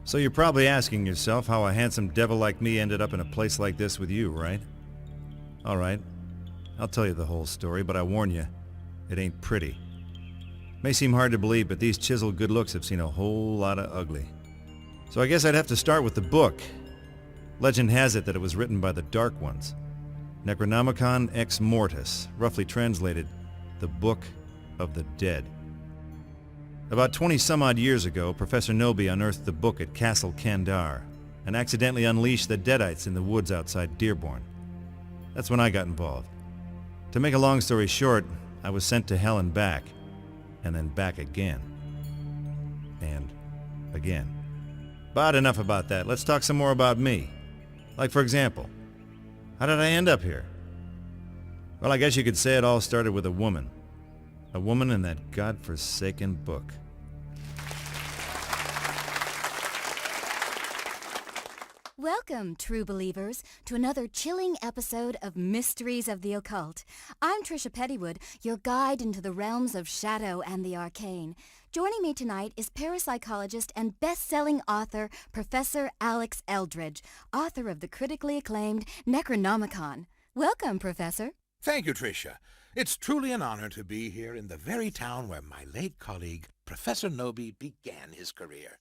So you're probably asking yourself how a handsome devil like me ended up in a place like this with you, right? Alright, I'll tell you the whole story, but I warn you, it ain't pretty. May seem hard to believe, but these chiseled good looks have seen a whole lot of ugly. So I guess I'd have to start with the book. Legend has it that it was written by the Dark Ones. Necronomicon Ex Mortis, roughly translated, the Book of the Dead. About 20-some-odd years ago, Professor Nobi unearthed the book at Castle Kandar and accidentally unleashed the Deadites in the woods outside Dearborn. That's when I got involved. To make a long story short, I was sent to hell and back, and then back again. And again. But enough about that. Let's talk some more about me. Like, for example, how did I end up here? Well, I guess you could say it all started with a woman. A woman in that godforsaken book. Welcome, true believers, to another chilling episode of Mysteries of the Occult. I'm Trisha Pettywood, your guide into the realms of shadow and the arcane. Joining me tonight is parapsychologist and best-selling author Professor Alex Eldridge, author of the critically acclaimed Necronomicon. Welcome, Professor. Thank you, Tricia. It's truly an honor to be here in the very town where my late colleague, Professor Nobi, began his career.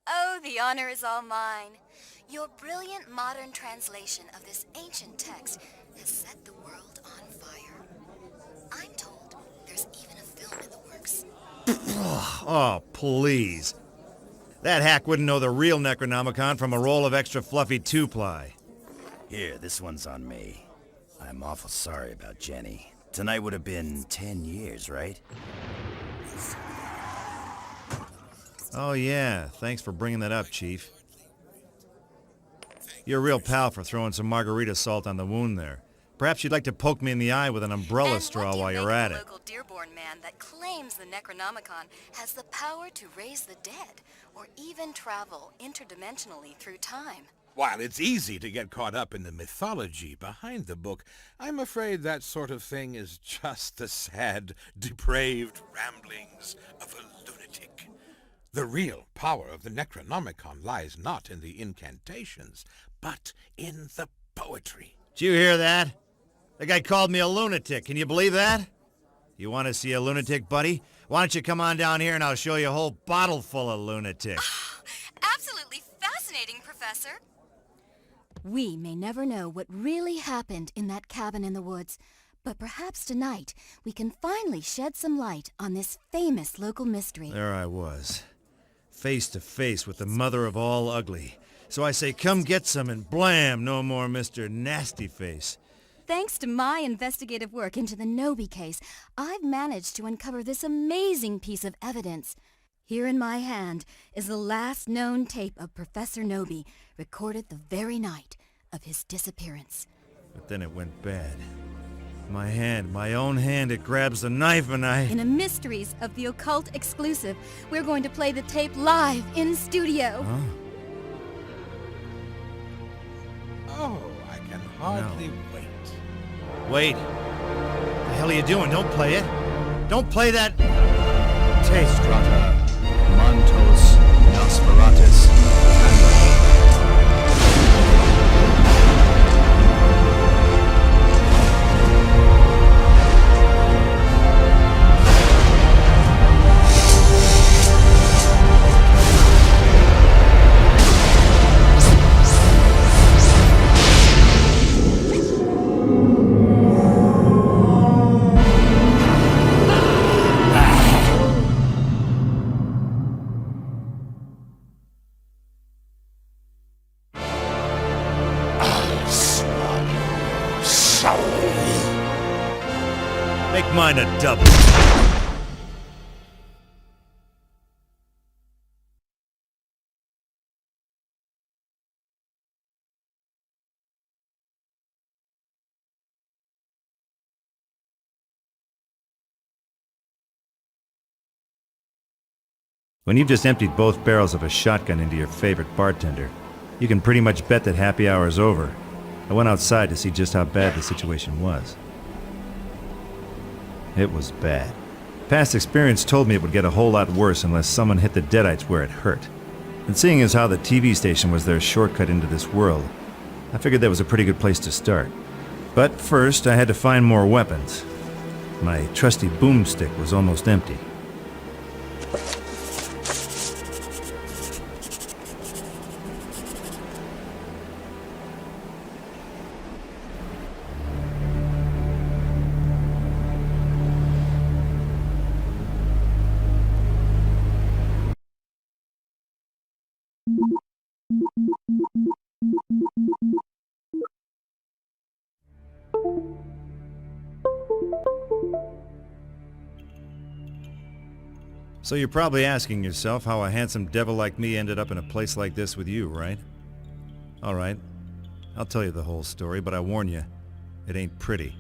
Oh, the honor is all mine. Your brilliant modern translation of this ancient text has set the world on fire. I'm told there's even a film in the works. Oh, please. That hack wouldn't know the real Necronomicon from a roll of extra fluffy two-ply. Here, this one's on me. I'm awful sorry about Jenny. Tonight would have been 10 years, right? Oh yeah, thanks for bringing that up, Chief. You're a real pal for throwing some margarita salt on the wound there. Perhaps you'd like to poke me in the eye with an umbrella straw while you're at it. And what do you make of the local Dearborn man that claims the Necronomicon has the power to raise the dead, or even travel interdimensionally through time? While it's easy to get caught up in the mythology behind the book, I'm afraid that sort of thing is just the sad, depraved ramblings of a lunatic. The real power of the Necronomicon lies not in the incantations, but in the poetry. Did you hear that? The guy called me a lunatic. Can you believe that? You want to see a lunatic, buddy? Why don't you come on down here and I'll show you a whole bottle full of lunatics. Absolutely fascinating, Professor. We may never know what really happened in that cabin in the woods, but perhaps tonight we can finally shed some light on this famous local mystery. There I was, face to face with the mother of all ugly. So I say, come get some, and blam, no more Mr. Nasty Face. Thanks to my investigative work into the Nobi case, I've managed to uncover this amazing piece of evidence. Here in my hand is the last known tape of Professor Nobi, recorded the very night of his disappearance. But then it went bad. My hand, my own hand, it grabs the knife and I... In a Mysteries of the Occult exclusive, we're going to play the tape live in studio. Huh? Oh, I can hardly wait. Wait. The hell are you doing? Don't play it. Don't play that... tape. Strata, Montos, Nosferatus, Make mine a double. When you've just emptied both barrels of a shotgun into your favorite bartender, you can pretty much bet that happy hour's over. I went outside to see just how bad the situation was. It was bad. Past experience told me it would get a whole lot worse unless someone hit the deadites where it hurt. And seeing as how the TV station was their shortcut into this world, I figured that was a pretty good place to start. But first, I had to find more weapons. My trusty boomstick was almost empty. So you're probably asking yourself how a handsome devil like me ended up in a place like this with you, right? Alright, I'll tell you the whole story, but I warn you, it ain't pretty.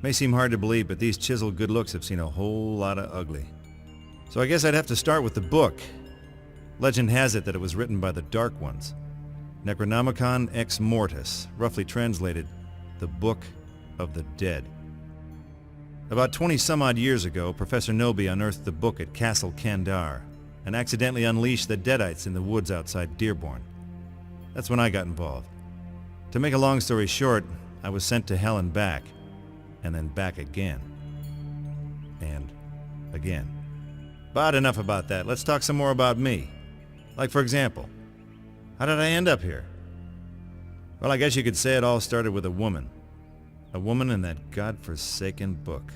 May seem hard to believe, but these chiseled good looks have seen a whole lot of ugly. So I guess I'd have to start with the book. Legend has it that it was written by the Dark Ones. Necronomicon Ex Mortis, roughly translated, the Book of the Dead. About 20-some-odd years ago, Professor Nobi unearthed the book at Castle Kandar and accidentally unleashed the Deadites in the woods outside Dearborn. That's when I got involved. To make a long story short, I was sent to hell and back, and then back again. And again. But enough about that. Let's talk some more about me. Like, for example, how did I end up here? Well, I guess you could say it all started with a woman. A woman in that godforsaken book.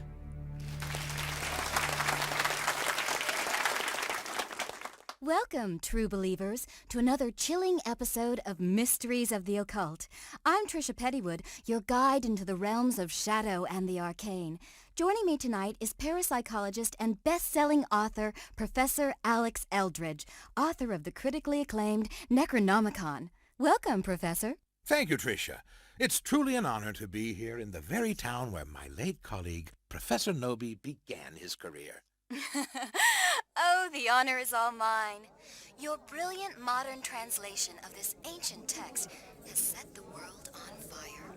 Welcome, true believers, to another chilling episode of Mysteries of the Occult. I'm Trisha Pettywood, your guide into the realms of shadow and the arcane. Joining me tonight is parapsychologist and best-selling author Professor Alex Eldridge, author of the critically acclaimed Necronomicon. Welcome, Professor. Thank you, Tricia. It's truly an honor to be here in the very town where my late colleague, Professor Nobi, began his career. Oh, the honor is all mine. Your brilliant modern translation of this ancient text has set the world on fire.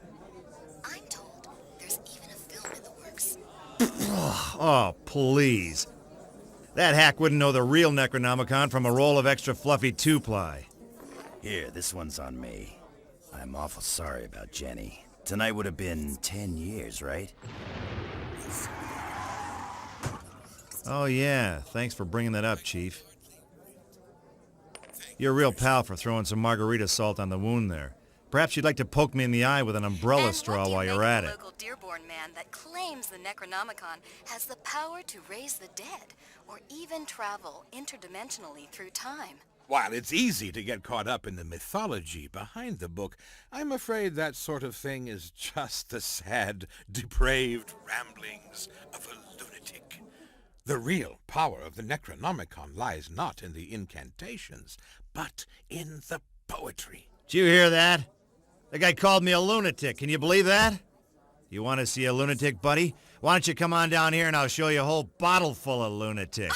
I'm told there's even a film in the works. Oh, please. That hack wouldn't know the real Necronomicon from a roll of extra fluffy two-ply. Here, this one's on me. I'm awful sorry about Jenny. Tonight would have been 10 years, right? Oh yeah, thanks for bringing that up, Chief. You're a real pal for throwing some margarita salt on the wound there. Perhaps you'd like to poke me in the eye with an umbrella straw while you're at it. And what do you make of a local Dearborn man that claims the Necronomicon has the power to raise the dead, or even travel interdimensionally through time? While it's easy to get caught up in the mythology behind the book, I'm afraid that sort of thing is just the sad, depraved ramblings of a lunatic. The real power of the Necronomicon lies not in the incantations, but in the poetry. Did you hear that? The guy called me a lunatic. Can you believe that? You want to see a lunatic, buddy? Why don't you come on down here and I'll show you a whole bottle full of lunatic.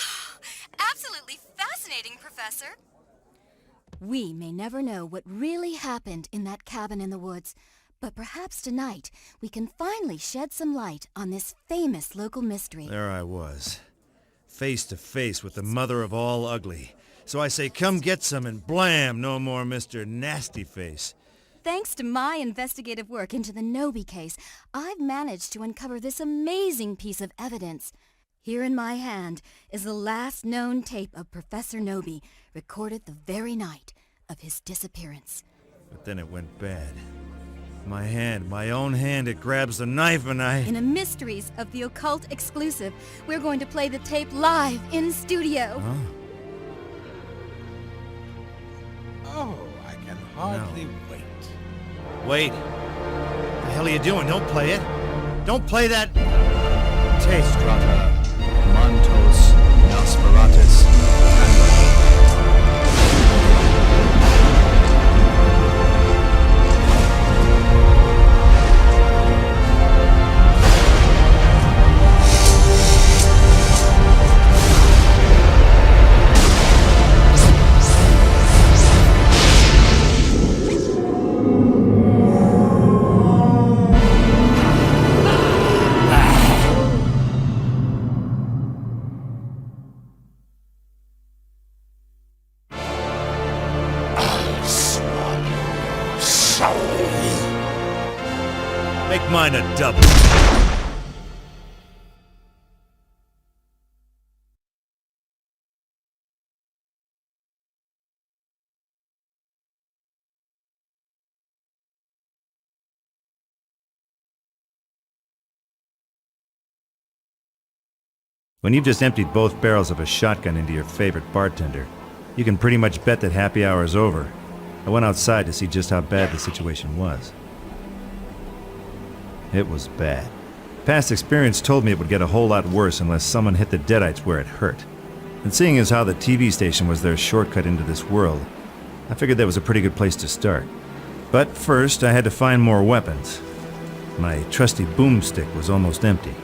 Absolutely fascinating, Professor. We may never know what really happened in that cabin in the woods, but perhaps tonight we can finally shed some light on this famous local mystery. There I was, face to face with the mother of all ugly. So I say, come get some, and blam, no more Mr. Nasty Face. Thanks to my investigative work into the Nobi case, I've managed to uncover this amazing piece of evidence. Here in my hand is the last known tape of Professor Nobi, recorded the very night of his disappearance. But then it went bad. My hand, my own hand, it grabs the knife and I... In a Mysteries of the Occult exclusive, we're going to play the tape live in studio. Huh? Oh, I can hardly wait. Wait. What the hell are you doing? Don't play it. Don't play that... tape. Strata, Montos, Nosferatus, Make mine a double. When you've just emptied both barrels of a shotgun into your favorite bartender, you can pretty much bet that happy hour is over. I went outside to see just how bad the situation was. It was bad. Past experience told me it would get a whole lot worse unless someone hit the deadites where it hurt. And seeing as how the TV station was their shortcut into this world, I figured that was a pretty good place to start. But first, I had to find more weapons. My trusty boomstick was almost empty.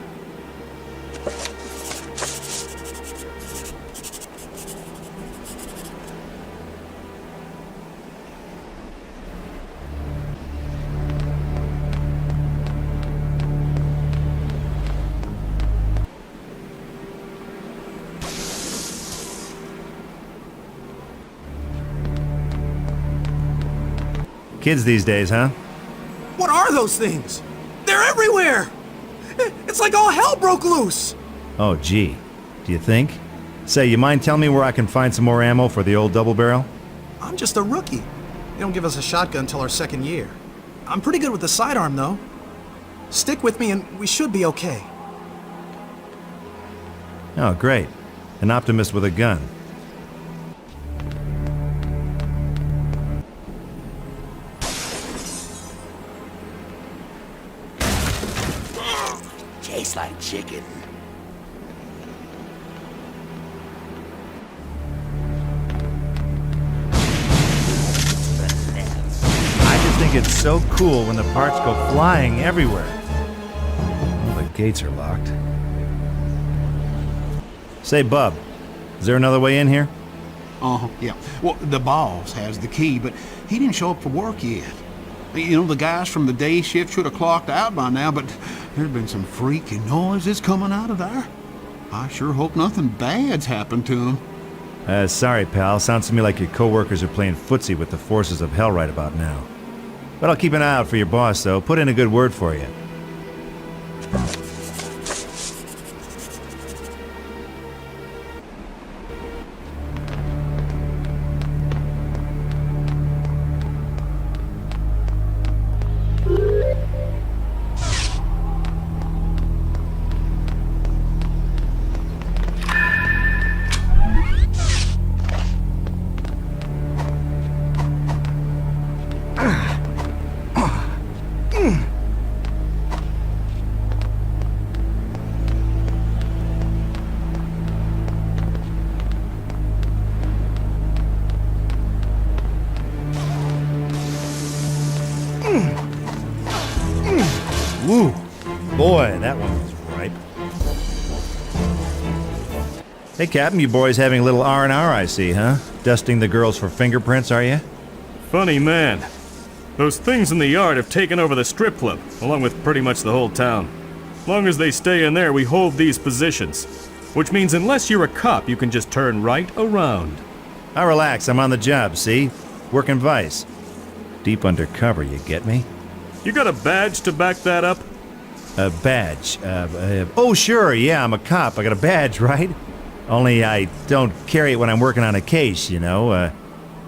Kids these days, huh? What are those things? They're everywhere! It's like all hell broke loose! Oh, gee. Do you think? Say, you mind telling me where I can find some more ammo for the old double barrel? I'm just a rookie. They don't give us a shotgun until our second year. I'm pretty good with the sidearm, though. Stick with me and we should be okay. Oh, great. An optimist with a gun. Tastes like chicken. I just think it's so cool when the parts go flying everywhere. Well, the gates are locked. Say, Bub, is there another way in here? Yeah. Well, the boss has the key, but he didn't show up for work yet. You know, the guys from the day shift should have clocked out by now, but there's been some freaky noises coming out of there. I sure hope nothing bad's happened to him. Sorry, pal. Sounds to me like your coworkers are playing footsie with the forces of hell right about now. But I'll keep an eye out for your boss, though. Put in a good word for you. Woo! Boy, that one was ripe. Hey, Captain, you boys having a little R&R, I see, huh? Dusting the girls for fingerprints, are you? Funny man. Those things in the yard have taken over the strip club, along with pretty much the whole town. Long as they stay in there, we hold these positions. Which means unless you're a cop, you can just turn right around. Now relax, I'm on the job, see? Working VIS. Deep undercover, you get me? You got a badge to back that up? A badge? Oh, sure, yeah, I'm a cop. I got a badge, right? Only I don't carry it when I'm working on a case, you know,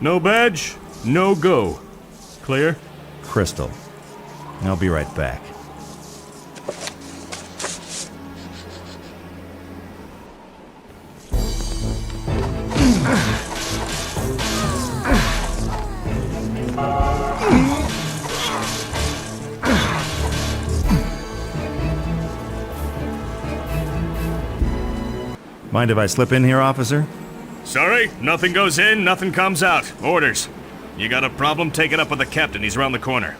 No badge, no go. Clear? Crystal. I'll be right back. Mind if I slip in here, officer? Sorry, nothing goes in, nothing comes out. Orders. You got a problem? Take it up with the captain. He's around the corner.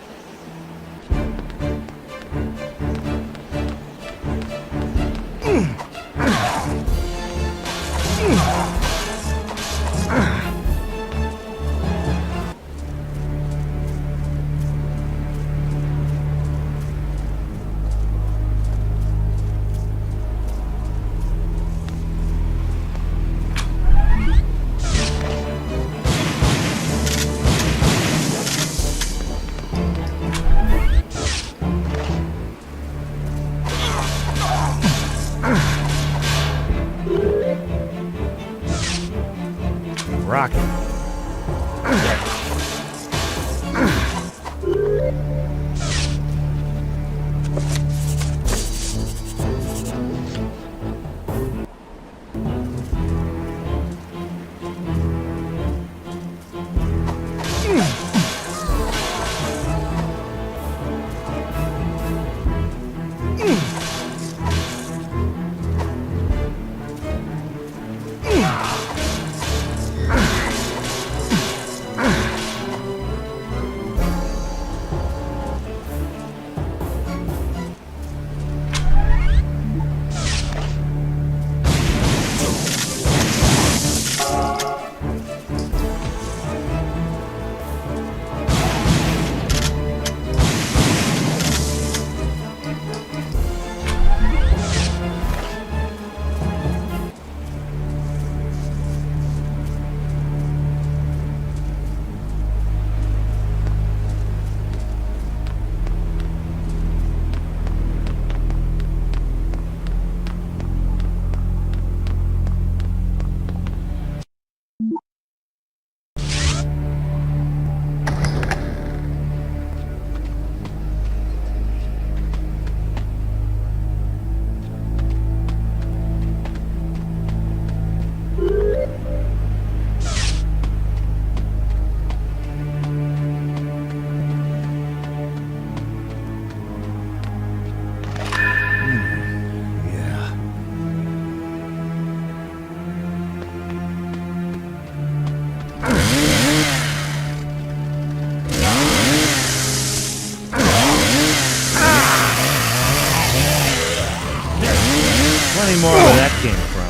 any more where that came from.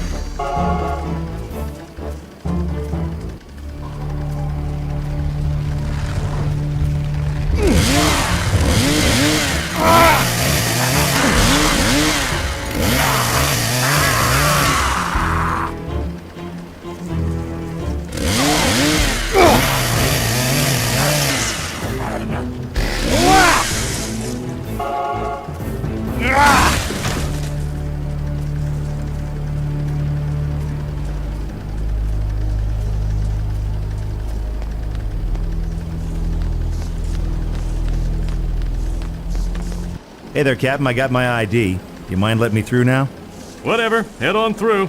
Hey there, Captain. I got my ID. You mind letting me through now? Whatever, head on through.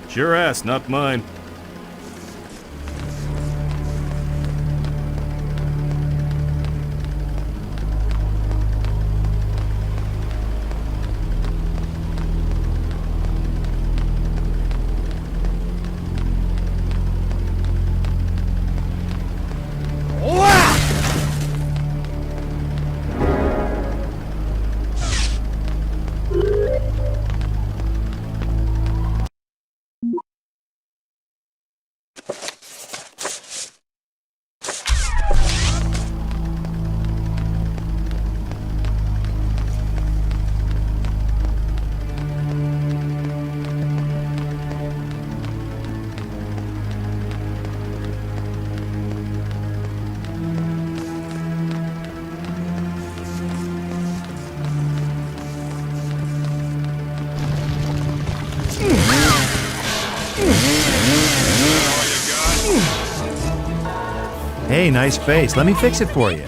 It's your ass, not mine. Hey, nice face. Let me fix it for you.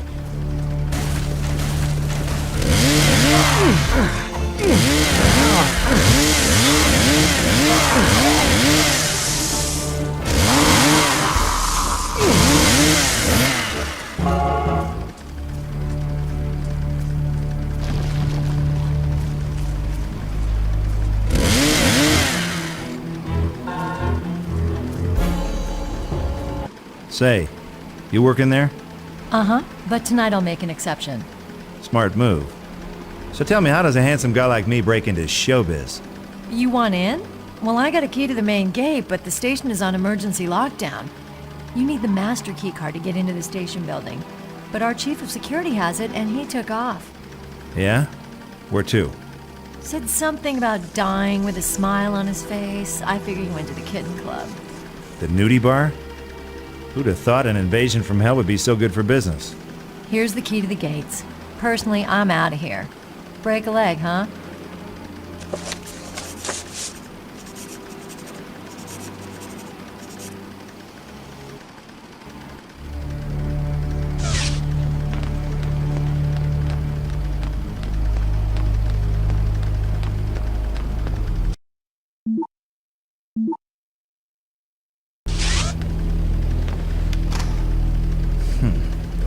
Say, you working there? Uh-huh, but tonight I'll make an exception. Smart move. So tell me, how does a handsome guy like me break into showbiz? You want in? Well, I got a key to the main gate, but the station is on emergency lockdown. You need the master key card to get into the station building. But our chief of security has it, and he took off. Yeah? Where to? Said something about dying with a smile on his face. I figure he went to the kitten club. The nudie bar? Who'd have thought an invasion from hell would be so good for business? Here's the key to the gates. Personally, I'm out of here. Break a leg, huh?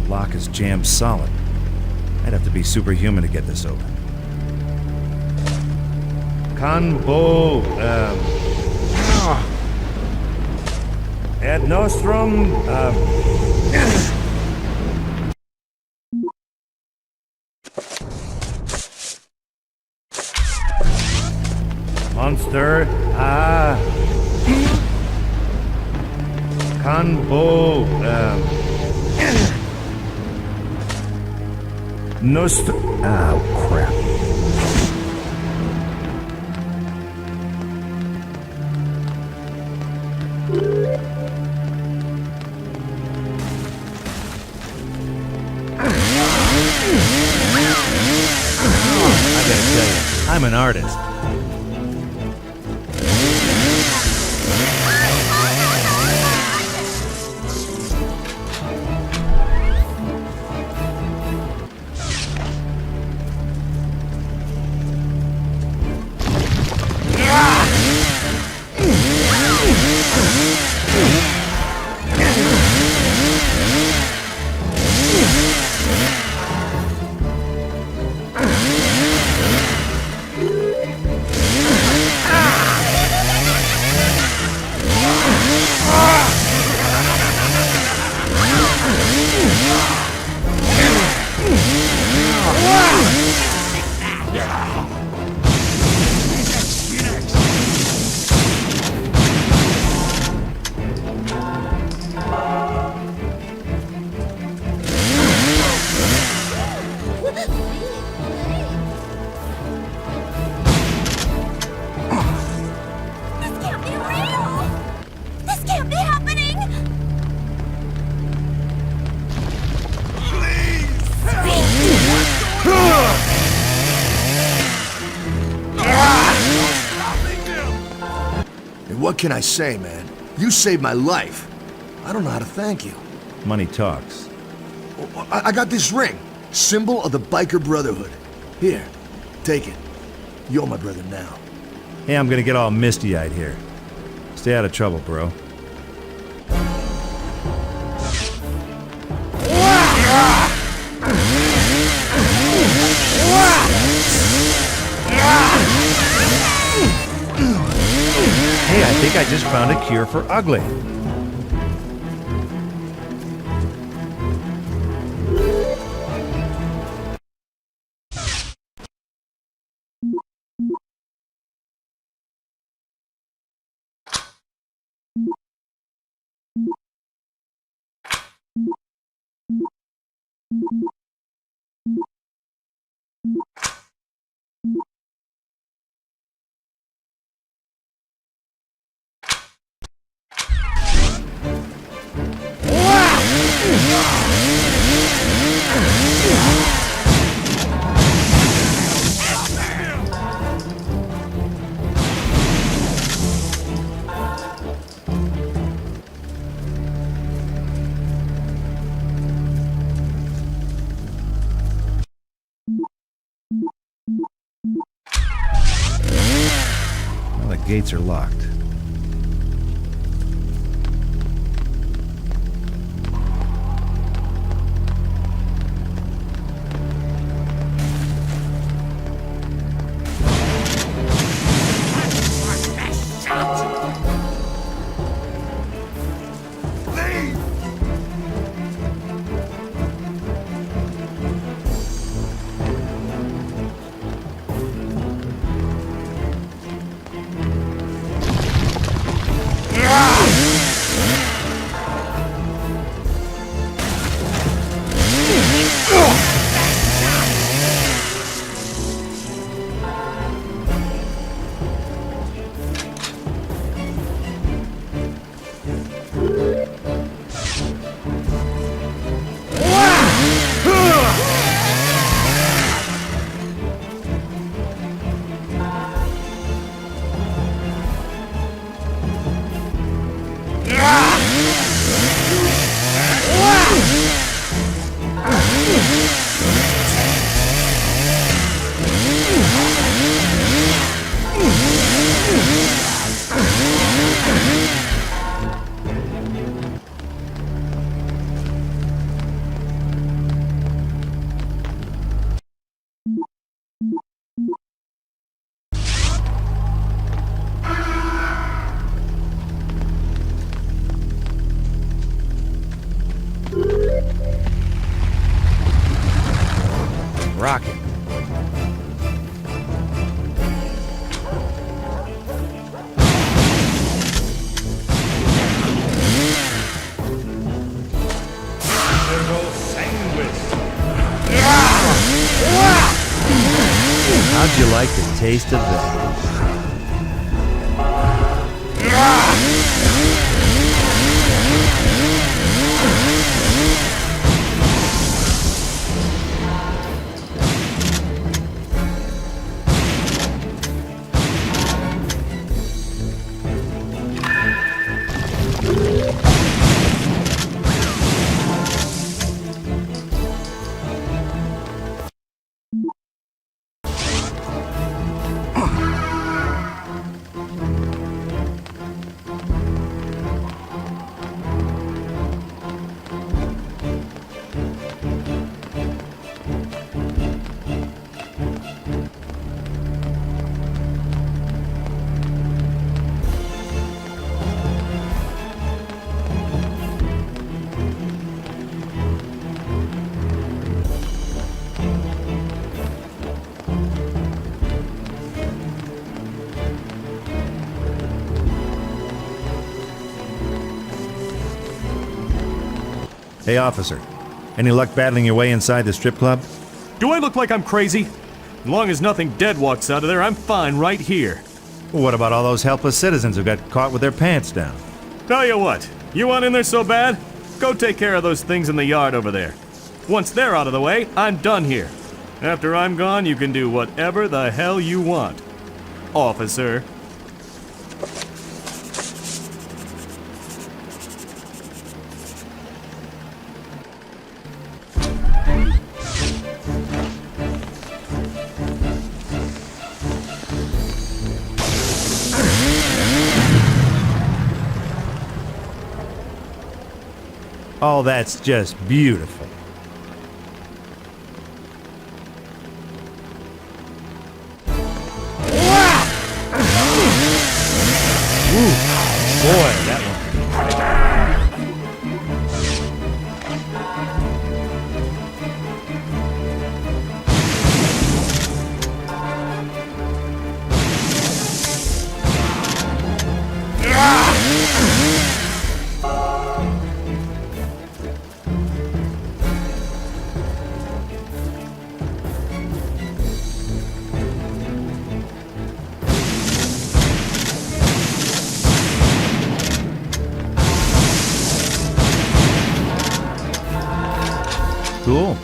The lock is jammed solid. I'd have to be superhuman to get this open. Campbell, ad nostrum, monster, Campbell, Nostr... Oh, crap. I gotta tell you, I'm an artist. What can I say, man? You saved my life. I don't know how to thank you. Money talks. I got this ring. Symbol of the Biker Brotherhood. Here, take it. You're my brother now. Hey, I'm gonna get all misty-eyed here. Stay out of trouble, bro. Hey, I think I just found a cure for ugly. Well, the gates are locked. Rocket. How'd you like the taste of that? Hey, officer. Any luck battling your way inside the strip club? Do I look like I'm crazy? As long as nothing dead walks out of there, I'm fine right here. What about all those helpless citizens who got caught with their pants down? Tell you what, you want in there so bad? Go take care of those things in the yard over there. Once they're out of the way, I'm done here. After I'm gone, you can do whatever the hell you want. Officer. Oh, that's just beautiful. Ooh, boy, that one. Cool.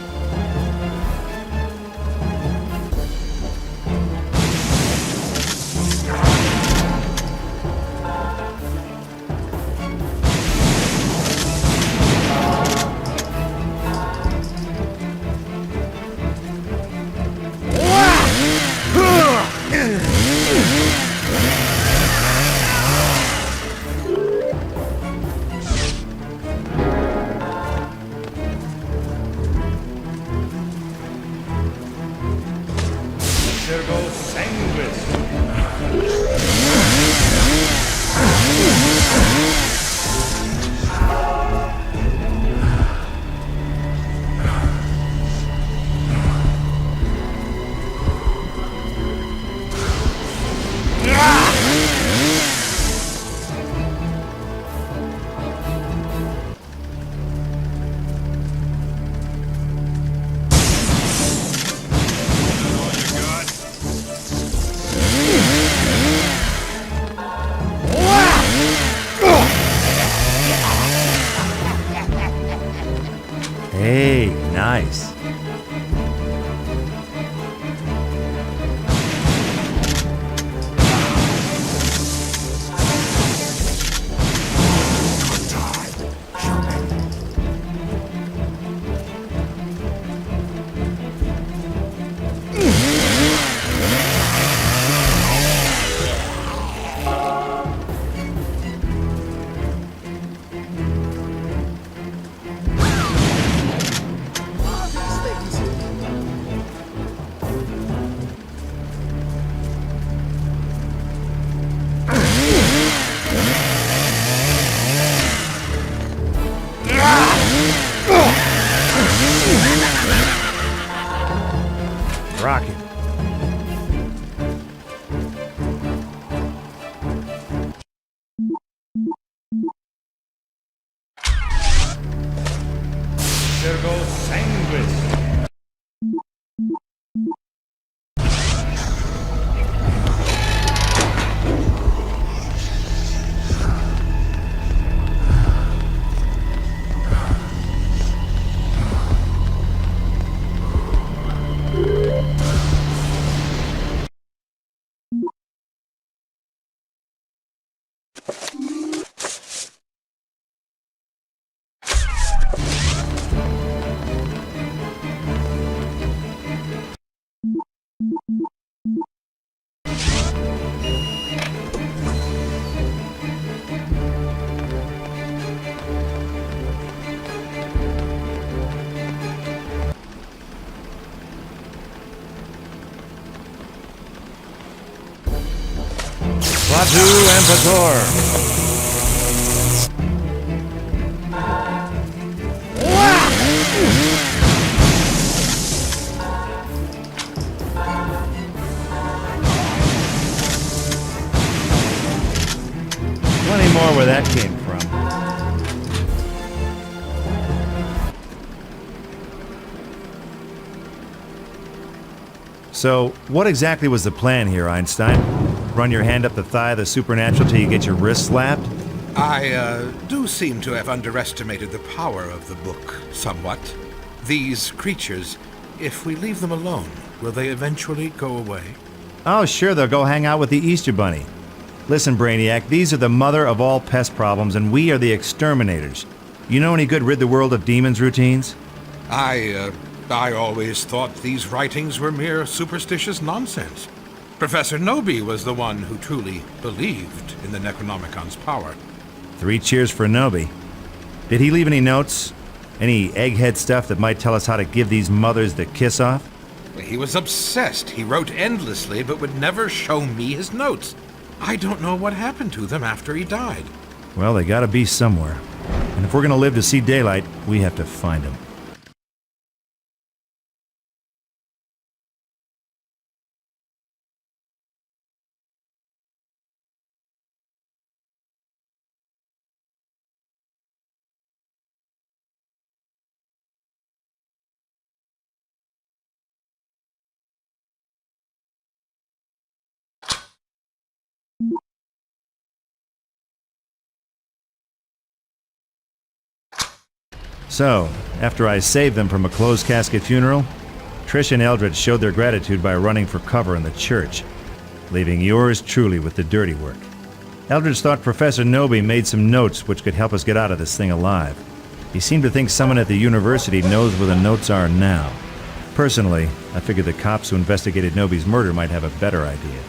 Hey, nice. Rocket. There goes Sandwich. Klaatu and Pator. Plenty more where that came from. So, what exactly was the plan here, Einstein? Run your hand up the thigh of the supernatural till you get your wrist slapped? I do seem to have underestimated the power of the book somewhat. These creatures, if we leave them alone, will they eventually go away? Oh, sure, they'll go hang out with the Easter Bunny. Listen, Brainiac, these are the mother of all pest problems, and we are the exterminators. You know any good rid the world of demons routines? I always thought these writings were mere superstitious nonsense. Professor Nobi was the one who truly believed in the Necronomicon's power. 3 cheers for Nobi. Did he leave any notes? Any egghead stuff that might tell us how to give these mothers the kiss off? He was obsessed. He wrote endlessly, but would never show me his notes. I don't know what happened to them after he died. Well, they gotta be somewhere. And if we're gonna live to see daylight, we have to find them. So, after I saved them from a closed casket funeral, Trish and Eldred showed their gratitude by running for cover in the church, leaving yours truly with the dirty work. Eldridge thought Professor Nobi made some notes which could help us get out of this thing alive. He seemed to think someone at the university knows where the notes are now. Personally, I figured the cops who investigated Nobi's murder might have a better idea.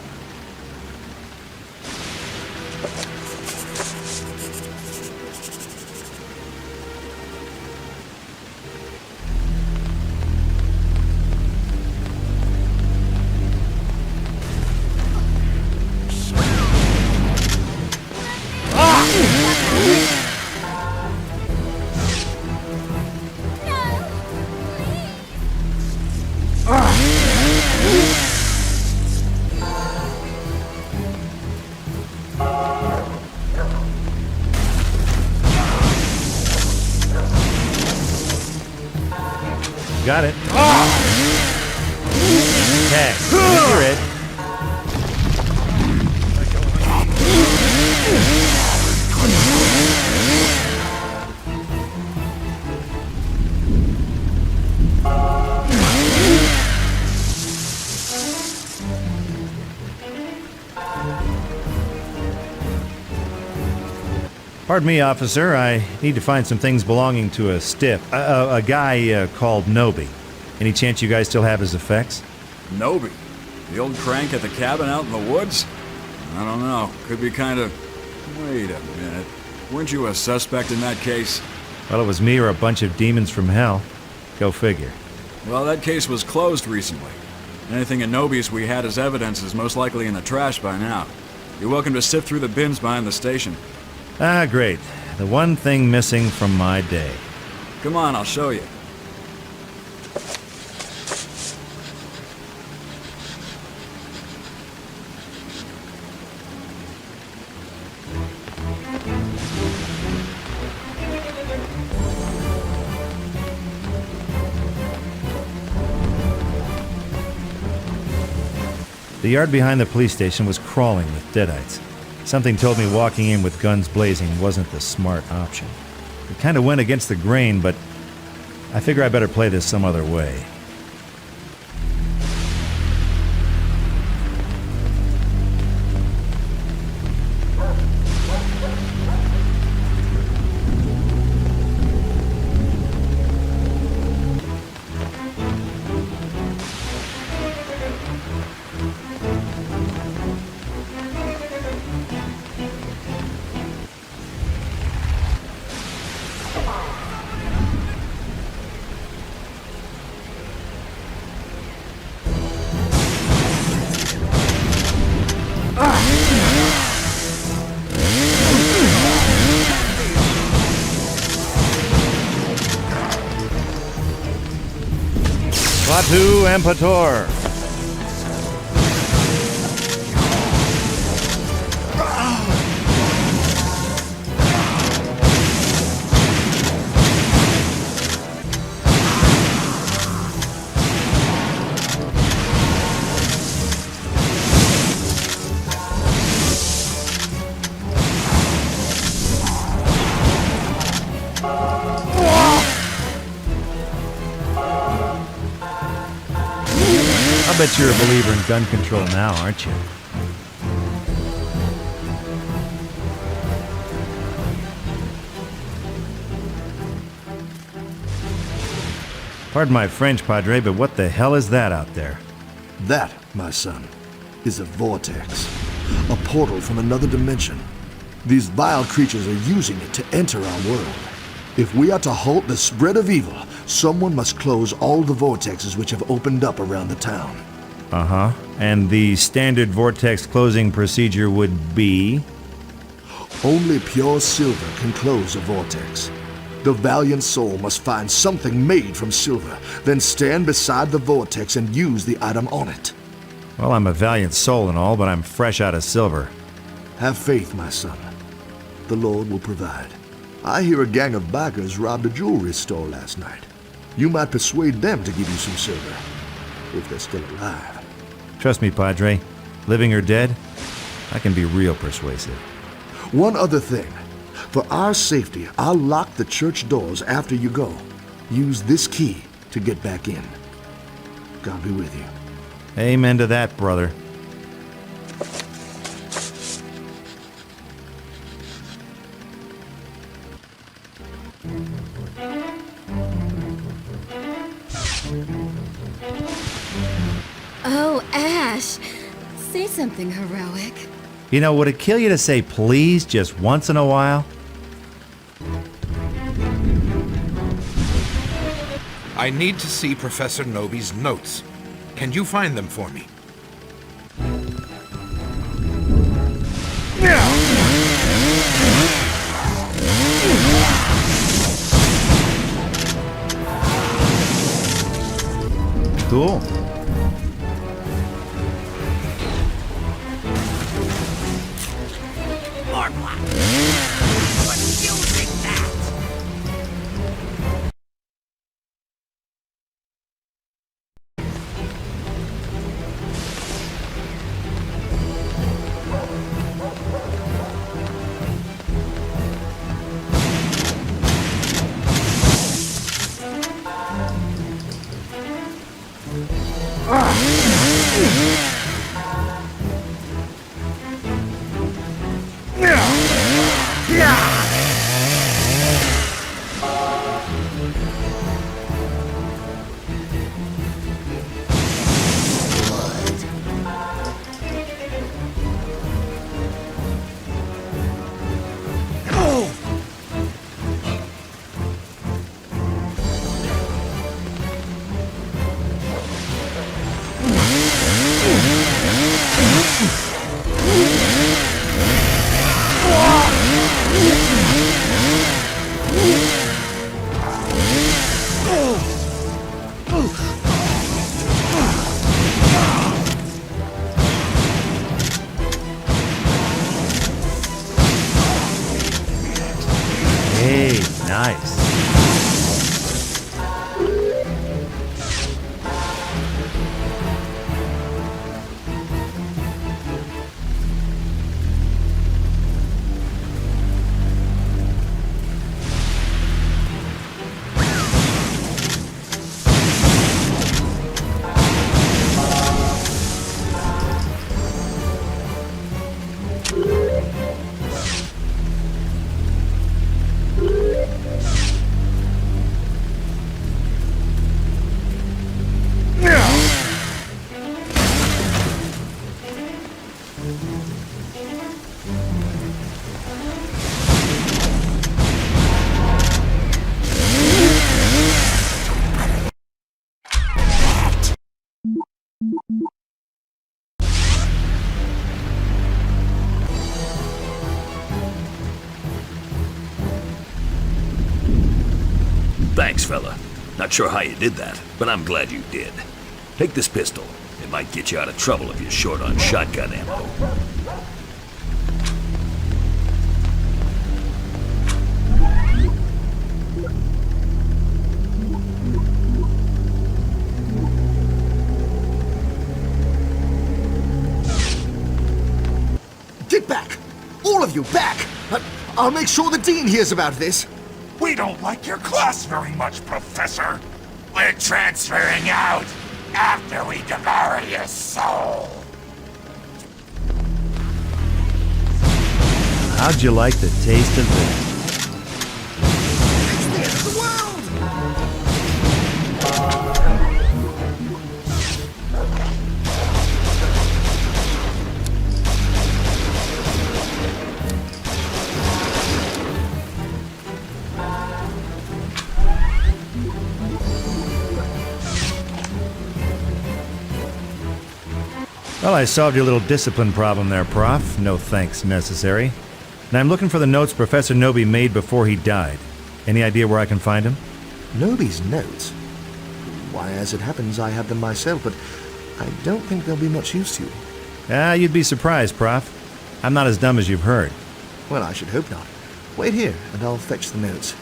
Got it. Okay, you're it. Pardon me, officer. I need to find some things belonging to a guy called Nobi. Any chance you guys still have his effects? Nobi? The old crank at the cabin out in the woods? I don't know. Could be kind of... Wait a minute. Weren't you a suspect in that case? Well, it was me or a bunch of demons from hell. Go figure. Well, that case was closed recently. Anything in Nobi's we had as evidence is most likely in the trash by now. You're welcome to sift through the bins behind the station. Ah, great. The one thing missing from my day. Come on, I'll show you. The yard behind the police station was crawling with deadites. Something told me walking in with guns blazing wasn't the smart option. It kind of went against the grain, but I figure I better play this some other way. Klaatu Ampator. I bet you're a believer in gun control now, aren't you? Pardon my French, Padre, but what the hell is that out there? That, my son, is a vortex. A portal from another dimension. These vile creatures are using it to enter our world. If we are to halt the spread of evil, someone must close all the vortexes which have opened up around the town. Uh-huh. And the standard vortex closing procedure would be? Only pure silver can close a vortex. The valiant soul must find something made from silver, then stand beside the vortex and use the item on it. Well, I'm a valiant soul and all, but I'm fresh out of silver. Have faith, my son. The Lord will provide. I hear a gang of bikers robbed a jewelry store last night. You might persuade them to give you some silver, if they're still alive. Trust me, Padre. Living or dead, I can be real persuasive. One other thing. For our safety, I'll lock the church doors after you go. Use this key to get back in. God be with you. Amen to that, brother. Oh, Ash. Say something heroic. You know, would it kill you to say please just once in a while? I need to see Professor Nobi's notes. Can you find them for me? Cool. Hey, nice. Thanks, fella. Not sure how you did that, but I'm glad you did. Take this pistol. It might get you out of trouble if you're short on shotgun ammo. Get back! All of you, back! I'll make sure the Dean hears about this. We don't like your class very much, Professor. We're transferring out after we devour your soul. How'd you like the taste of this? It's the end of the world! Well, I solved your little discipline problem there, Prof. No thanks necessary. And I'm looking for the notes Professor Nobi made before he died. Any idea where I can find them? Nobi's notes? Why, as it happens, I have them myself, but I don't think they'll be much use to you. You'd be surprised, Prof. I'm not as dumb as you've heard. Well, I should hope not. Wait here, and I'll fetch the notes.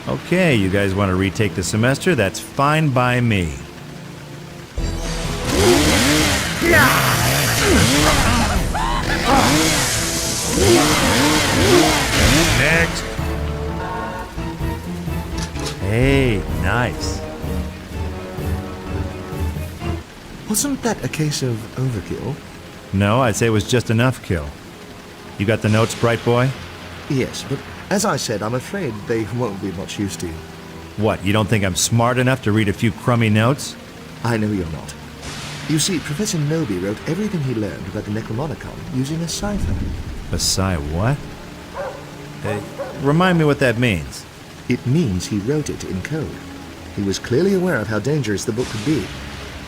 Okay, you guys want to retake the semester? That's fine by me. Next. Hey, nice. Wasn't that a case of overkill? No, I'd say it was just enough kill. You got the notes, Bright Boy? Yes, but as I said, I'm afraid they won't be much use to you. What, you don't think I'm smart enough to read a few crummy notes? I know you're not. You see, Professor Nobi wrote everything he learned about the Necromonicon using a cipher. A what? Remind me what that means. It means he wrote it in code. He was clearly aware of how dangerous the book could be.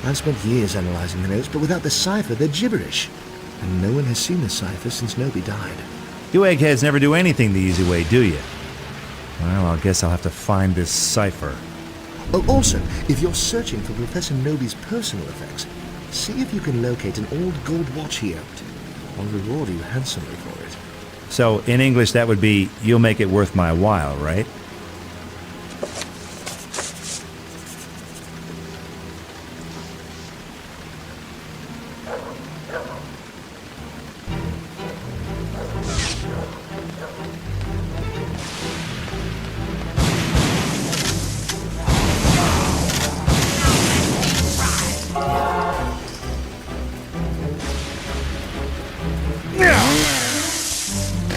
I've spent years analyzing the notes, but without the cipher, they're gibberish. And no one has seen the cipher since Nobi died. You eggheads never do anything the easy way, do you? Well, I guess I'll have to find this cipher. Oh, also, if you're searching for Professor Nobi's personal effects, see if you can locate an old gold watch he owned. I'll reward you handsomely for it. So, in English, that would be, you'll make it worth my while, right?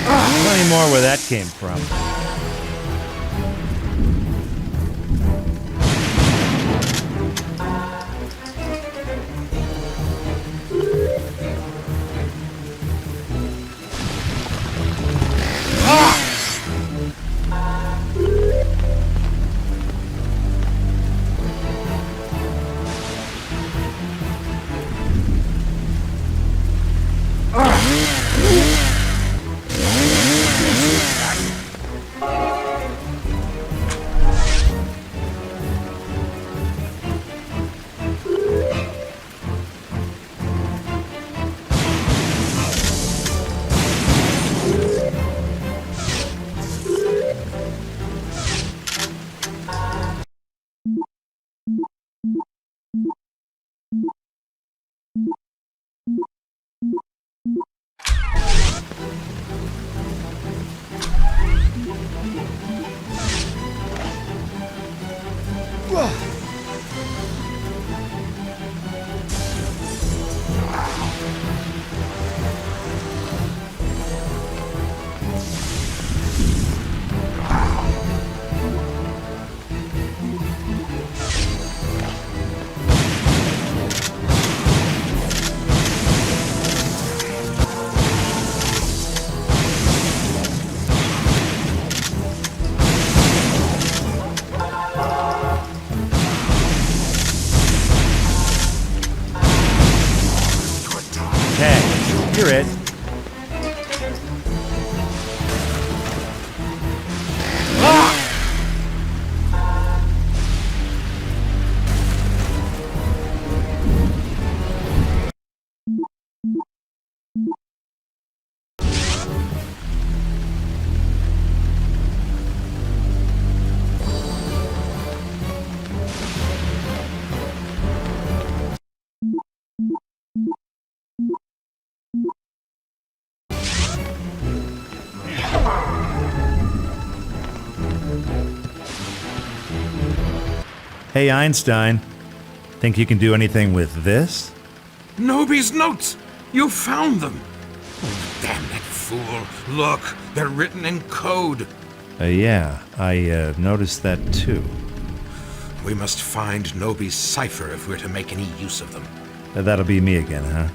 Plenty more where that came from. You're it. Hey, Einstein. Think you can do anything with this? Nobi's notes! You found them! Oh, damn that fool. Look, they're written in code. Yeah, I noticed that too. We must find Nobi's cipher if we're to make any use of them. That'll be me again, huh?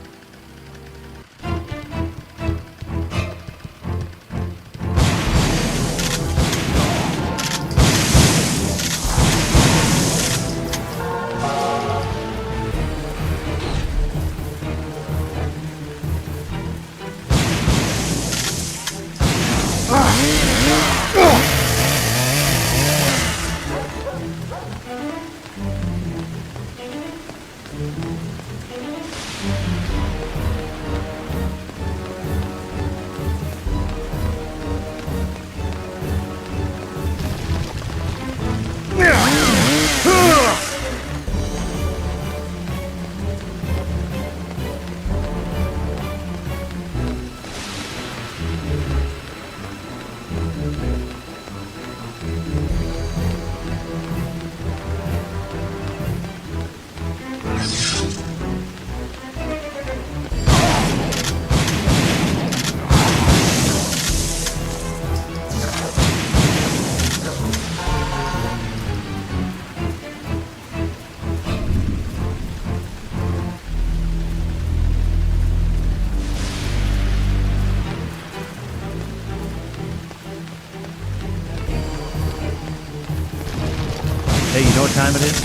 Hey, you know what time it is?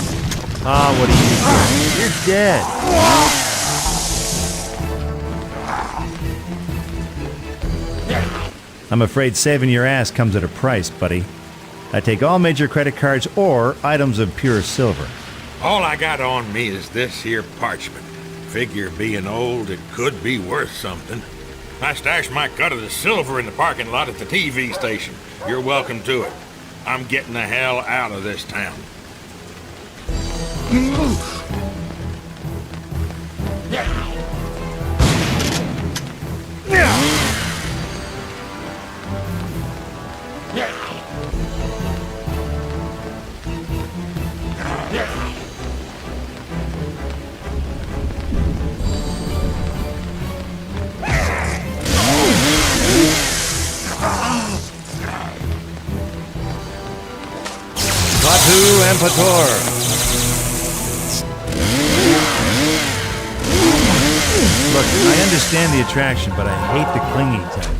Ah, what are you doing? You're dead. I'm afraid saving your ass comes at a price, buddy. I take all major credit cards or items of pure silver. All I got on me is this here parchment. Figure being old, it could be worth something. I stashed my cut of the silver in the parking lot at the TV station. You're welcome to it. I'm getting the hell out of this town. Batu and Pator. Look, I understand the attraction, but I hate the clinging type.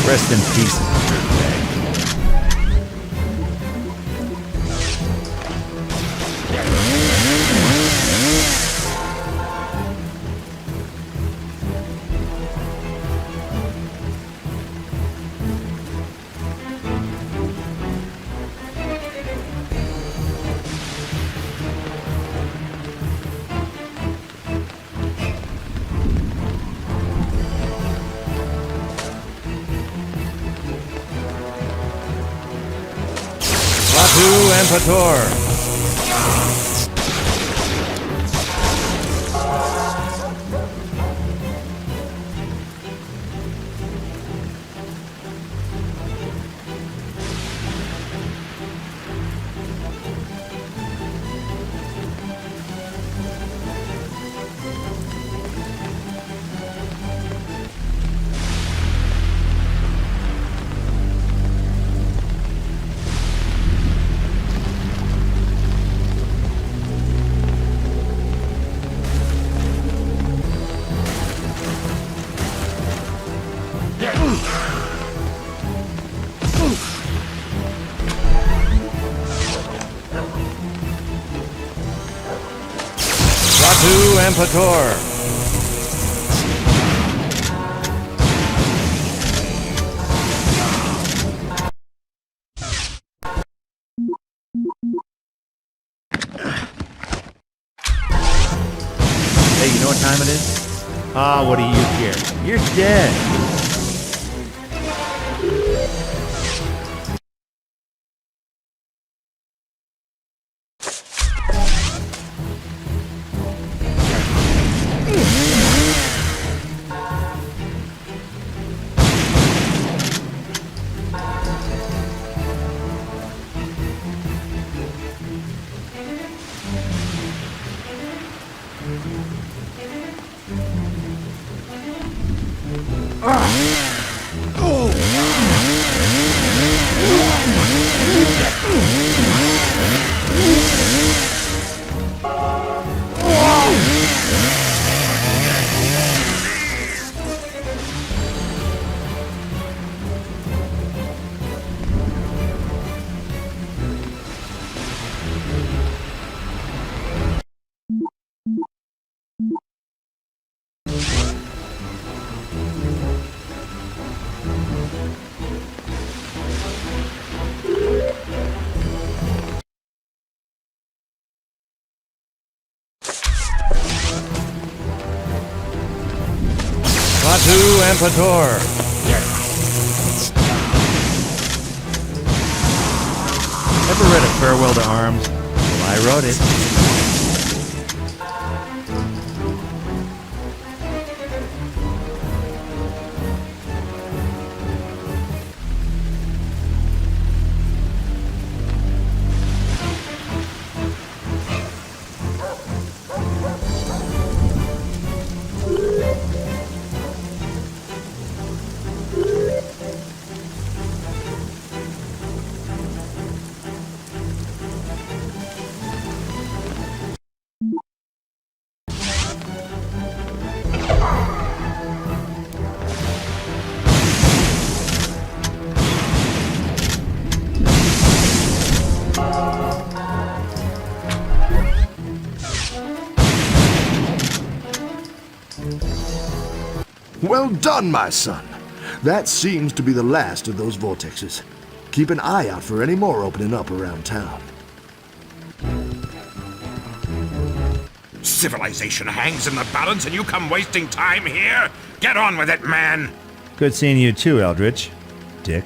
Rest in peace, dirtbag. Batu and Pator. Ampator! Hey, you know what time it is? Ah, what do you care? You're dead! Klaatu Ampator! Ever read A Farewell to Arms? Well, I wrote it. Well done, my son. That seems to be the last of those vortexes. Keep an eye out for any more opening up around town. Civilization hangs in the balance and you come wasting time here? Get on with it, man! Good seeing you too, Eldritch. Dick.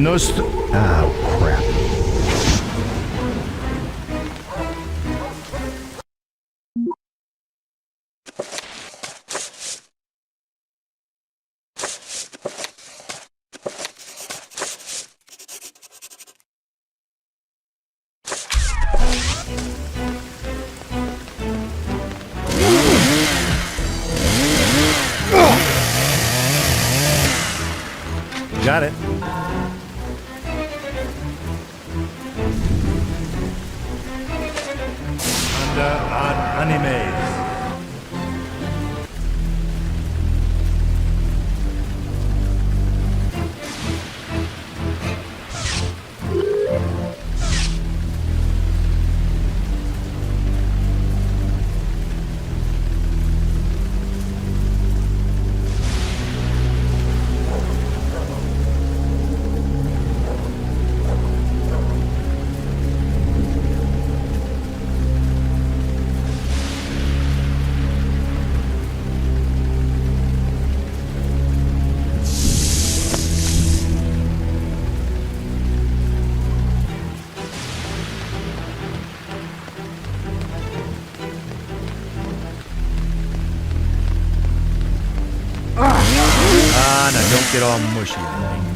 Oh, crap. Got it. Animes. Now don't get all mushy on me.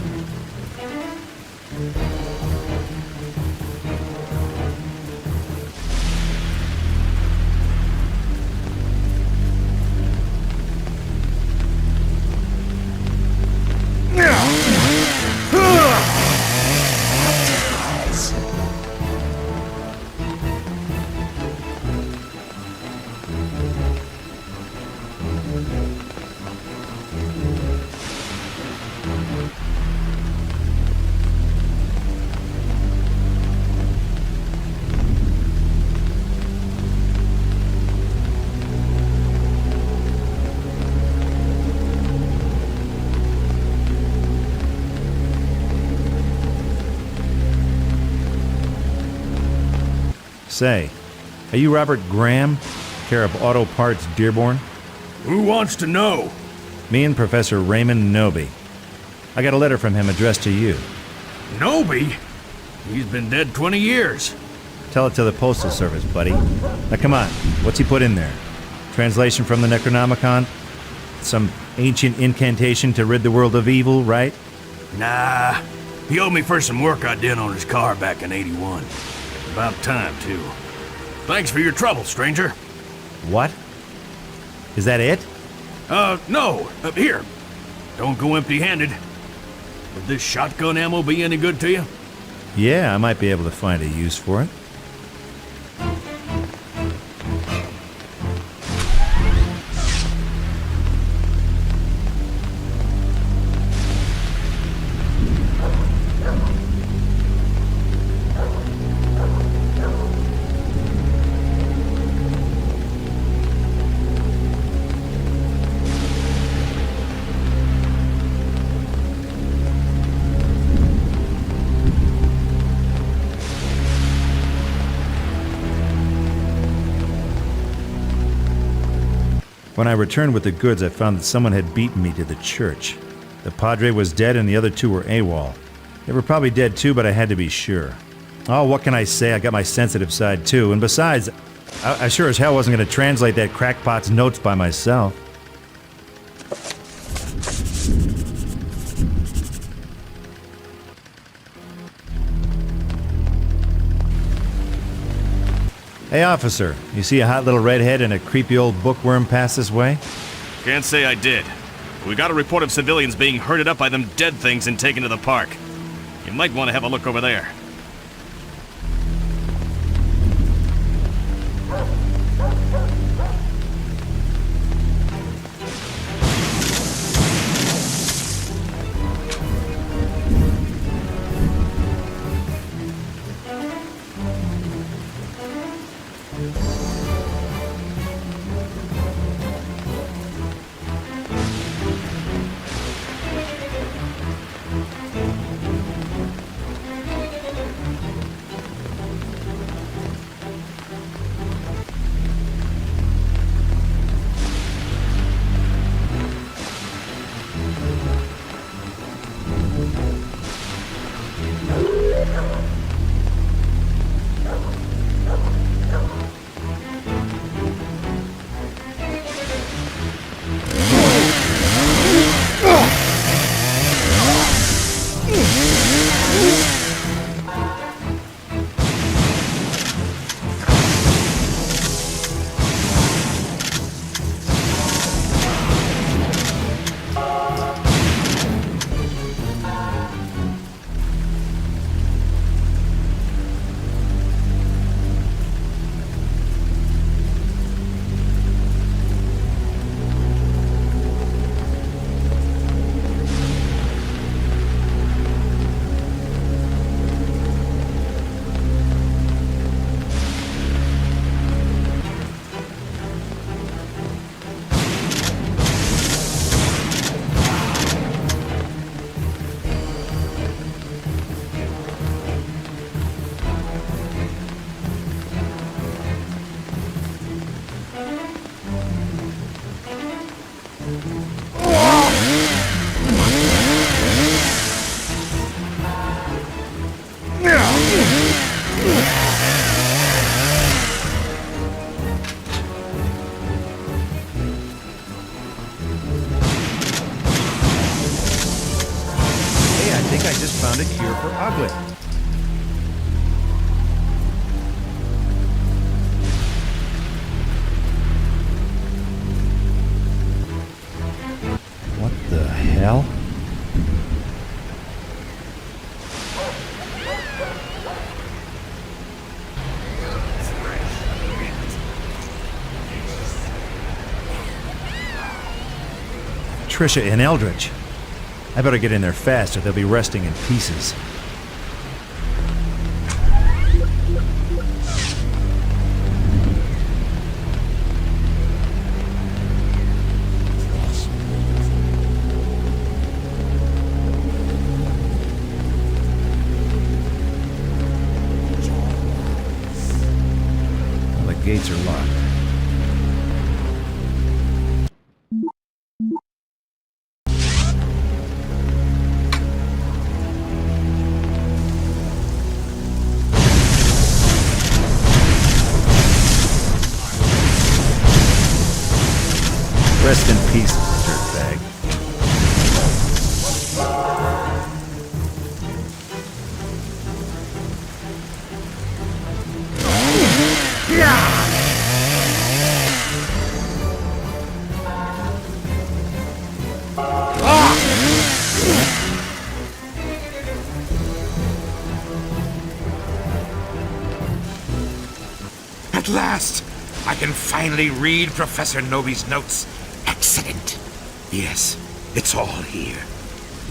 Say, are you Robert Graham, care of Auto Parts Dearborn? Who wants to know? Me and Professor Raymond Noby. I got a letter from him addressed to you. Noby? He's been dead 20 years. Tell it to the Postal Service, buddy. Now come on, what's he put in there? Translation from the Necronomicon? Some ancient incantation to rid the world of evil, right? Nah. He owed me for some work I did on his car back in '81. About time, too. Thanks for your trouble, stranger. What? Is that it? No. Here. Don't go empty-handed. Would this shotgun ammo be any good to you? Yeah, I might be able to find a use for it. When I returned with the goods, I found that someone had beaten me to the church. The Padre was dead and the other two were AWOL. They were probably dead too, but I had to be sure. Oh, what can I say? I got my sensitive side too. And besides, I sure as hell wasn't going to translate that crackpot's notes by myself. Hey, officer, you see a hot little redhead and a creepy old bookworm pass this way? Can't say I did. We got a report of civilians being herded up by them dead things and taken to the park. You might want to have a look over there. Trisha and Eldridge. I better get in there fast or they'll be resting in pieces. Well, the gates are locked. Rest in peace, dirtbag. At last! I can finally read Professor Nobi's notes. Excellent. Yes, it's all here.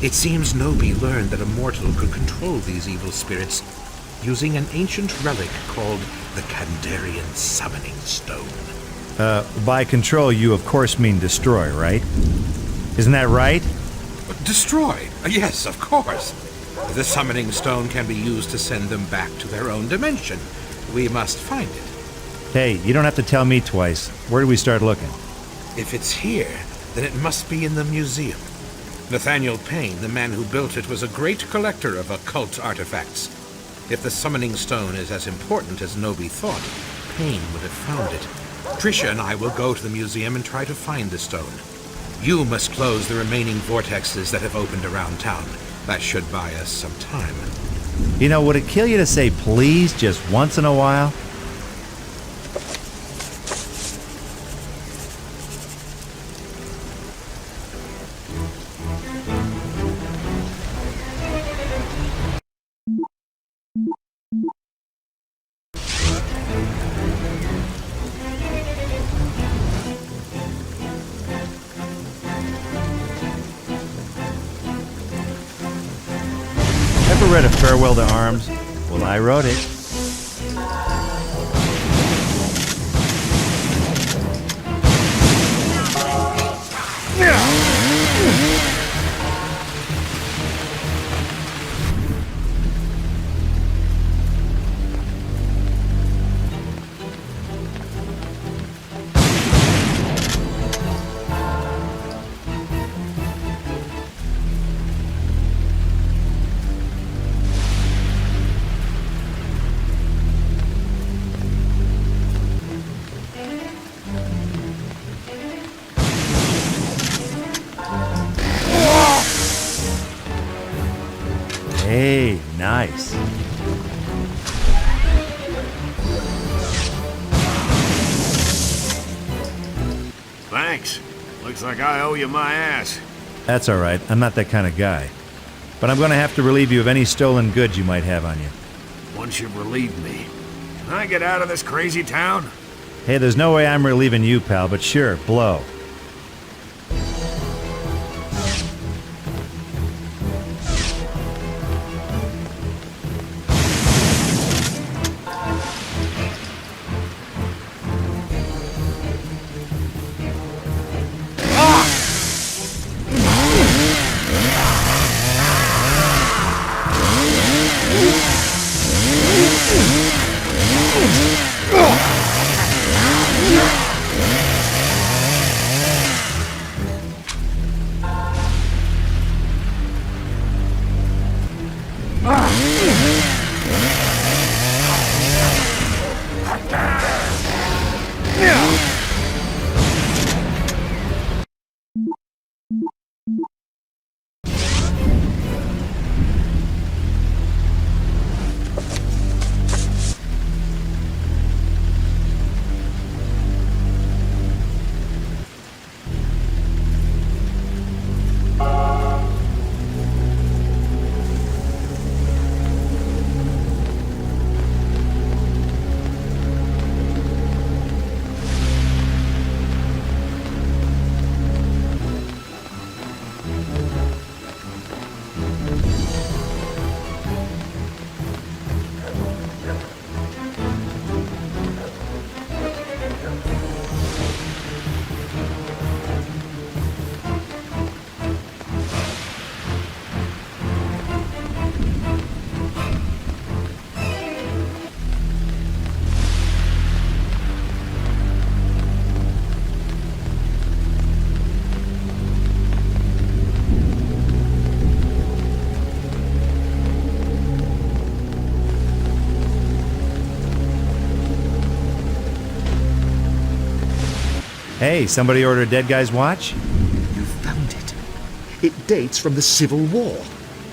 It seems Nobi learned that a mortal could control these evil spirits using an ancient relic called the Kandarian Summoning Stone. By control, you of course mean destroy, right? Isn't that right? Destroy? Yes, of course. The Summoning Stone can be used to send them back to their own dimension. We must find it. Hey, you don't have to tell me twice. Where do we start looking? If it's here, then it must be in the museum. Nathaniel Payne, the man who built it, was a great collector of occult artifacts. If the Summoning Stone is as important as Nobi thought, Payne would have found it. Trisha and I will go to the museum and try to find the stone. You must close the remaining vortexes that have opened around town. That should buy us some time. You know, would it kill you to say please just once in a while? Ever read A Farewell to Arms? Well, I wrote it. Hey, nice. Thanks. Looks like I owe you my ass. That's all right. I'm not that kind of guy. But I'm going to have to relieve you of any stolen goods you might have on you. Once you've relieved me, can I get out of this crazy town? Hey, there's no way I'm relieving you, pal, but sure, blow. Hey, somebody ordered a dead guy's watch? You found it. It dates from the Civil War.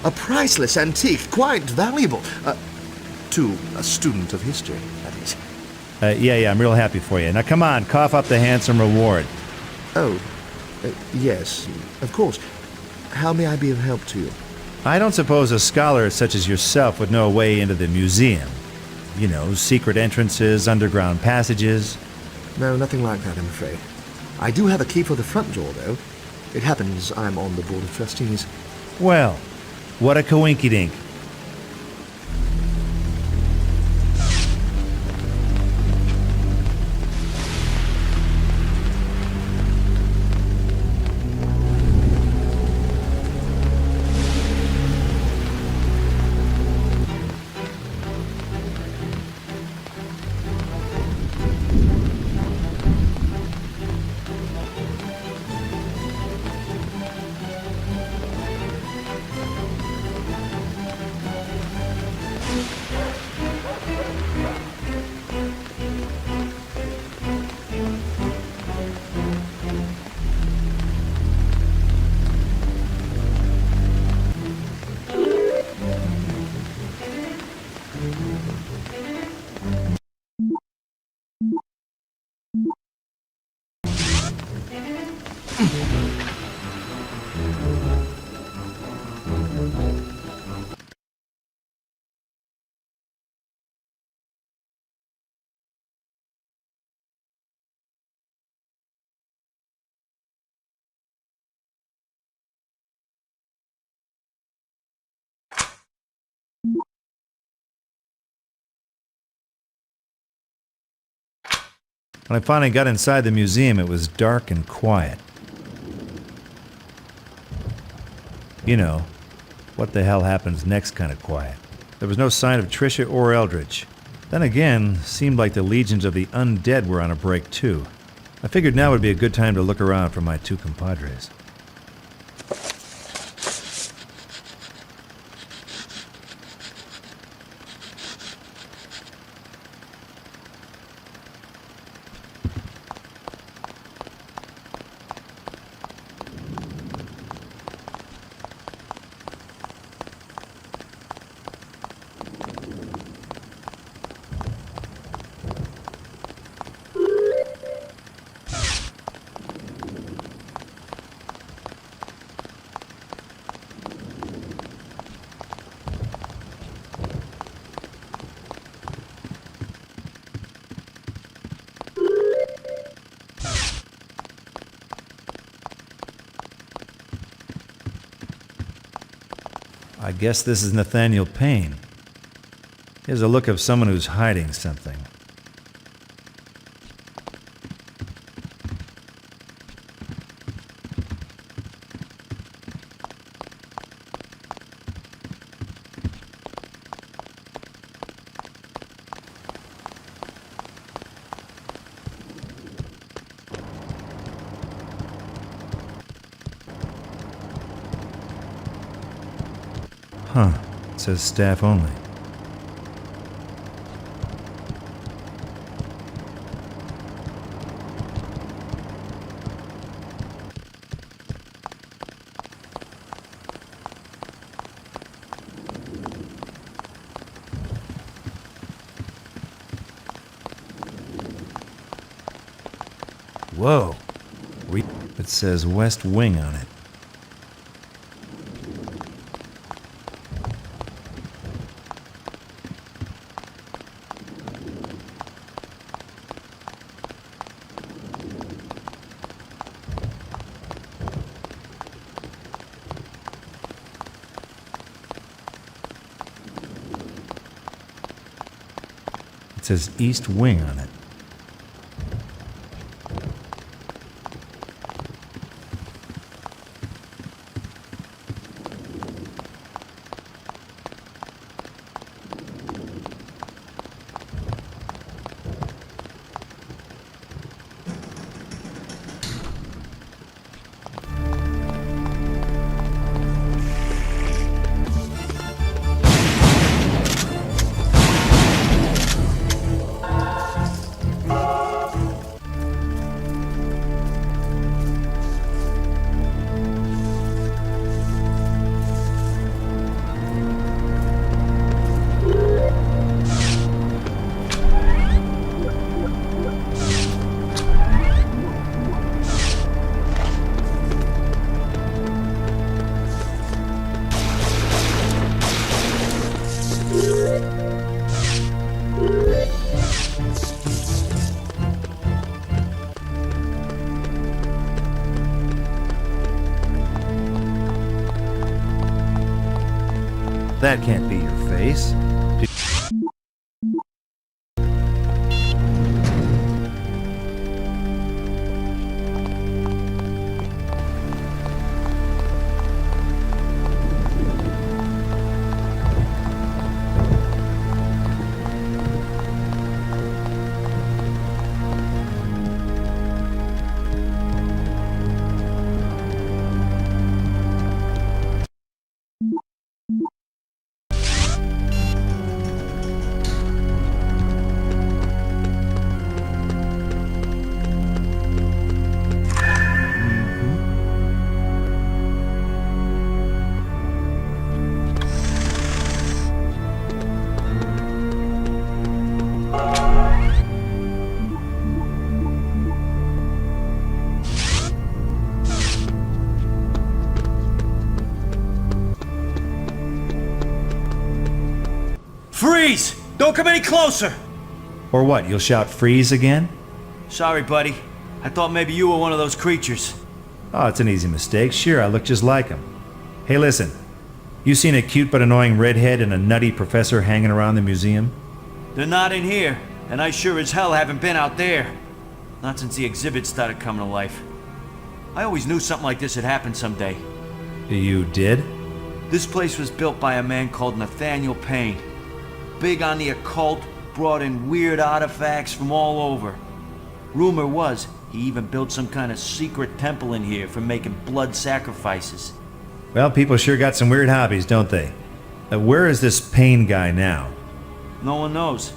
A priceless antique, quite valuable. To a student of history, that is. Yeah, I'm real happy for you. Now come on, cough up the handsome reward. Oh, yes, of course. How may I be of help to you? I don't suppose a scholar such as yourself would know a way into the museum. You know, secret entrances, underground passages. No, nothing like that, I'm afraid. I do have a key for the front door, though. It happens I'm on the Board of Trustees. Well, what a coinkydink. When I finally got inside the museum, it was dark and quiet. You know, what the hell happens next kind of quiet. There was no sign of Tricia or Eldridge. Then again, seemed like the legions of the undead were on a break too. I figured now would be a good time to look around for my two compadres. I guess this is Nathaniel Payne. He has a look of someone who's hiding something. Huh. It says staff only. Whoa. It says West Wing on it. It says East Wing on it. That can't be your face. Freeze! Don't come any closer! Or what, you'll shout freeze again? Sorry, buddy. I thought maybe you were one of those creatures. Oh, it's an easy mistake. Sure, I look just like him. Hey, listen. You seen a cute but annoying redhead and a nutty professor hanging around the museum? They're not in here, and I sure as hell haven't been out there. Not since the exhibit started coming to life. I always knew something like this would happen someday. You did? This place was built by a man called Nathaniel Payne. Big on the occult, brought in weird artifacts from all over. Rumor was he even built some kind of secret temple in here for making blood sacrifices. Well, people sure got some weird hobbies, don't they? Where is this Payne guy now? No one knows.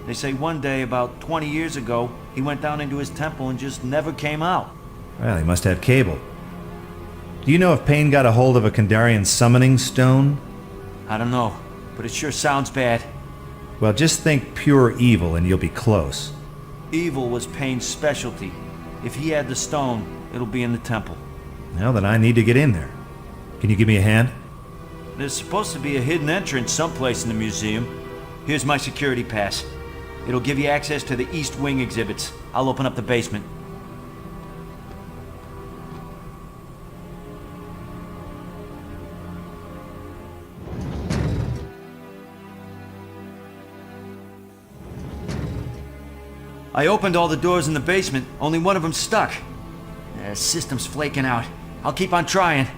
They say one day, about 20 years ago, he went down into his temple and just never came out. Well, he must have cable. Do you know if Payne got a hold of a Kandarian summoning stone? I don't know, but it sure sounds bad. Well, just think pure evil and you'll be close. Evil was Payne's specialty. If he had the stone, it'll be in the temple. Well, then I need to get in there. Can you give me a hand? There's supposed to be a hidden entrance someplace in the museum. Here's my security pass. It'll give you access to the East Wing exhibits. I'll open up the basement. I opened all the doors in the basement, only one of them stuck. The system's flaking out. I'll keep on trying.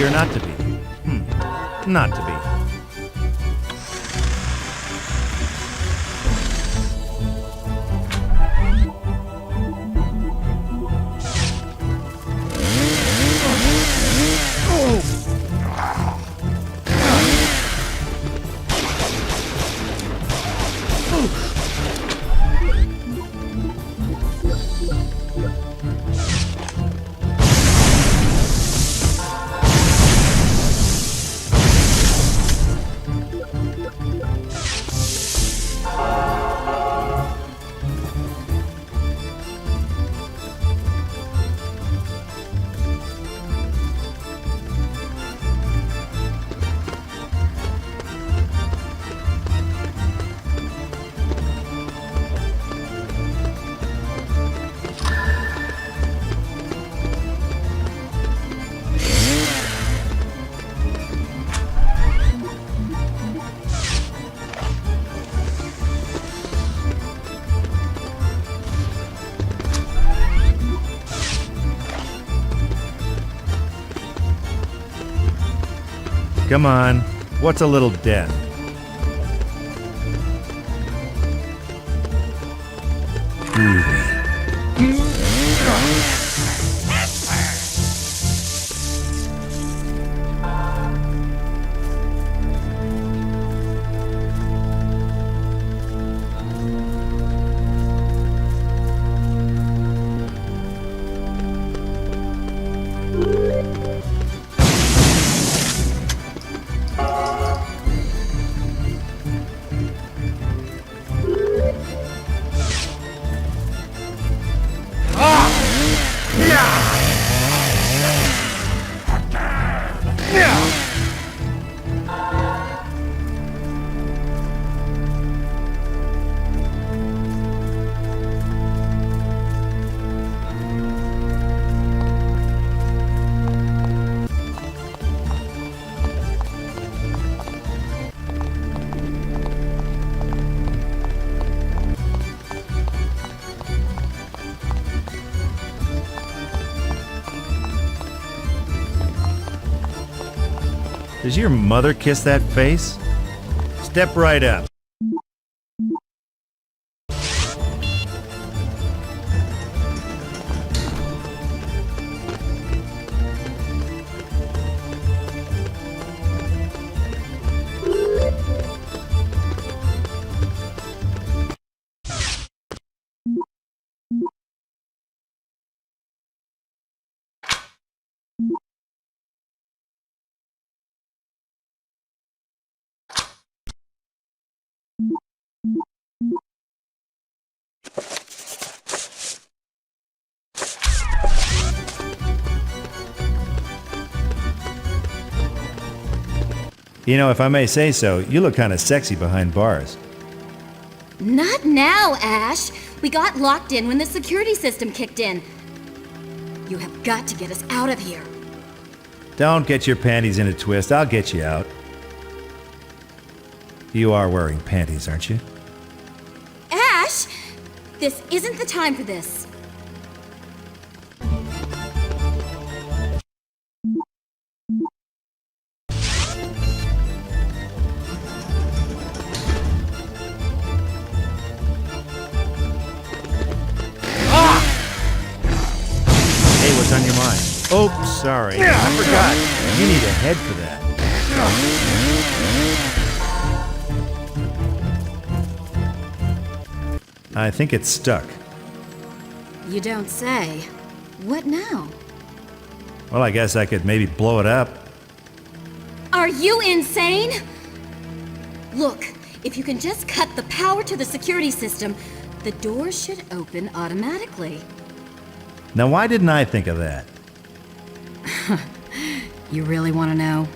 Or not to be? Not to be. Come on, what's a little death? Does your mother kiss that face? Step right up. You know, if I may say so, you look kind of sexy behind bars. Not now, Ash. We got locked in when the security system kicked in. You have got to get us out of here. Don't get your panties in a twist. I'll get you out. You are wearing panties, aren't you? Ash! This isn't the time for this. Hey, what's on your mind? Oh, sorry. I forgot. You need a head for that. I think it's stuck. You don't say. What now? Well, I guess I could maybe blow it up. Are you insane? Look, if you can just cut the power to the security system, the doors should open automatically. Now, why didn't I think of that? You really want to know?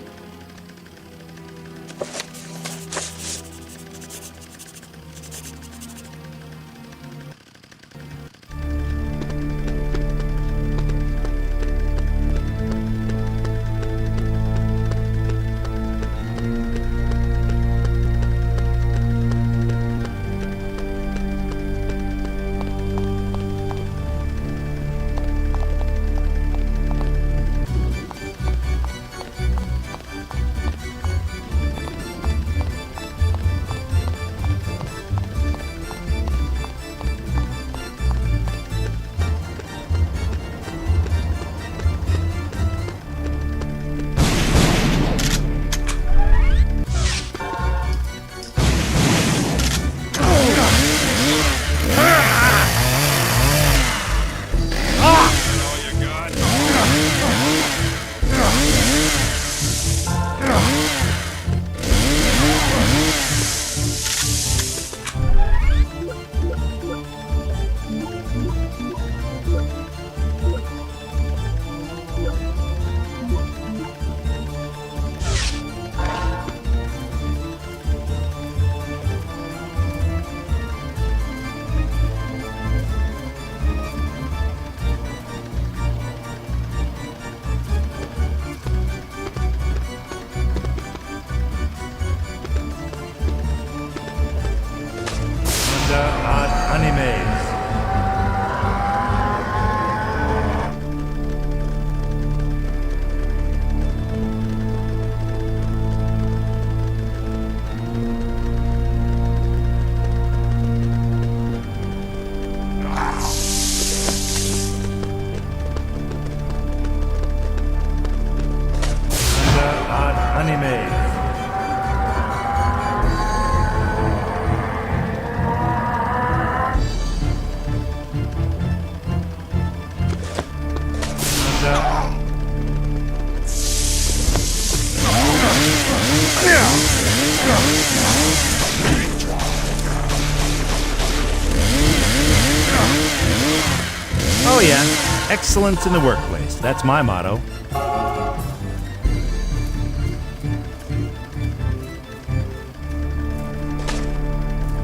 Oh yeah, excellence in the workplace. That's my motto.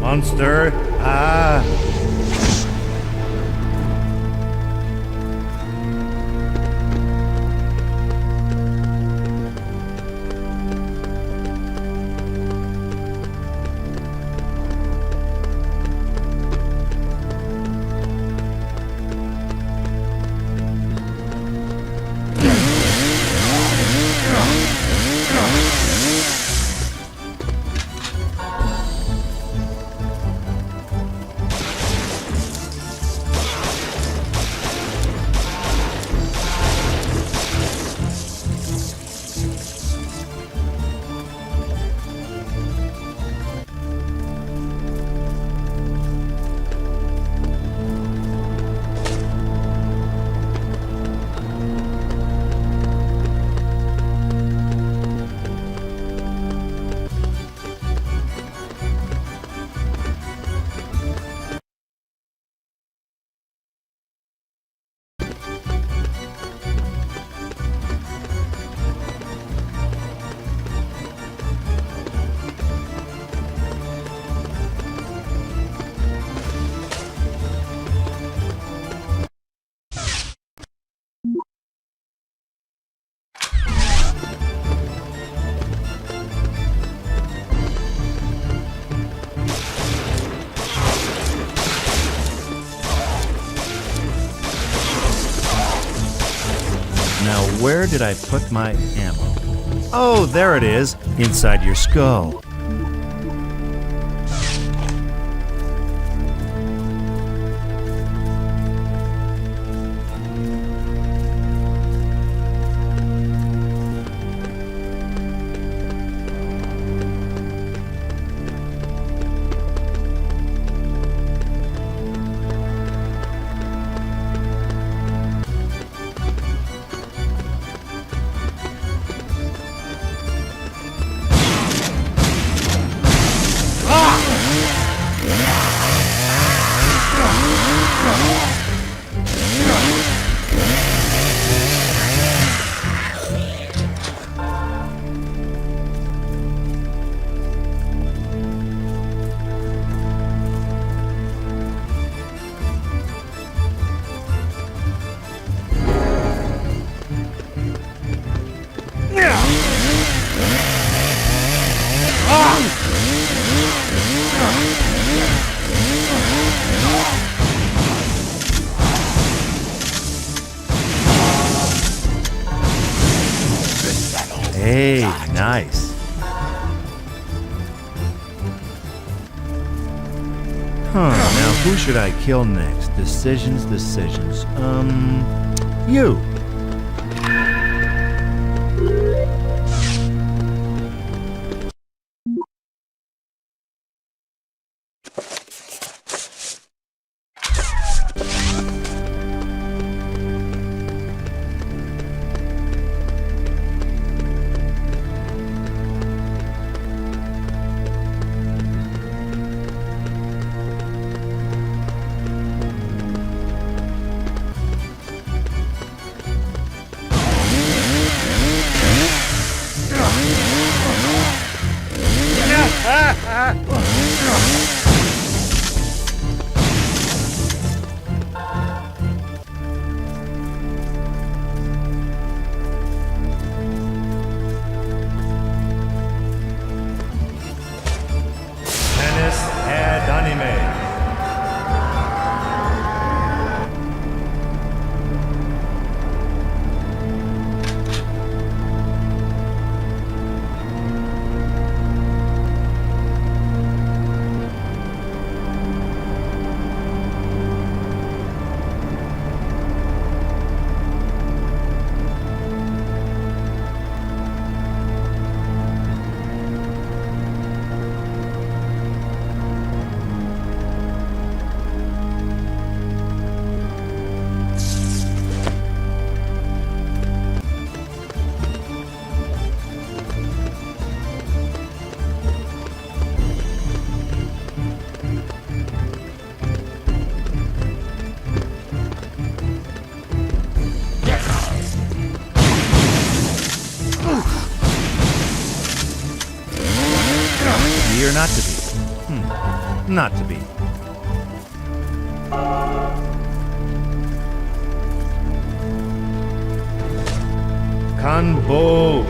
Monster. Ah. where did I put my ammo? Oh, there it is, inside your skull. Hey, nice. Now who should I kill next? Decisions. You. Or not to be? Not to be. Campbell,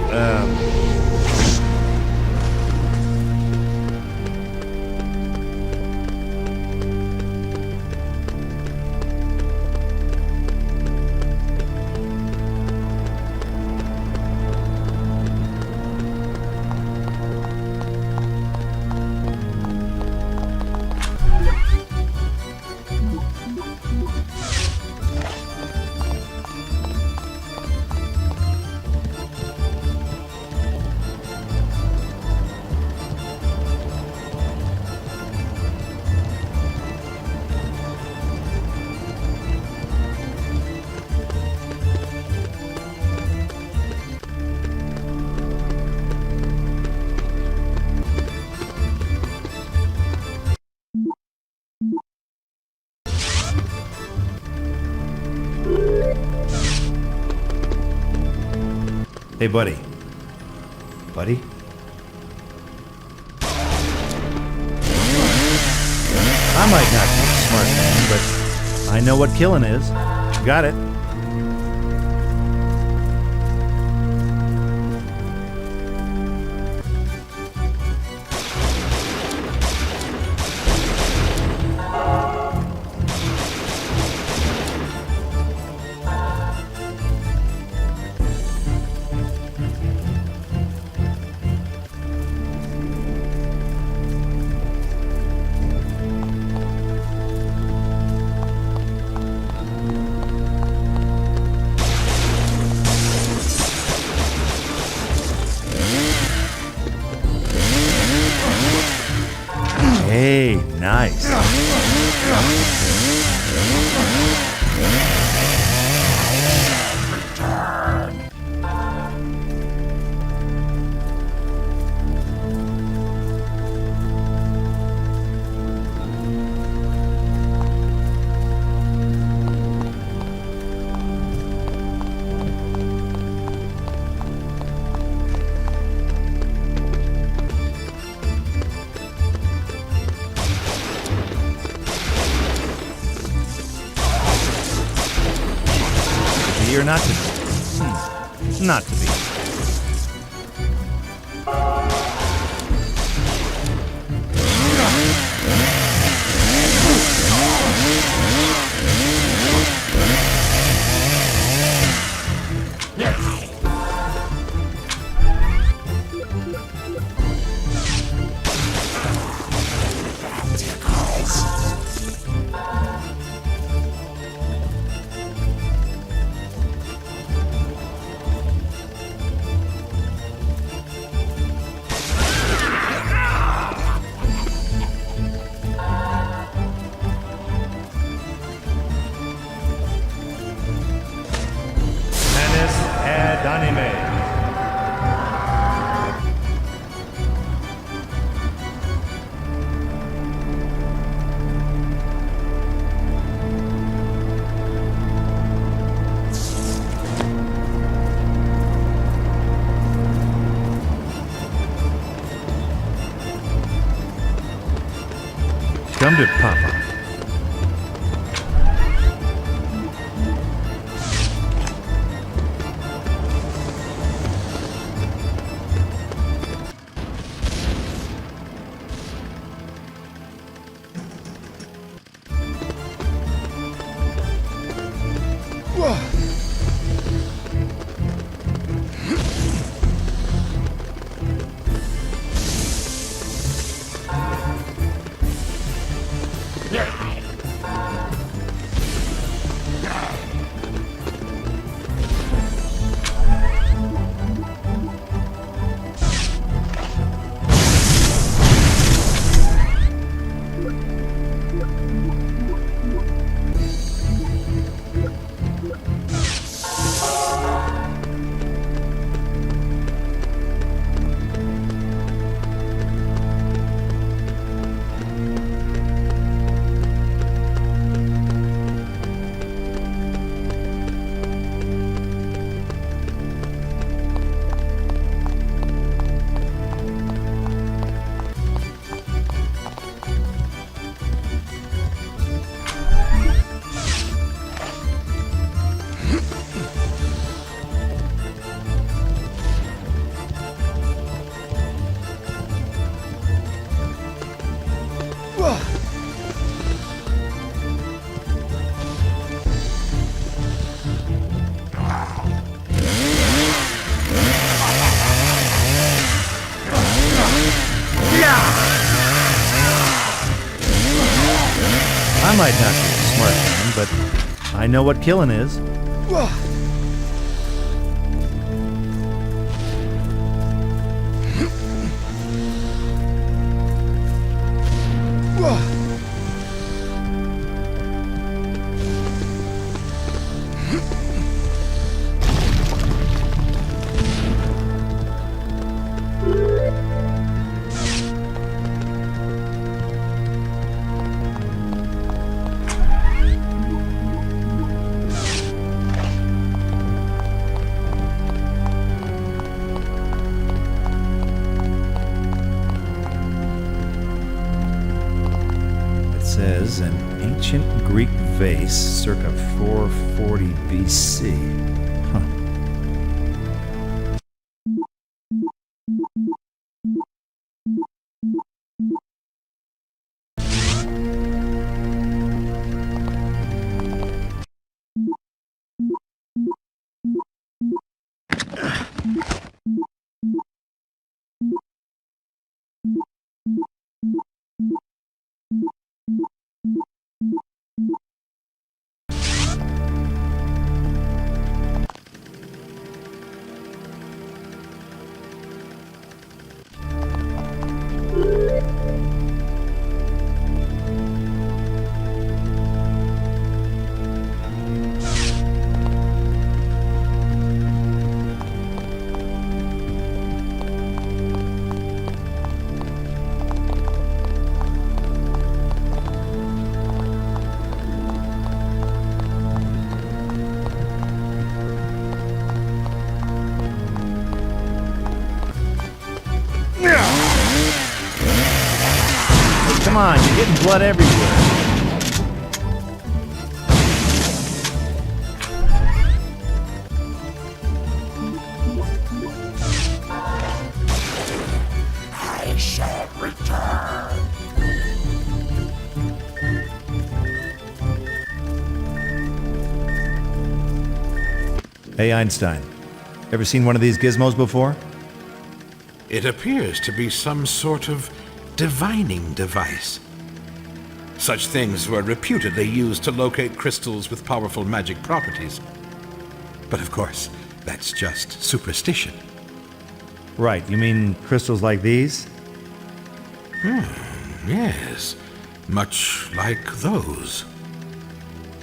Hey, buddy. Buddy? I might not be a smart man, but I know what killing is. Got it. Nice. To be or not to be? Not to be. Come to Papa. I might not be a smart man, but I know what killing is. Says an ancient Greek vase circa 440 BC. Huh. Getting blood everywhere. I shall return. Hey, Einstein. Ever seen one of these gizmos before? It appears to be some sort of divining device. Such things were reputedly used to locate crystals with powerful magic properties. But of course, that's just superstition. Right, you mean crystals like these? Yes, much like those.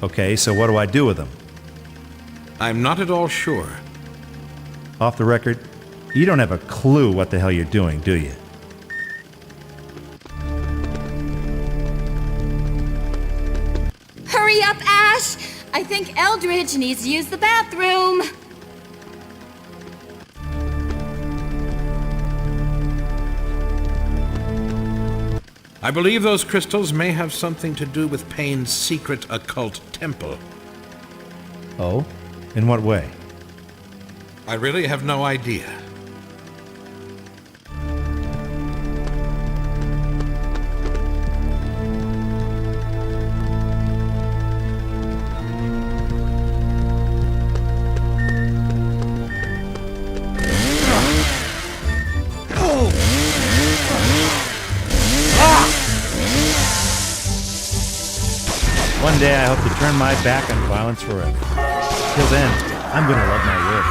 Okay, so what do I do with them? I'm not at all sure. Off the record, you don't have a clue what the hell you're doing, do you? Hurry up, Ash! I think Eldridge needs to use the bathroom. I believe those crystals may have something to do with Payne's secret occult temple. Oh? In what way? I really have no idea. One day I hope to turn my back on violence forever. Till then, I'm gonna love my work.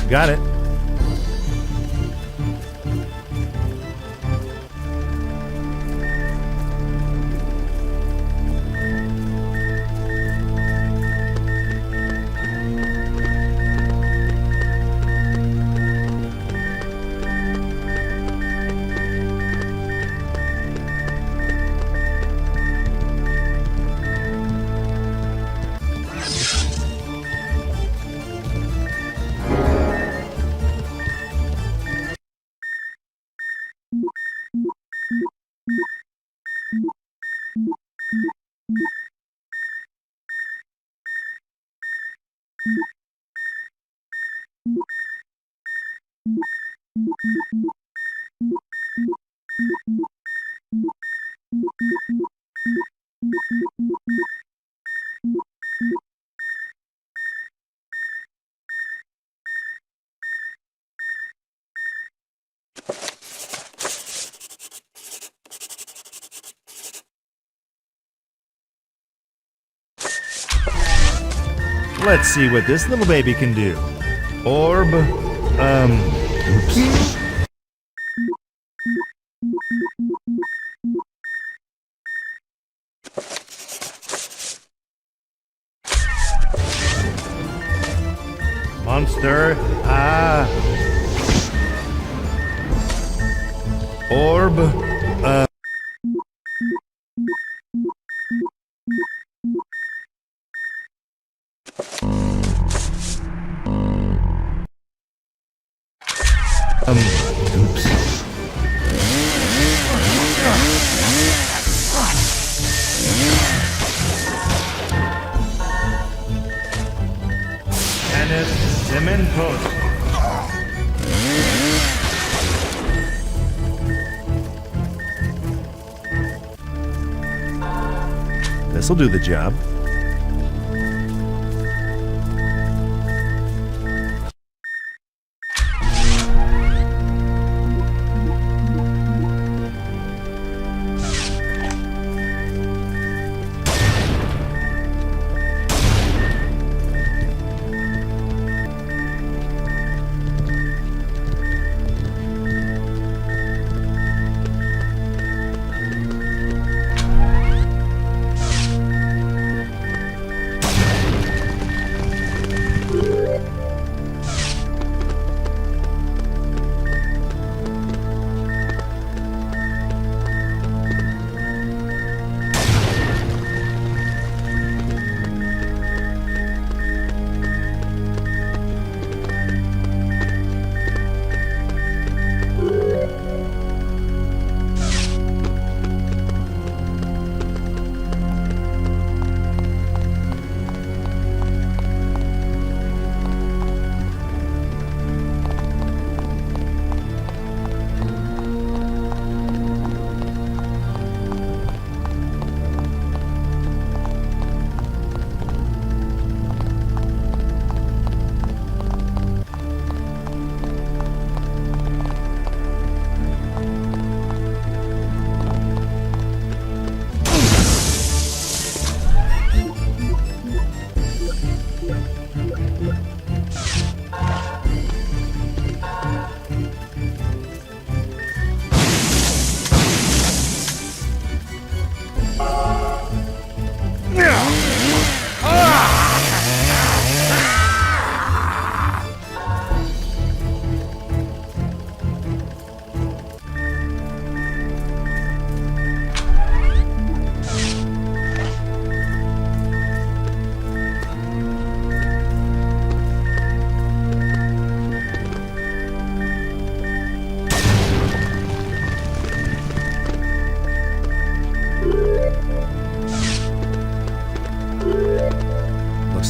Got it. Let's see what this little baby can do. Orb, oops. Monster, Orb, oops. Kenneth Cementos. This'll do the job.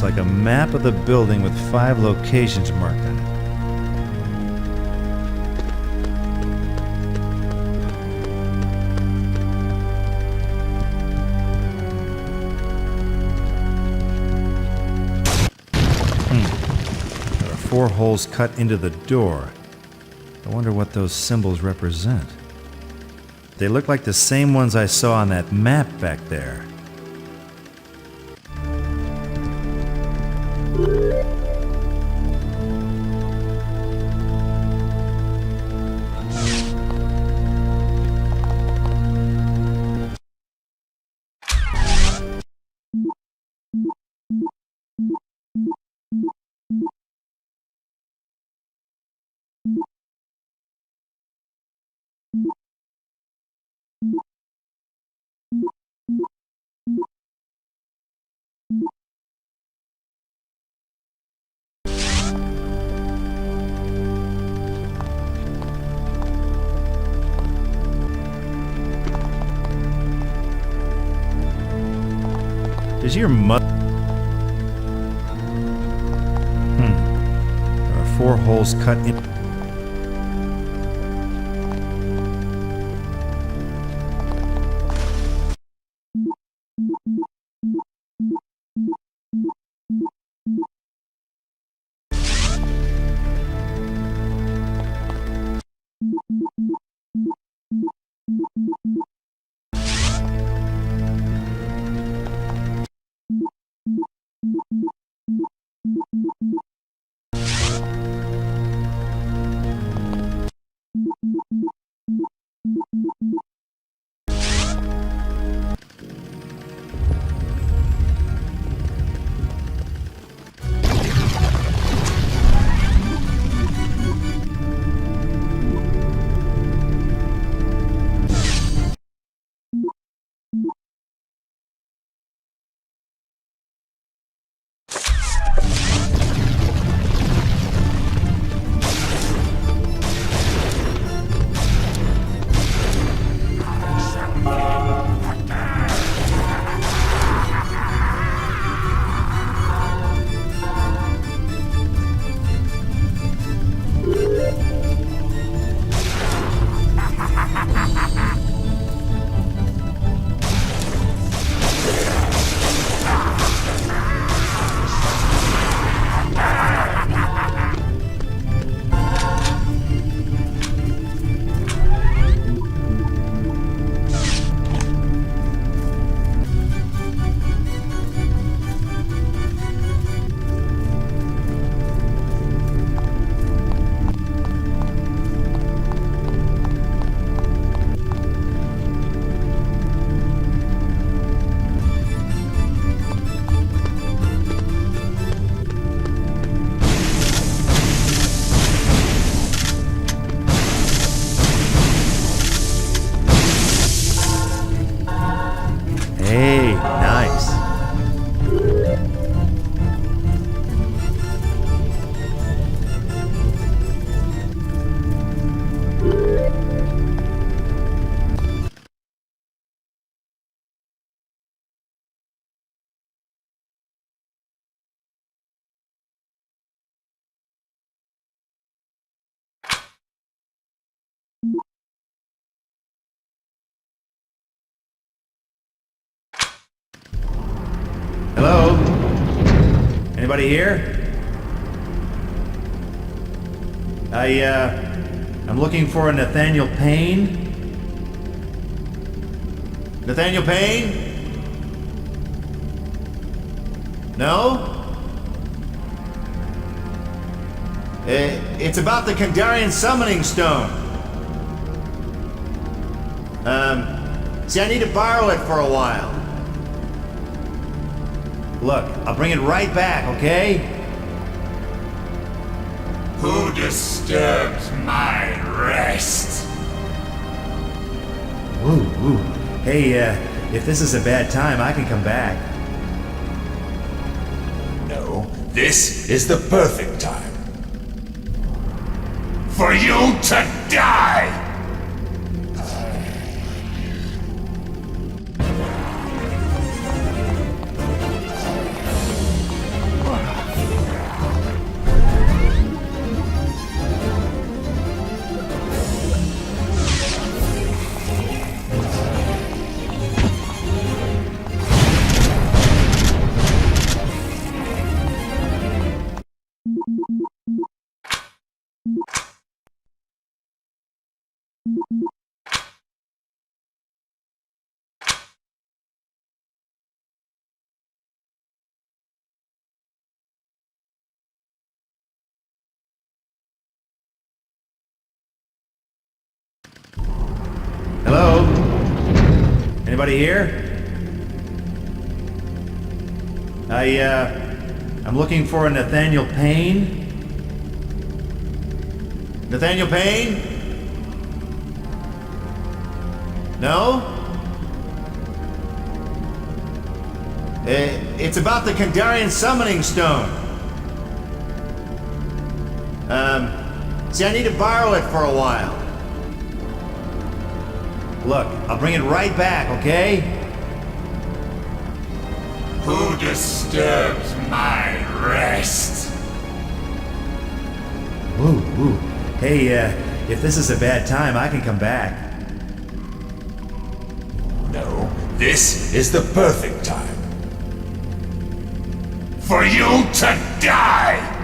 looks like a map of the building with 5 locations marked on it. There are 4 holes cut into the door. I wonder what those symbols represent. They look like the same ones I saw on that map back there. Does your mother... There are 4 holes cut in... Hey, nice. Hello? Anybody here? I'm looking for a Nathaniel Payne. Nathaniel Payne? No? It's about the Kandarian summoning stone. See, I need to borrow it for a while. Look, I'll bring it right back, okay? Who disturbs my rest? Ooh. Hey, if this is a bad time, I can come back. No, this is the perfect time. For you to die! Hello? Anybody here? I'm looking for a Nathaniel Payne. Nathaniel Payne? No? It's about the Kandarian summoning stone. See, I need to borrow it for a while. Look, I'll bring it right back, okay? Who disturbs my rest? Ooh. Hey, if this is a bad time, I can come back. No, this is the perfect time. For you to die!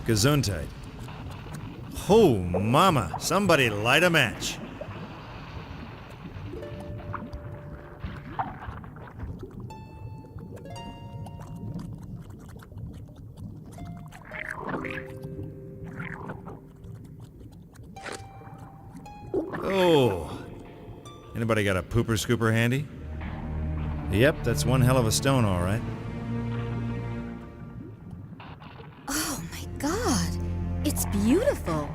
Gesundheit. Oh, mama, somebody light a match. Oh, anybody got a pooper scooper handy? Yep, that's one hell of a stone, all right. Oh my God, it's beautiful.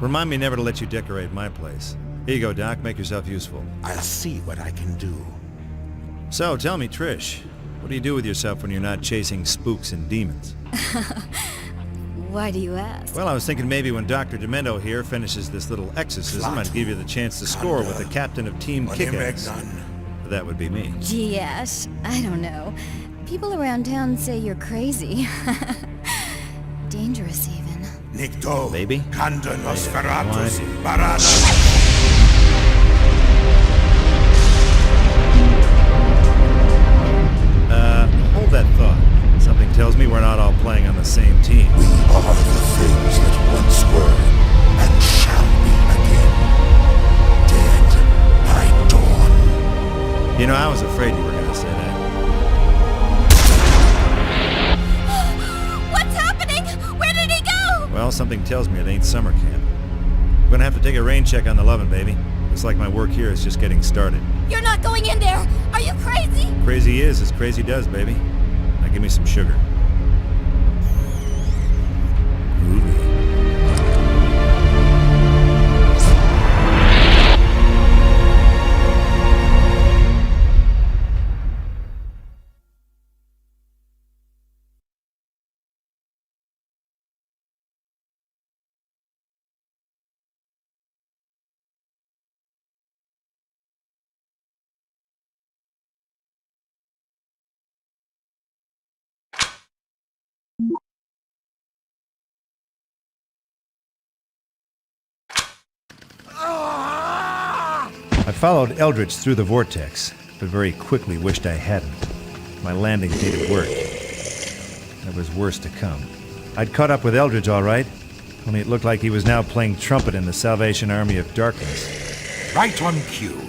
Remind me never to let you decorate my place. Here you go, Doc. Make yourself useful. I'll see what I can do. So, tell me, Trish, what do you do with yourself when you're not chasing spooks and demons? Why do you ask? Well, I was thinking maybe when Dr. Demento here finishes this little exorcism, I'd give you the chance to score with the captain of Team Kick-Ass. That would be me. Gee, Ash, I don't know. People around town say you're crazy. Dangerous, even. Nikto. Baby? Kanda Nosferatus. Hold that thought. Something tells me we're not all playing on the same team. We are the things that once were and shall be again. Dead by dawn. You know, I was afraid you were going to say that. What's happening? Where did he go? Well, something tells me it ain't summer camp. I'm going to have to take a rain check on the Lovin', baby. Looks like my work here is just getting started. You're not going in there! Are you crazy? Crazy is as crazy does, baby. Now give me some sugar. I followed Eldritch through the vortex, but very quickly wished I hadn't. My landing didn't work. There was worse to come. I'd caught up with Eldritch all right, only it looked like he was now playing trumpet in the Salvation Army of Darkness. Right on cue.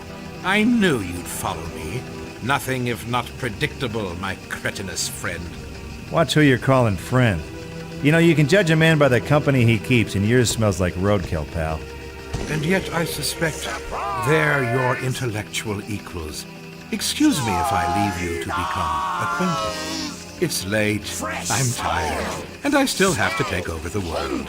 I knew you'd follow me. Nothing if not predictable, my cretinous friend. Watch who you're calling friend. You know, you can judge a man by the company he keeps, and yours smells like roadkill, pal. And yet I suspect they're your intellectual equals. Excuse me if I leave you to become acquainted. It's late, I'm tired, and I still have to take over the world.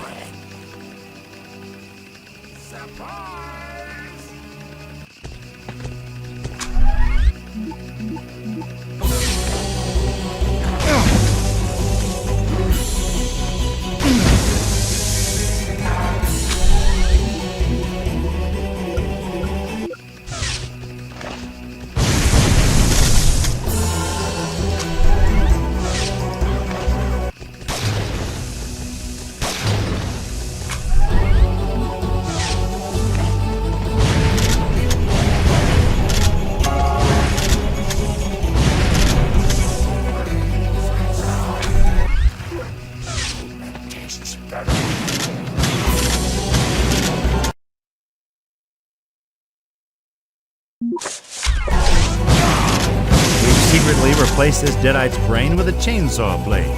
Secretly replace this deadite's brain with a chainsaw blade.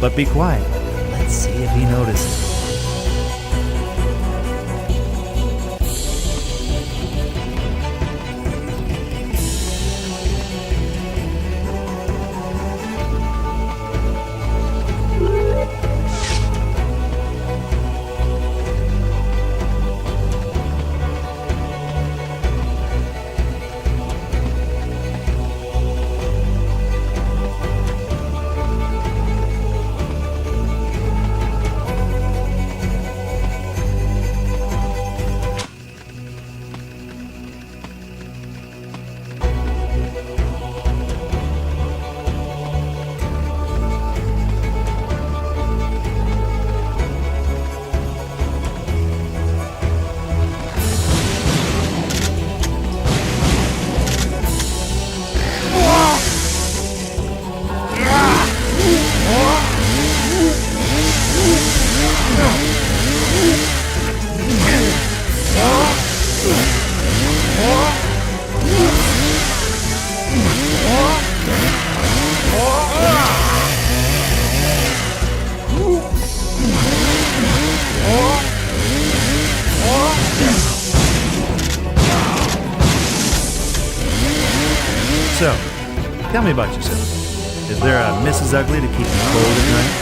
But be quiet. Let's see if he notices. So, tell me about yourself. Is there a Mrs. Ugly to keep you cold at night?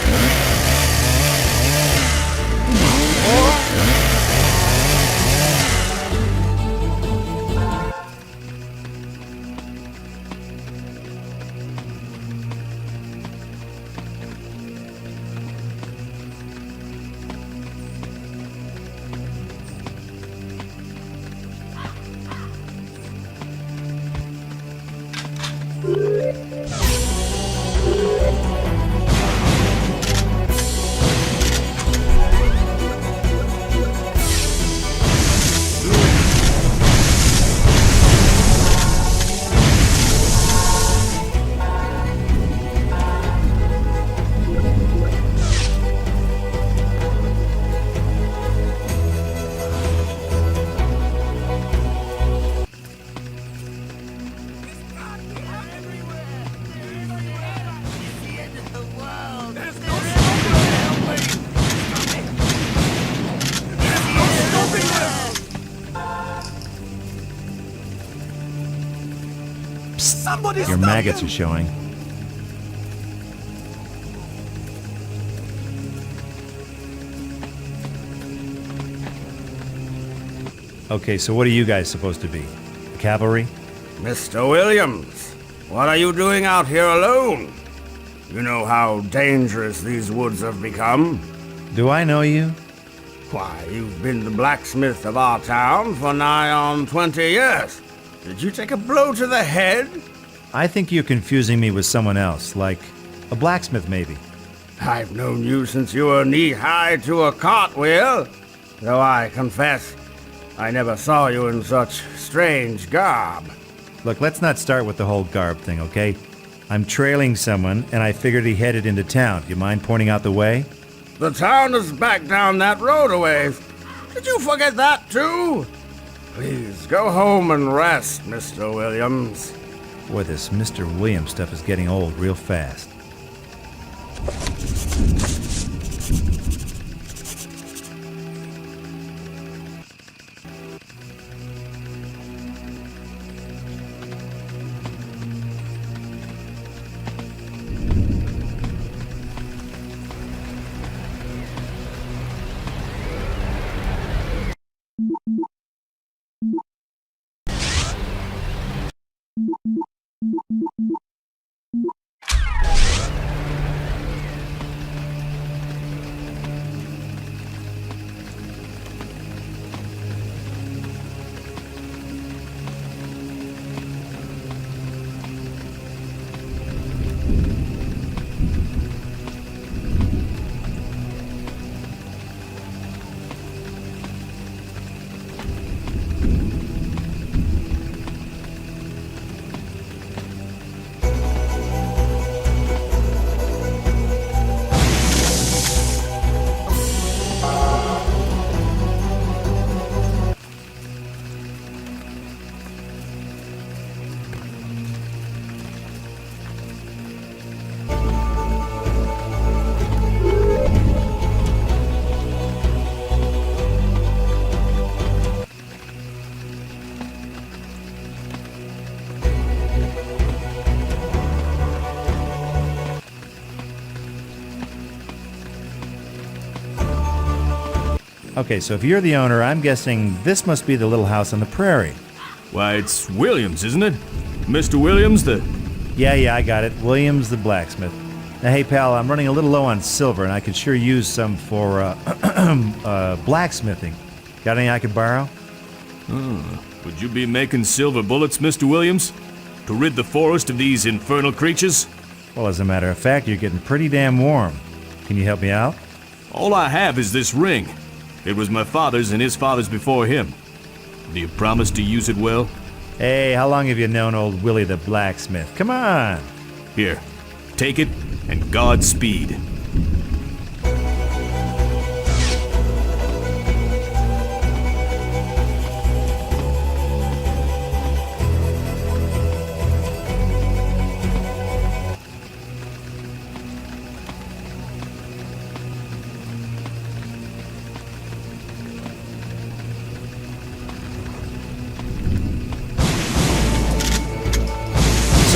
Your maggots are showing. Okay, so what are you guys supposed to be? Cavalry? Mr. Williams, what are you doing out here alone? You know how dangerous these woods have become. Do I know you? Why, you've been the blacksmith of our town for nigh on 20 years. Did you take a blow to the head? I think you're confusing me with someone else, like a blacksmith maybe. I've known you since you were knee-high to a cartwheel, though I confess I never saw you in such strange garb. Look, let's not start with the whole garb thing, okay? I'm trailing someone, and I figured he headed into town. Do you mind pointing out the way? The town is back down that road a ways. Did you forget that too? Please, go home and rest, Mr. Williams. Boy, this Mr. Williams stuff is getting old real fast. Okay, so if you're the owner, I'm guessing this must be the little house on the prairie. Why, it's Williams, isn't it? Mr. Williams, the... Yeah, I got it. Williams the blacksmith. Now, hey, pal, I'm running a little low on silver, and I could sure use some for, blacksmithing. Got any I could borrow? Would you be making silver bullets, Mr. Williams? To rid the forest of these infernal creatures? Well, as a matter of fact, you're getting pretty damn warm. Can you help me out? All I have is this ring. It was my father's and his father's before him. Do you promise to use it well? Hey, how long have you known old Willie the blacksmith? Come on! Here, take it, and Godspeed.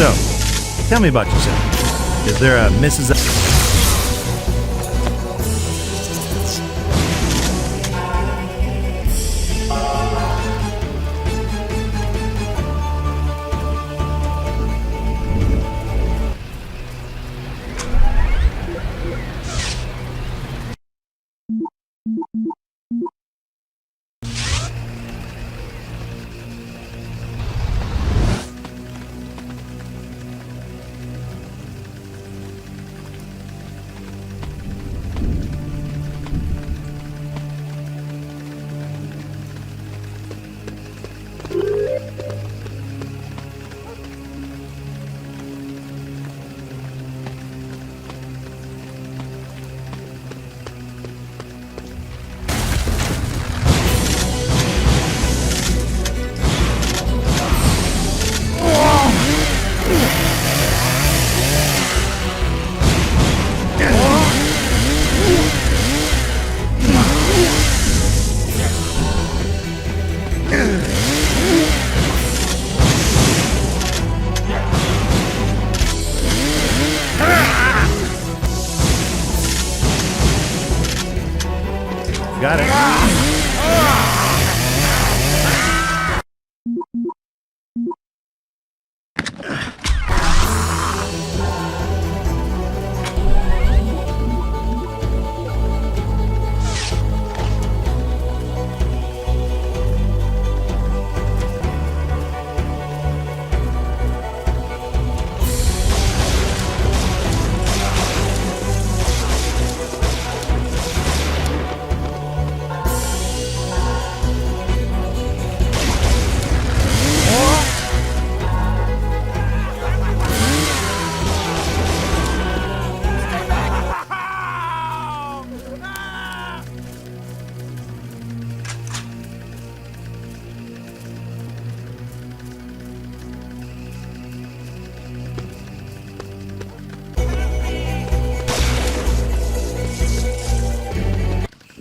So, tell me about yourself. Is there a Mrs.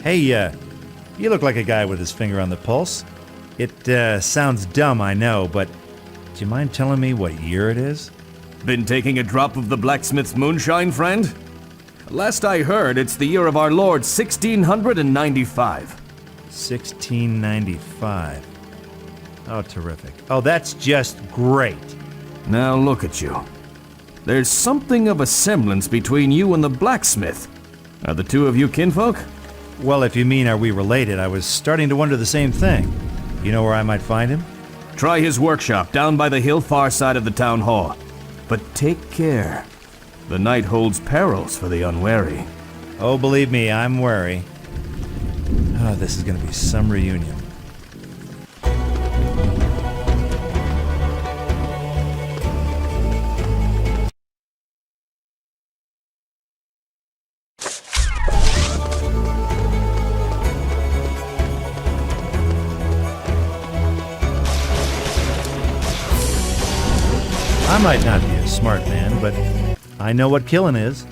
Hey, you look like a guy with his finger on the pulse. It sounds dumb, I know, but do you mind telling me what year it is? Been taking a drop of the blacksmith's moonshine, friend? Last I heard, it's the year of our Lord 1695. 1695. Oh, terrific. Oh, that's just great. Now look at you. There's something of a semblance between you and the blacksmith. Are the two of you kinfolk? Well, if you mean are we related, I was starting to wonder the same thing. You know where I might find him? Try his workshop down by the hill far side of the town hall. But take care. The night holds perils for the unwary. Oh, believe me, I'm wary. Oh, this is gonna be some reunion. I might not be a smart man, but I know what killing is.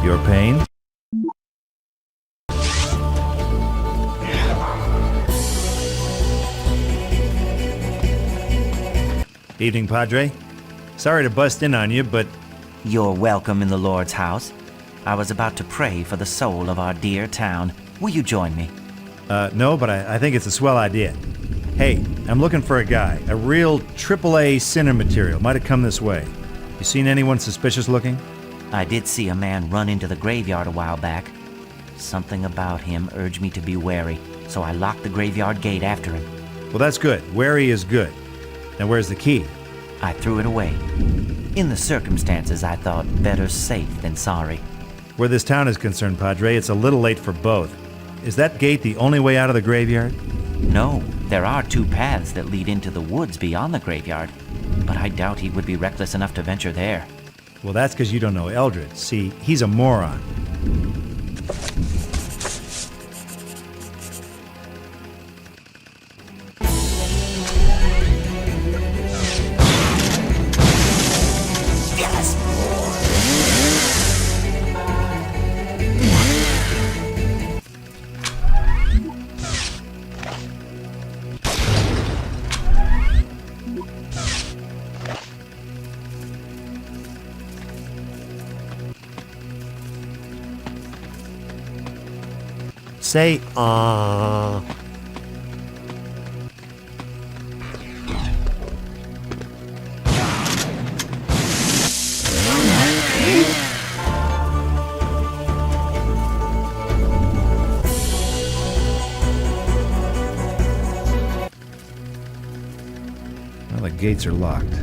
Your pain? Evening, Padre. Sorry to bust in on you, but... You're welcome in the Lord's house. I was about to pray for the soul of our dear town. Will you join me? No, but I think it's a swell idea. Hey, I'm looking for a guy. A real AAA sinner material. Might have come this way. You seen anyone suspicious looking? I did see a man run into the graveyard a while back. Something about him urged me to be wary, so I locked the graveyard gate after him. Well, that's good. Wary is good. Now, where's the key? I threw it away. In the circumstances, I thought better safe than sorry. Where this town is concerned, Padre, it's a little late for both. Is that gate the only way out of the graveyard? No, there are two paths that lead into the woods beyond the graveyard, but I doubt he would be reckless enough to venture there. Well, that's because you don't know Eldred. See, he's a moron. Say, Well, the gates are locked.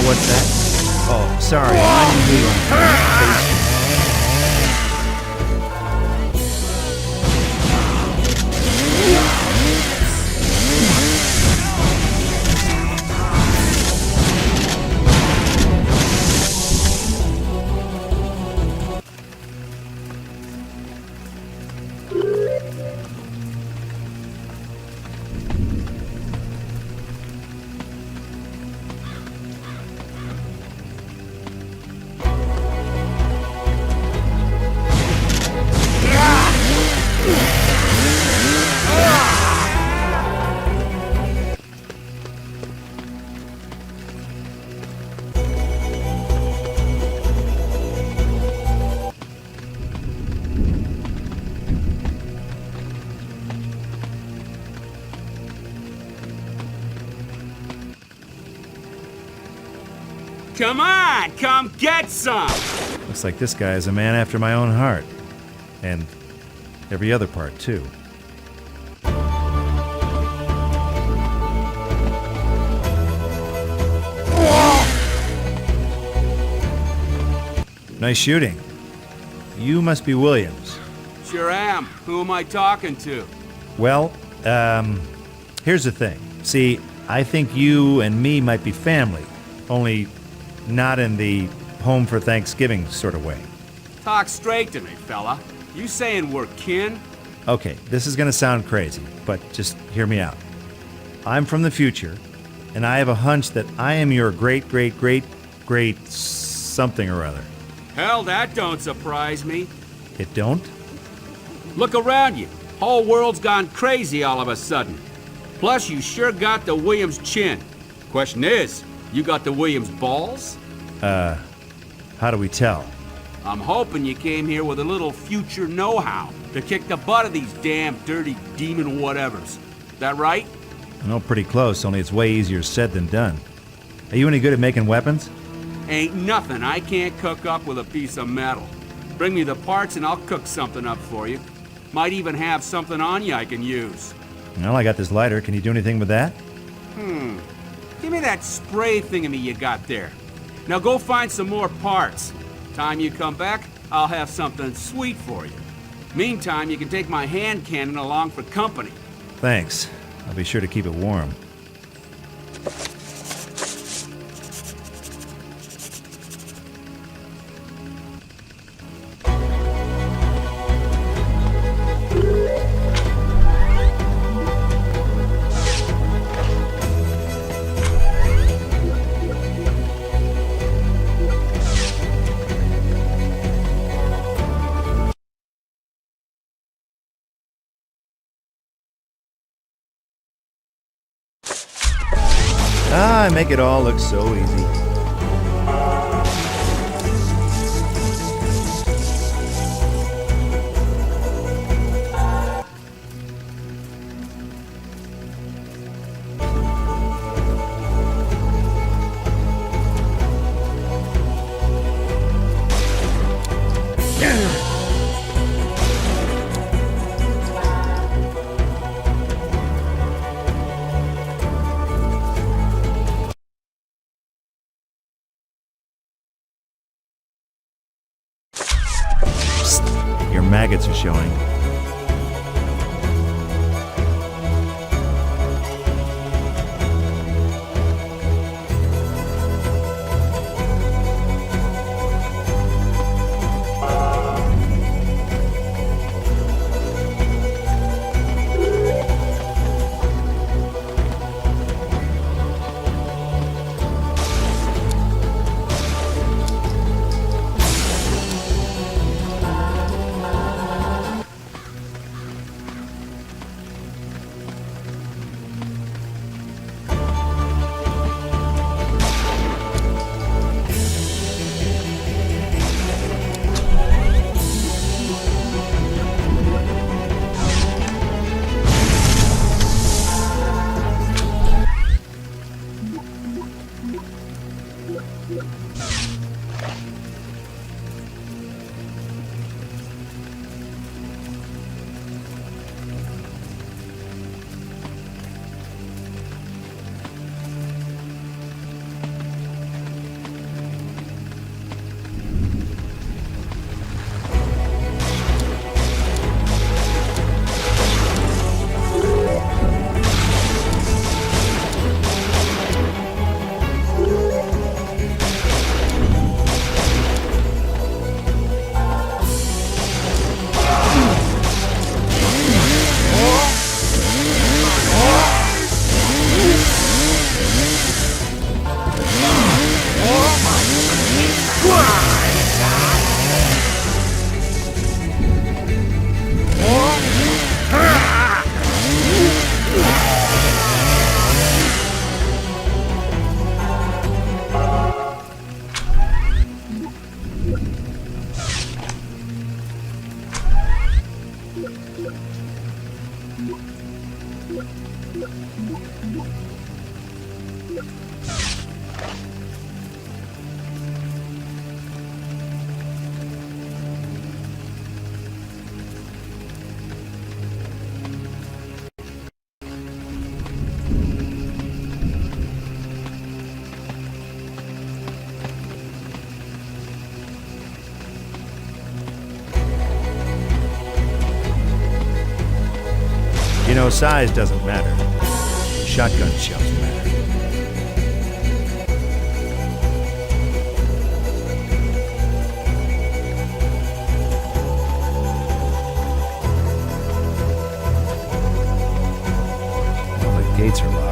What's that? Oh, sorry. I didn't mean Come on, come get some! Looks like this guy is a man after my own heart. And every other part, too. Nice shooting. You must be Williams. Sure am. Who am I talking to? Well, here's the thing. See, I think you and me might be family, only not in the home for Thanksgiving sort of way. Talk straight to me, fella. You saying we're kin? Okay, this is gonna sound crazy, but just hear me out. I'm from the future, and I have a hunch that I am your great something or other. Hell, that don't surprise me. It don't? Look around you. Whole world's gone crazy all of a sudden. Plus, you sure got the Williams chin. Question is, you got the Williams balls? How do we tell? I'm hoping you came here with a little future know-how to kick the butt of these damn dirty demon whatevers. That right? No, pretty close, only it's way easier said than done. Are you any good at making weapons? Ain't nothing I can't cook up with a piece of metal. Bring me the parts and I'll cook something up for you. Might even have something on you I can use. Well, I got this lighter. Can you do anything with that? Give me that spray thingamie you got there. Now go find some more parts. Time you come back, I'll have something sweet for you. Meantime, you can take my hand cannon along for company. Thanks. I'll be sure to keep it warm. I make it all look so easy. Your maggots are showing. know, size doesn't matter. Shotgun shells matter. Well, the gates are locked.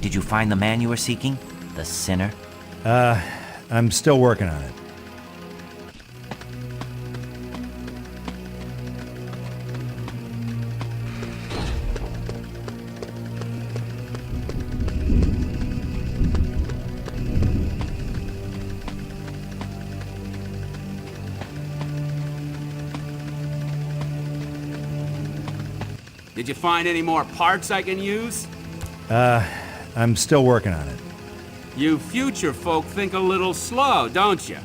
Did you find the man you were seeking? The sinner? I'm still working on it. Did you find any more parts I can use? I'm still working on it. You future folk think a little slow, don't you?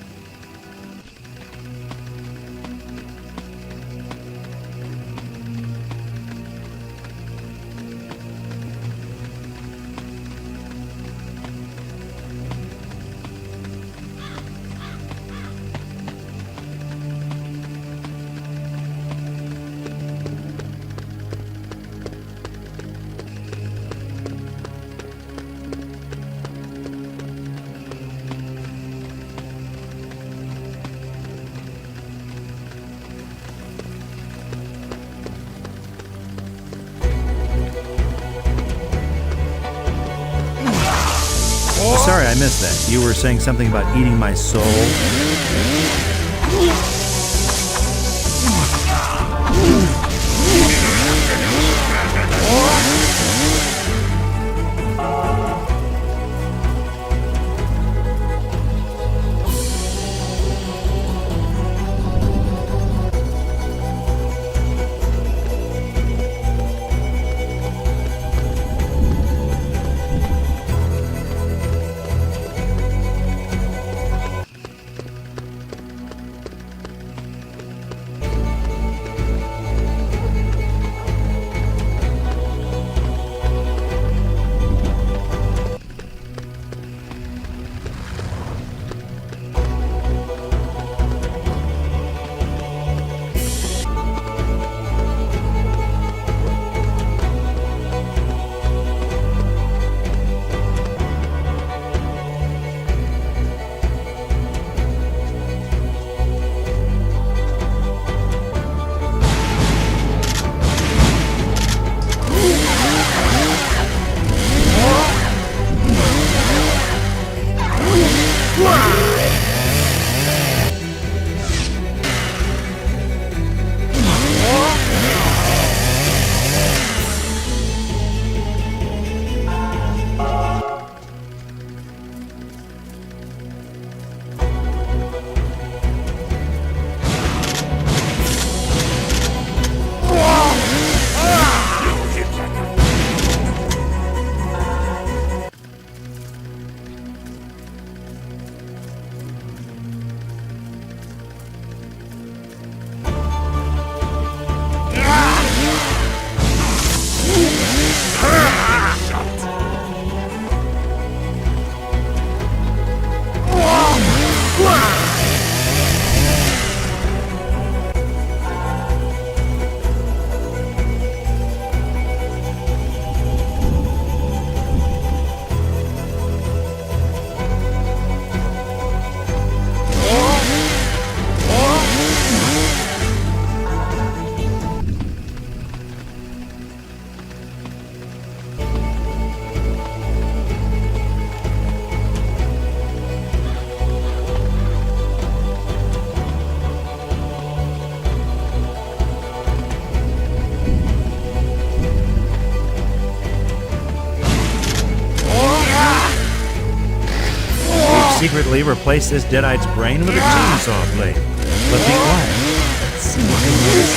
Sorry, I missed that. You were saying something about eating my soul? secretly replace this deadite's brain with a chainsaw blade. But be quiet. Let's see what he is.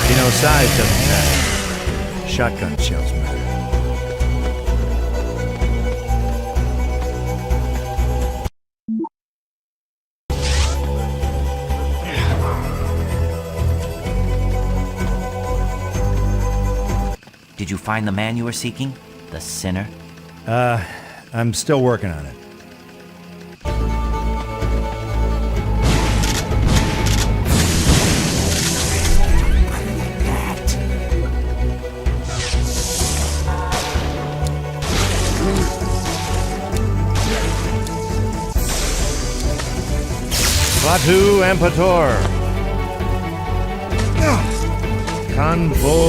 You know, size doesn't matter. Shotgun shells matter. Did you find the man you were seeking? The sinner? I'm still working on it. Batu Ampator. Convo.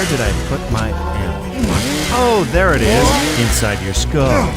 Did I put my ammo? Oh, there it is, inside your skull.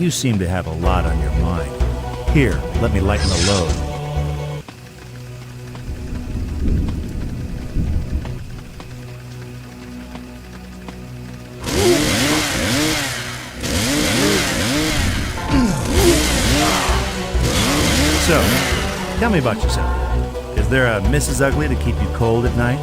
You seem to have a lot on your mind. Here, let me lighten the load. So, tell me about yourself. Is there a Mrs. Ugly to keep you cold at night?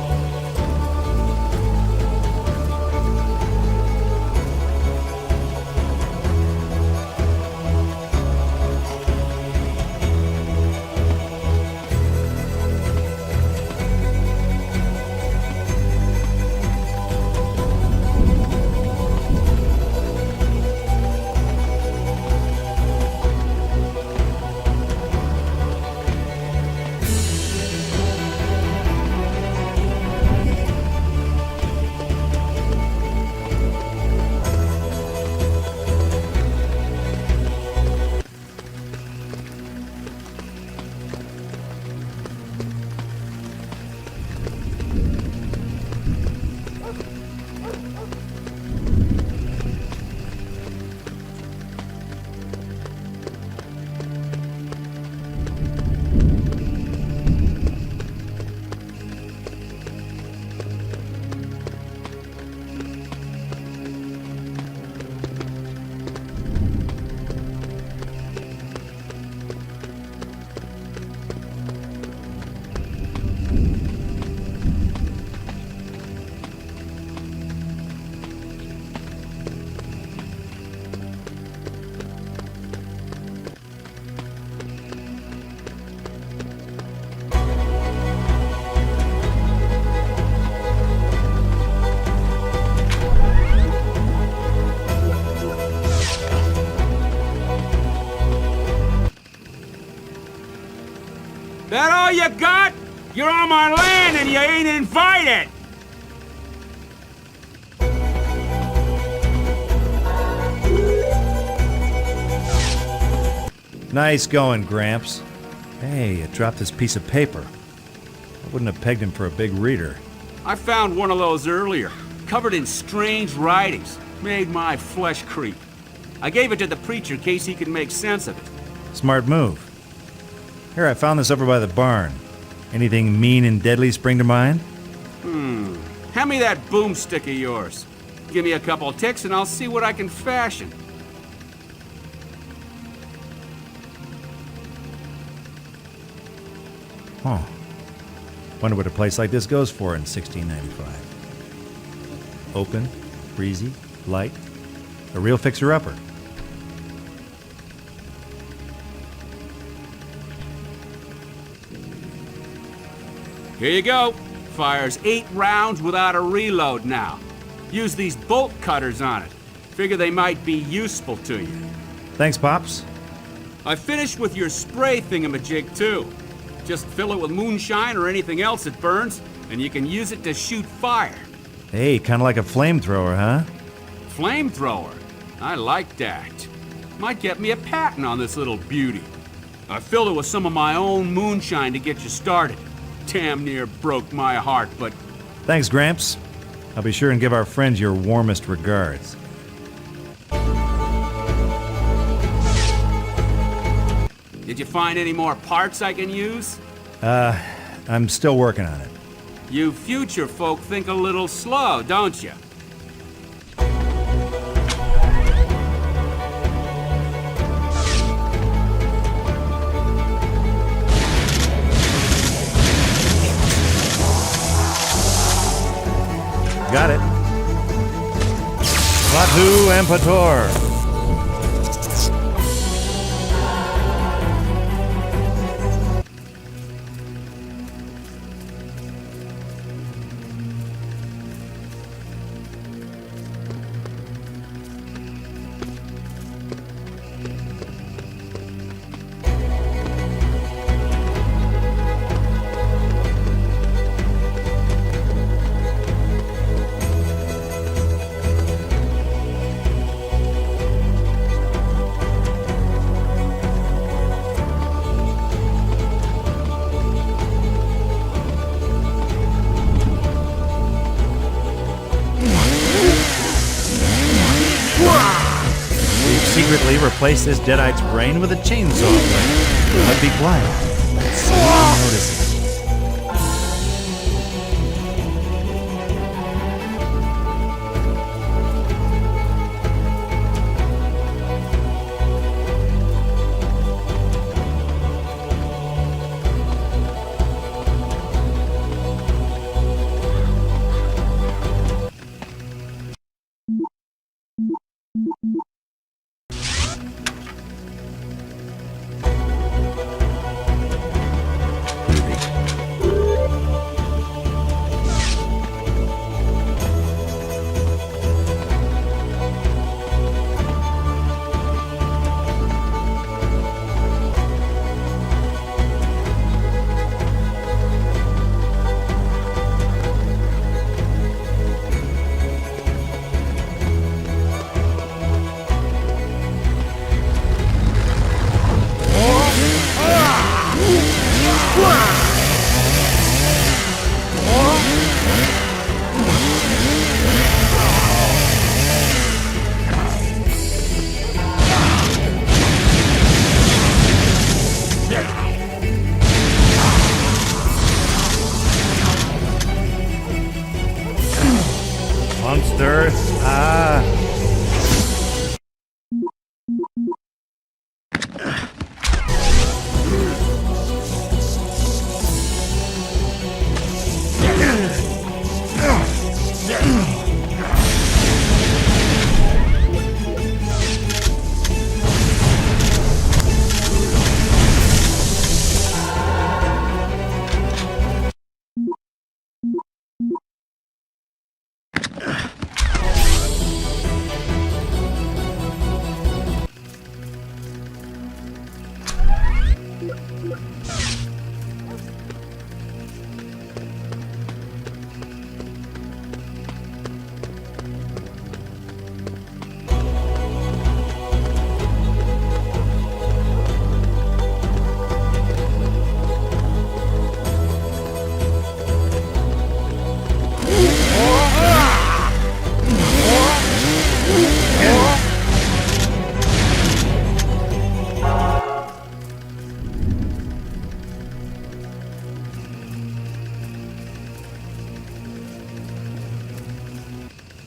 That all you got? You're on my land and you ain't invited! Nice going, Gramps. Hey, it dropped this piece of paper. I wouldn't have pegged him for a big reader. I found one of those earlier, covered in strange writings. Made my flesh creep. I gave it to the preacher in case he could make sense of it. Smart move. Here, I found this over by the barn. Anything mean and deadly spring to mind? Hand me that boomstick of yours. Give me a couple ticks and I'll see what I can fashion. Huh. Wonder what a place like this goes for in 1695. Open, breezy, light. A real fixer-upper. Here you go. Fires 8 rounds without a reload now. Use these bolt cutters on it. Figure they might be useful to you. Thanks, Pops. I finished with your spray thingamajig, too. Just fill it with moonshine or anything else that burns, and you can use it to shoot fire. Hey, kind of like a flamethrower, huh? Flamethrower? I like that. Might get me a patent on this little beauty. I filled it with some of my own moonshine to get you started. Damn near broke my heart, but... Thanks, Gramps. I'll be sure and give our friends your warmest regards. Did you find any more parts I can use? I'm still working on it. You future folk think a little slow, don't you? Got it. Klaatu and Pator. you replace this deadite's brain with a chainsaw blade. I'd be quiet. Someone notices. Monster.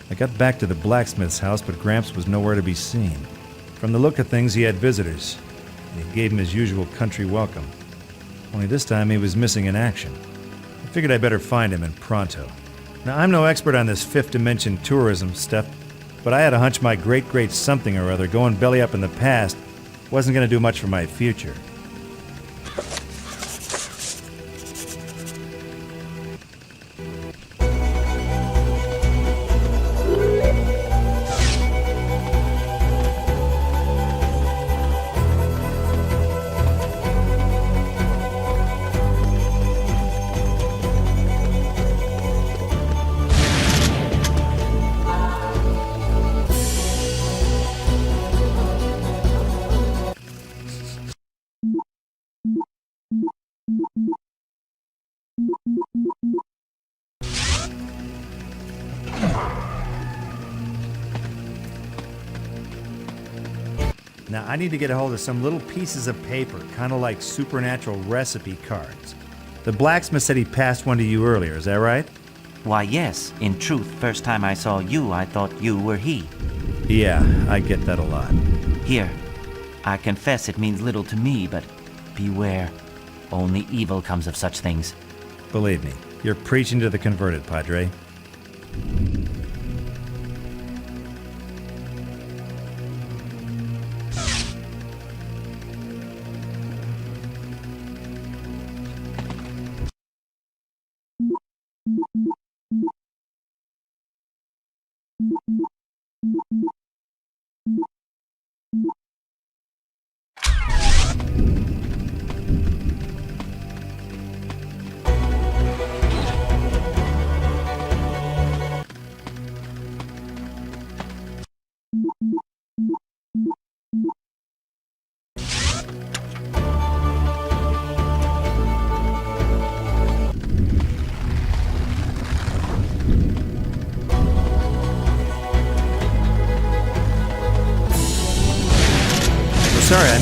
I got back to the blacksmith's house, but Gramps was nowhere to be seen. From the look of things, he had visitors. He gave him his usual country welcome. Only this time he was missing in action. I figured I'd better find him, and pronto. Now, I'm no expert on this fifth dimension tourism stuff, but I had a hunch my great something or other going belly up in the past wasn't going to do much for my future. Now, I need to get a hold of some little pieces of paper, kind of like supernatural recipe cards. The blacksmith said he passed one to you earlier, is that right? Why, yes. In truth, first time I saw you, I thought you were he. Yeah, I get that a lot. Here, I confess it means little to me, but beware. Only evil comes of such things. Believe me, you're preaching to the converted, Padre.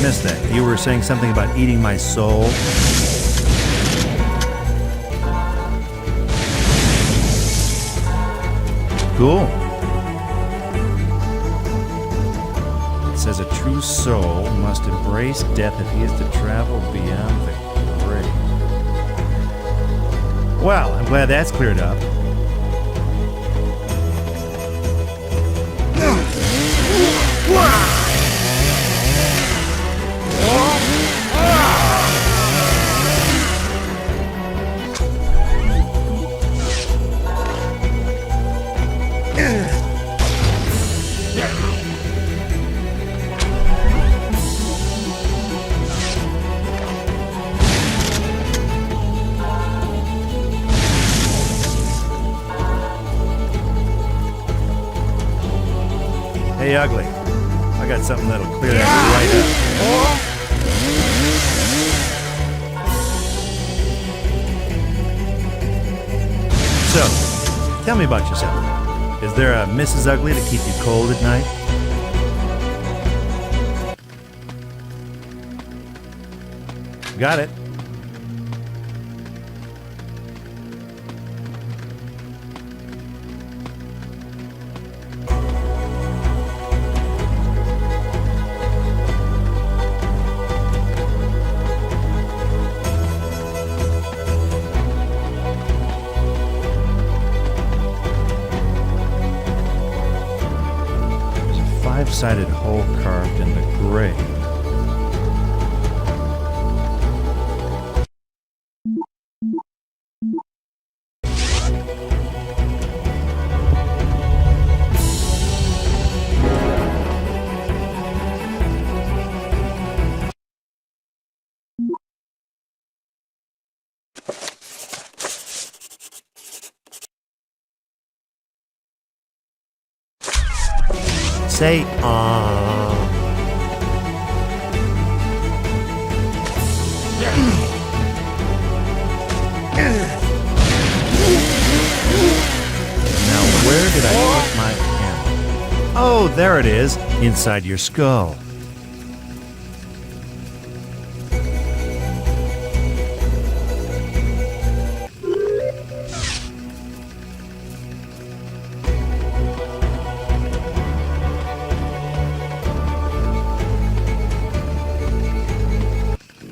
I missed that. You were saying something about eating my soul? Cool. It says a true soul must embrace death if he is to travel beyond the grave. Well, I'm glad that's cleared up. Hey, Ugly. I got something that'll clear that right up. So, tell me about yourself. Is there a Mrs. Ugly to keep you cold at night? Got it. Five-sided hole carved in the grave. Say, Now, where did I put my hammer? Oh, there it is, inside your skull.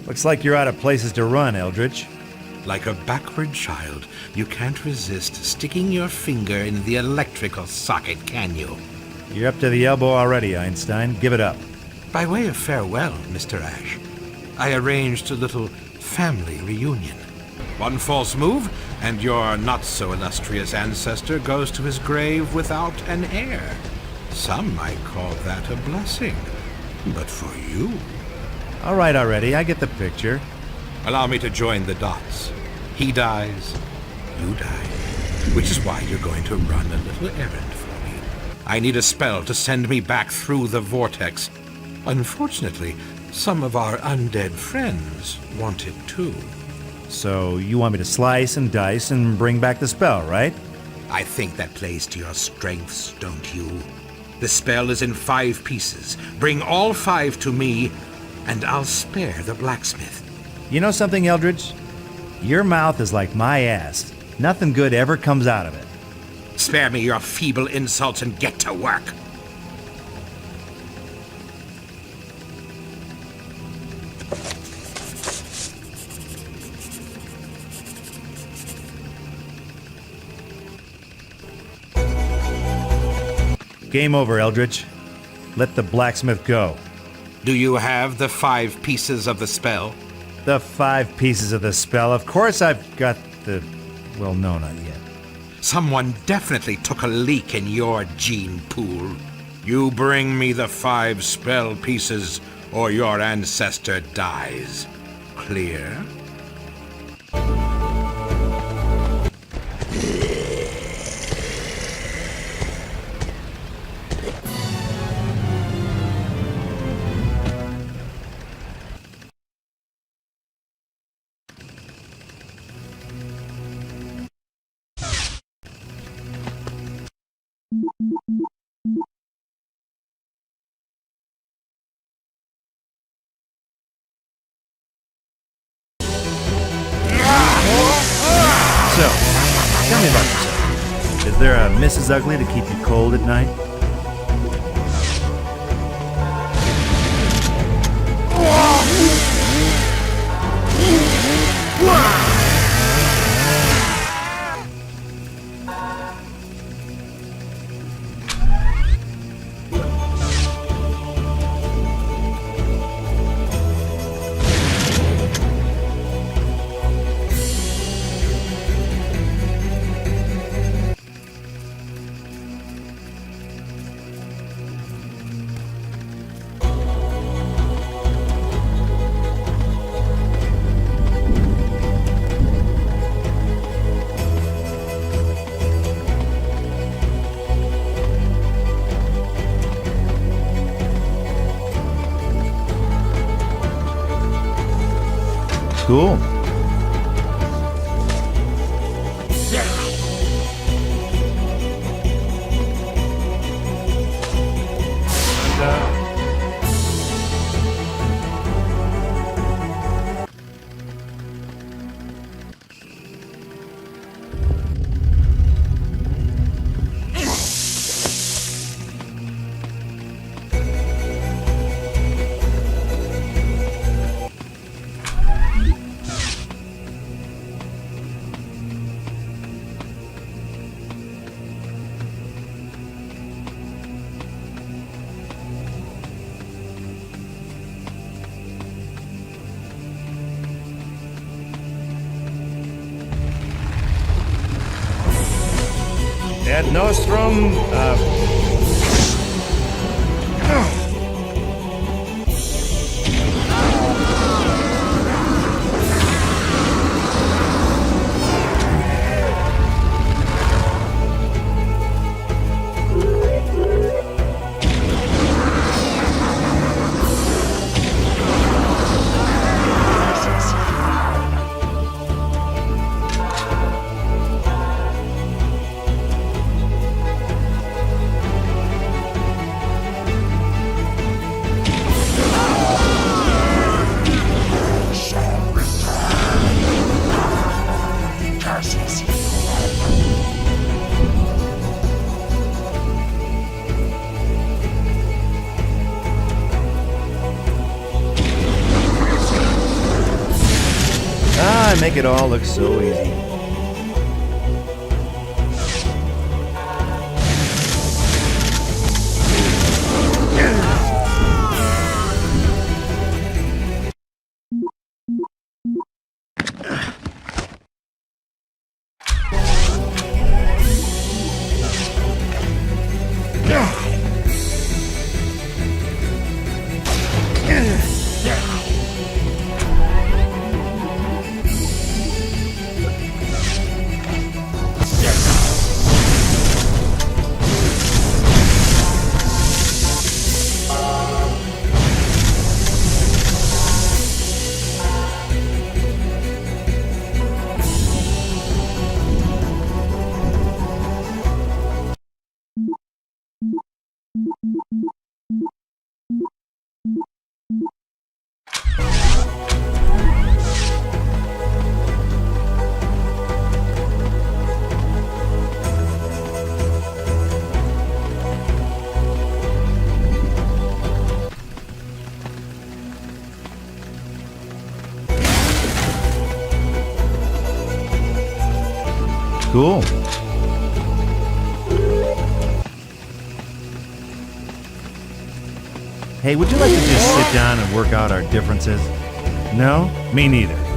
Looks like you're out of places to run, Eldridge. Like a backward child, you can't resist sticking your finger in the electrical socket, can you? You're up to the elbow already, Einstein. Give it up. By way of farewell, Mr. Ash, I arranged a little family reunion. One false move, and your not-so-illustrious ancestor goes to his grave without an heir. Some might call that a blessing. But for you... All right already, I get the picture. Allow me to join the dots. He dies, you die. Which is why you're going to run a little errand for me. I need a spell to send me back through the vortex. Unfortunately, some of our undead friends want it too. So you want me to slice and dice and bring back the spell, right? I think that plays to your strengths, don't you? The spell is in 5 pieces. Bring all 5 to me, and I'll spare the blacksmith. You know something, Eldridge? Your mouth is like my ass. Nothing good ever comes out of it. Spare me your feeble insults and get to work. Game over, Eldridge. Let the blacksmith go. Do you have the 5 pieces of the spell? The 5 pieces of the spell? Of course I've got the... Well, no, not yet. Someone definitely took a leak in your gene pool. You bring me the 5 spell pieces, or your ancestor dies. Clear? Tell me about yourself. Is there a Mrs. Ugly to keep you cold at night? Cool. Ad Nostrum, make it all look so easy. Cool. Hey, would you like to just sit down and work out our differences? No? Me neither.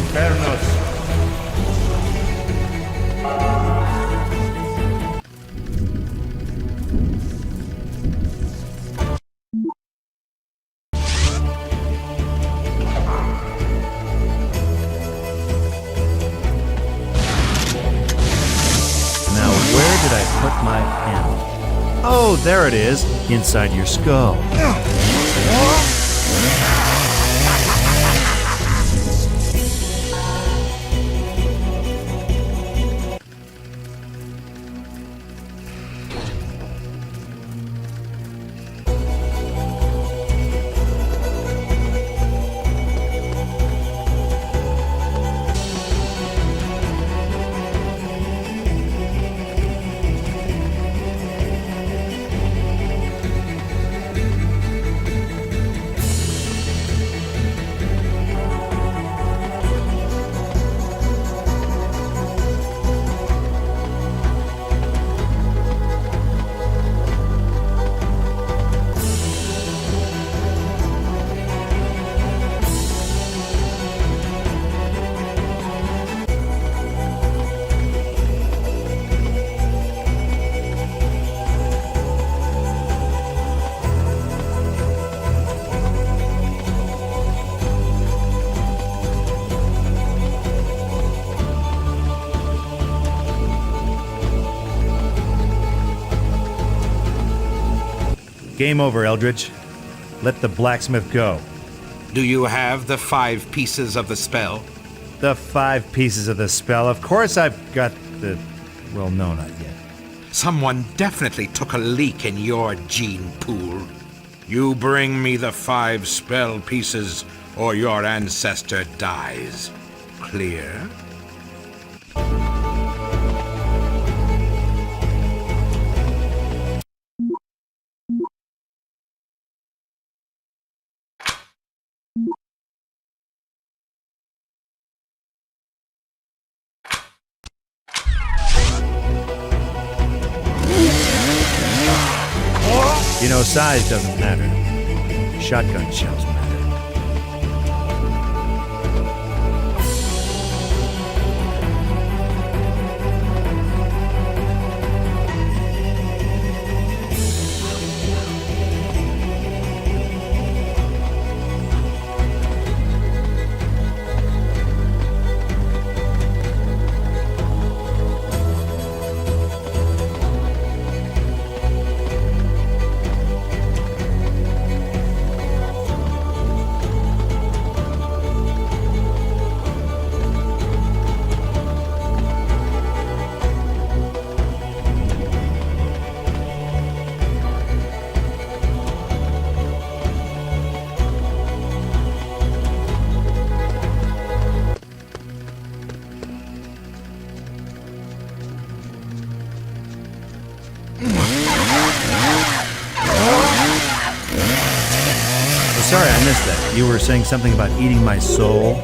Infernos. Now, where did I put my pen? Oh, there it is, inside your skull. Game over, Eldridge. Let the blacksmith go. Do you have the 5 pieces of the spell? The 5 pieces of the spell. Of course I've got the... Well, no, not yet. Someone definitely took a leak in your gene pool. You bring me the 5 spell pieces, or your ancestor dies. Clear? You know, size doesn't matter. Shotgun shells matter. Sorry, I missed that. You were saying something about eating my soul?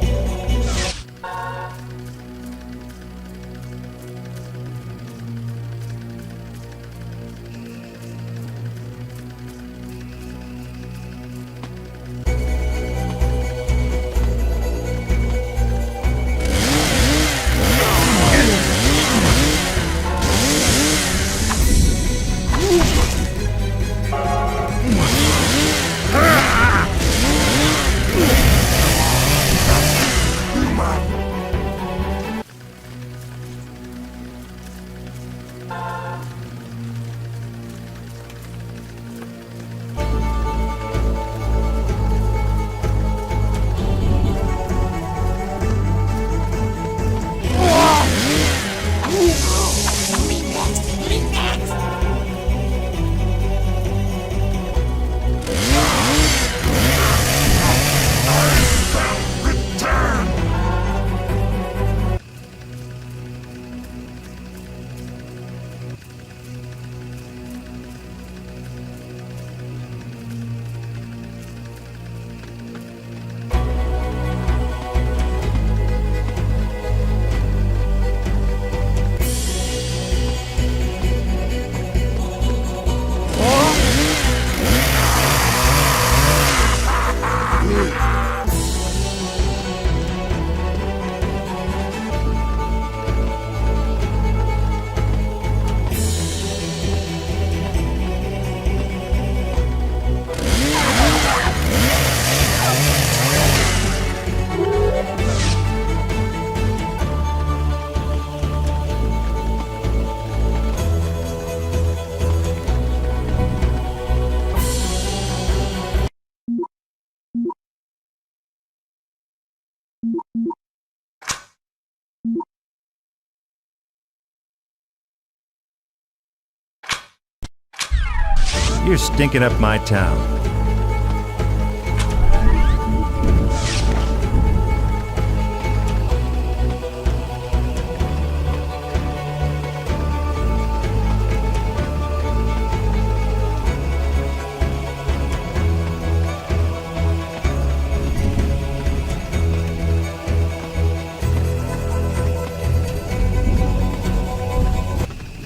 You're stinking up my town.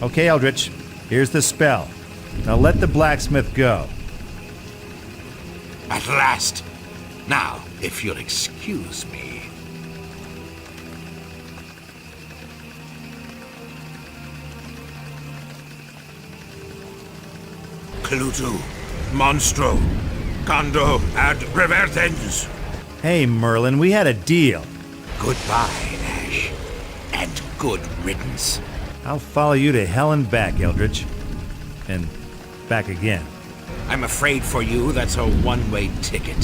Okay, Eldritch, here's the spell. Now let the blacksmith go. At last. Now, if you'll excuse me. Clutu, Monstro, Condo, ad revertens. Hey, Merlin, we had a deal. Goodbye, Ash. And good riddance. I'll follow you to hell and back, Eldritch. And back again. I'm afraid for you that's a one-way ticket.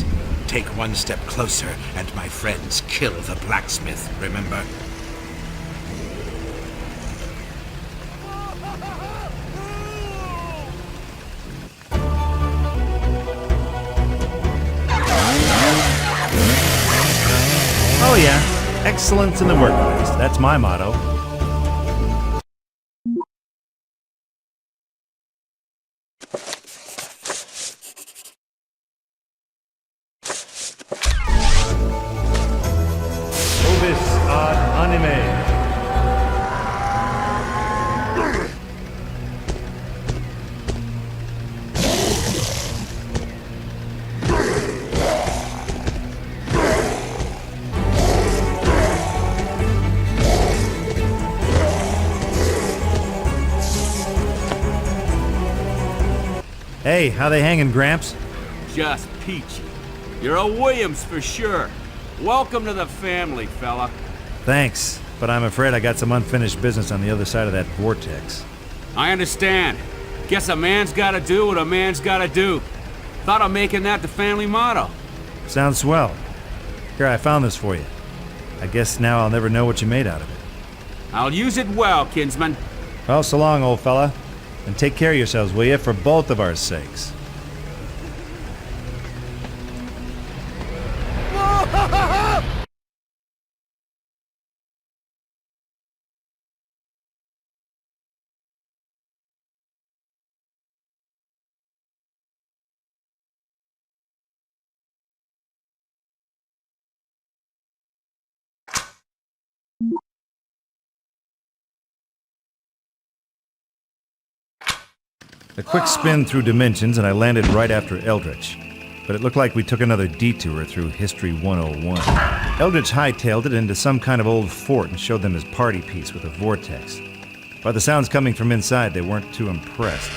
Take one step closer, and my friends kill the blacksmith, remember? Oh yeah, excellence in the workplace. That's my motto. VIS Entertainment. Hey, how they hanging, Gramps? Just peachy. You're a Williams for sure. Welcome to the family, fella. Thanks, but I'm afraid I got some unfinished business on the other side of that vortex. I understand. Guess a man's gotta do what a man's gotta do. Thought of making that the family motto. Sounds swell. Here, I found this for you. I guess now I'll never know what you made out of it. I'll use it well, kinsman. Well, so long, old fella. And take care of yourselves, will you, for both of our sakes. A quick spin through dimensions and I landed right after Eldritch. But it looked like we took another detour through History 101. Eldritch hightailed it into some kind of old fort and showed them his party piece with a vortex. By the sounds coming from inside, they weren't too impressed.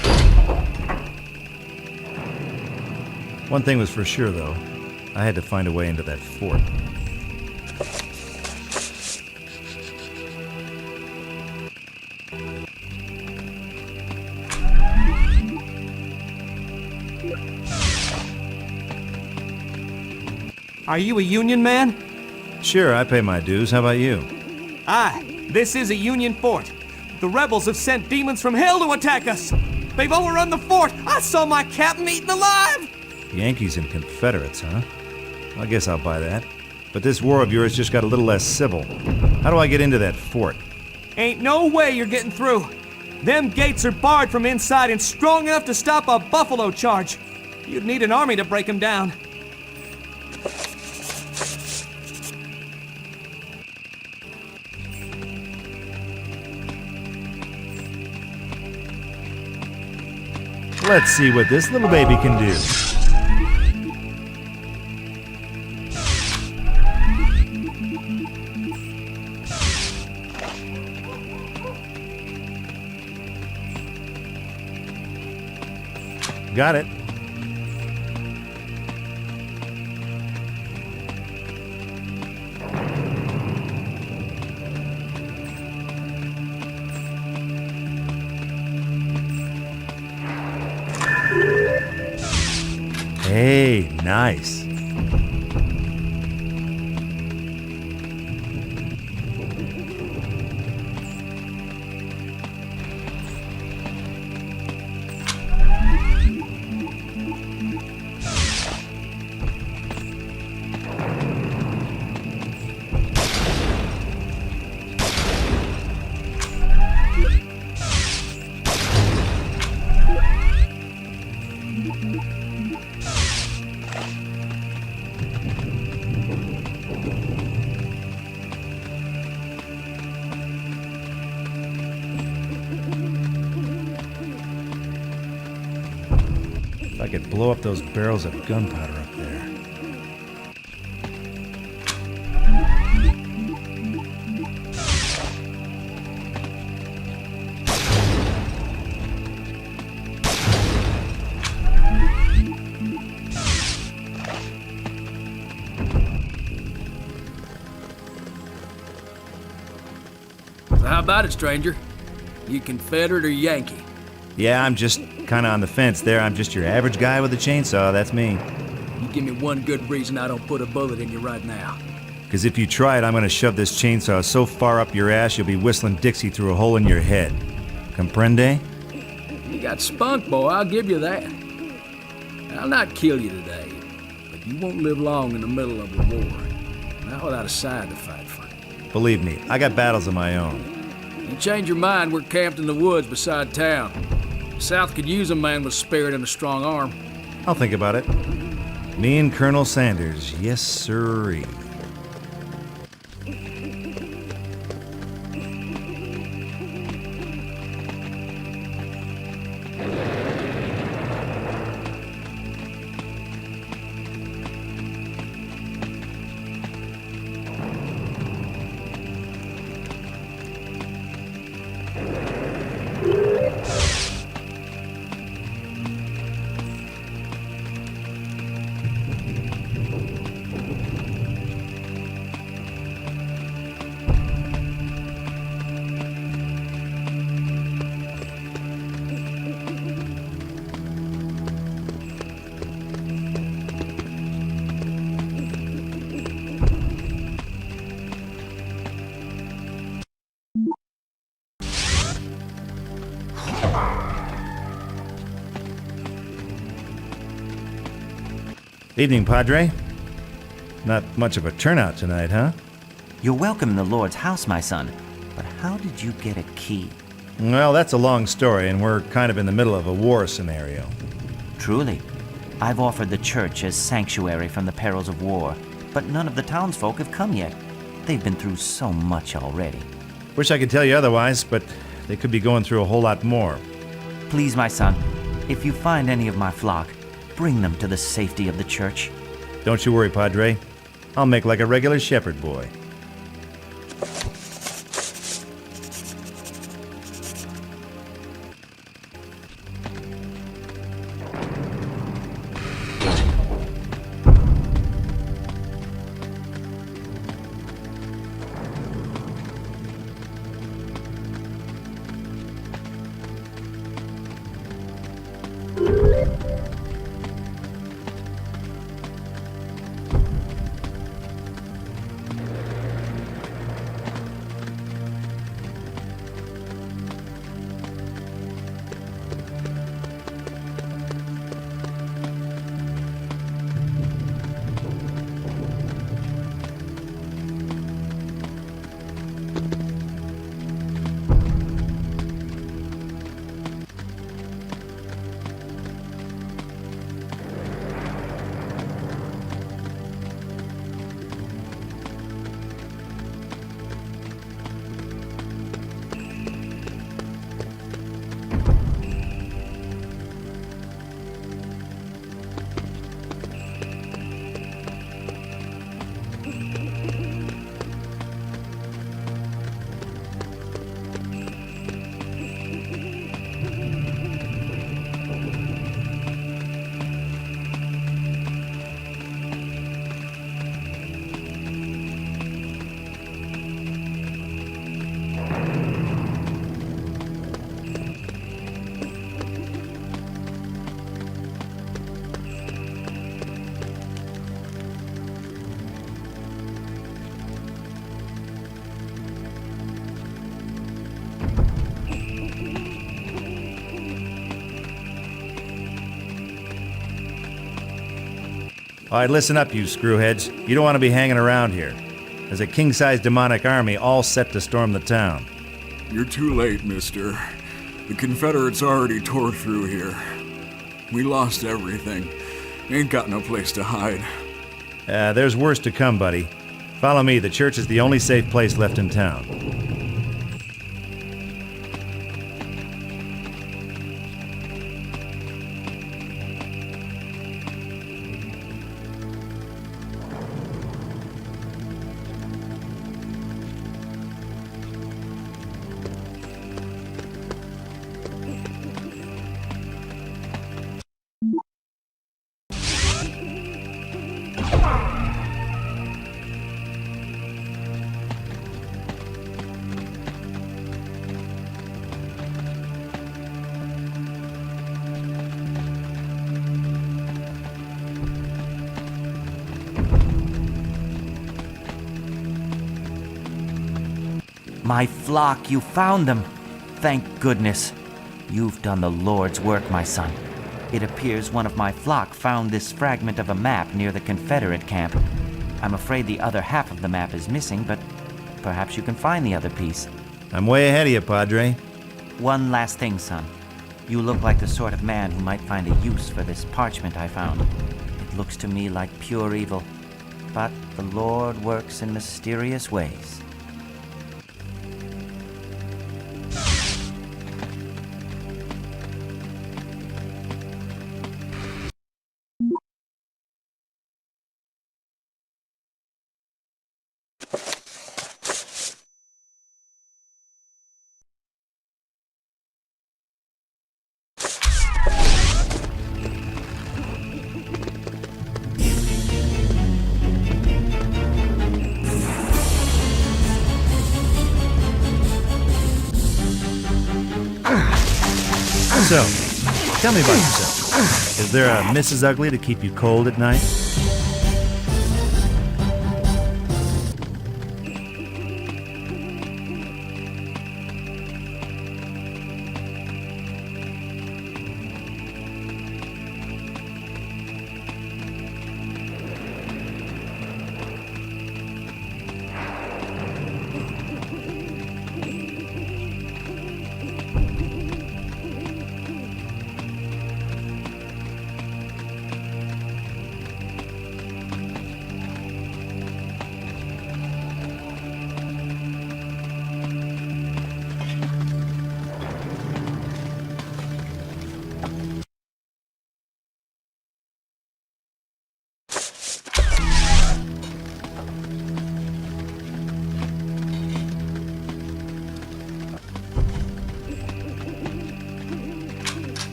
One thing was for sure, though. I had to find a way into that fort. Are you a Union man? Sure, I pay my dues. How about you? Aye, this is a Union fort. The rebels have sent demons from hell to attack us. They've overrun the fort. I saw my captain eaten alive. Yankees and Confederates, huh? I guess I'll buy that. But this war of yours just got a little less civil. How do I get into that fort? Ain't no way you're getting through. Them gates are barred from inside and strong enough to stop a buffalo charge. You'd need an army to break them down. Let's see what this little baby can do. Got it. Hey, nice. I could blow up those barrels of gunpowder up there. So how about it, stranger? You Confederate or Yankee? Yeah, I'm just kinda on the fence there. I'm just your average guy with a chainsaw, that's me. You give me one good reason I don't put a bullet in you right now. Because if you try it, I'm gonna shove this chainsaw so far up your ass you'll be whistling Dixie through a hole in your head. Comprende? You got spunk, boy, I'll give you that. I'll not kill you today, but you won't live long in the middle of a war. Not without a side to fight for. Believe me, I got battles of my own. You change your mind, we're camped in the woods beside town. The South could use a man with spirit and a strong arm. I'll think about it. Me and Colonel Sanders, yes sirree. Evening, Padre. Not much of a turnout tonight, huh? You're welcome in the Lord's house, my son. But how did you get a key? Well, that's a long story, and we're kind of in the middle of a war scenario. Truly. I've offered the church as sanctuary from the perils of war, but none of the townsfolk have come yet. They've been through so much already. Wish I could tell you otherwise, but they could be going through a whole lot more. Please, my son, if you find any of my flock, bring them to the safety of the church. Don't you worry, Padre. I'll make like a regular shepherd boy. All right, listen up, you screwheads. You don't want to be hanging around here. There's a king-sized demonic army all set to storm the town. You're too late, mister. The Confederates already tore through here. We lost everything. Ain't got no place to hide. There's worse to come, buddy. Follow me. The church is the only safe place left in town. My flock, you found them. Thank goodness. You've done the Lord's work, my son. It appears one of my flock found this fragment of a map near the Confederate camp. I'm afraid the other half of the map is missing, but perhaps you can find the other piece. I'm way ahead of you, Padre. One last thing, son. You look like the sort of man who might find a use for this parchment I found. It looks to me like pure evil, but the Lord works in mysterious ways. So, tell me about yourself. Is there a Mrs. Ugly to keep you cold at night?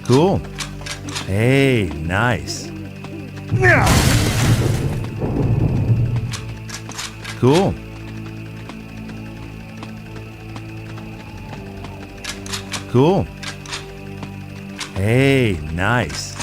Cool. Hey, nice. Cool. Cool. Hey, nice.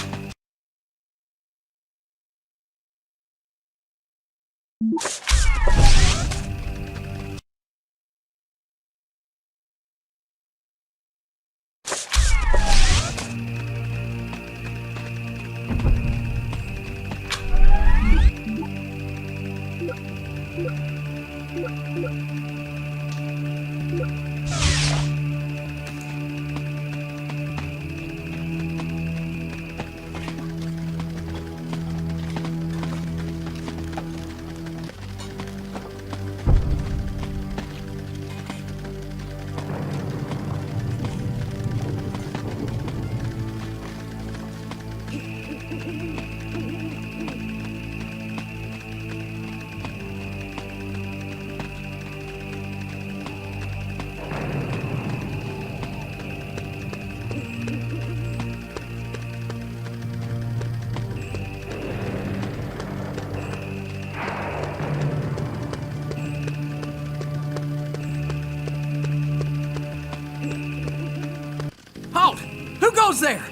Halt! Who goes there?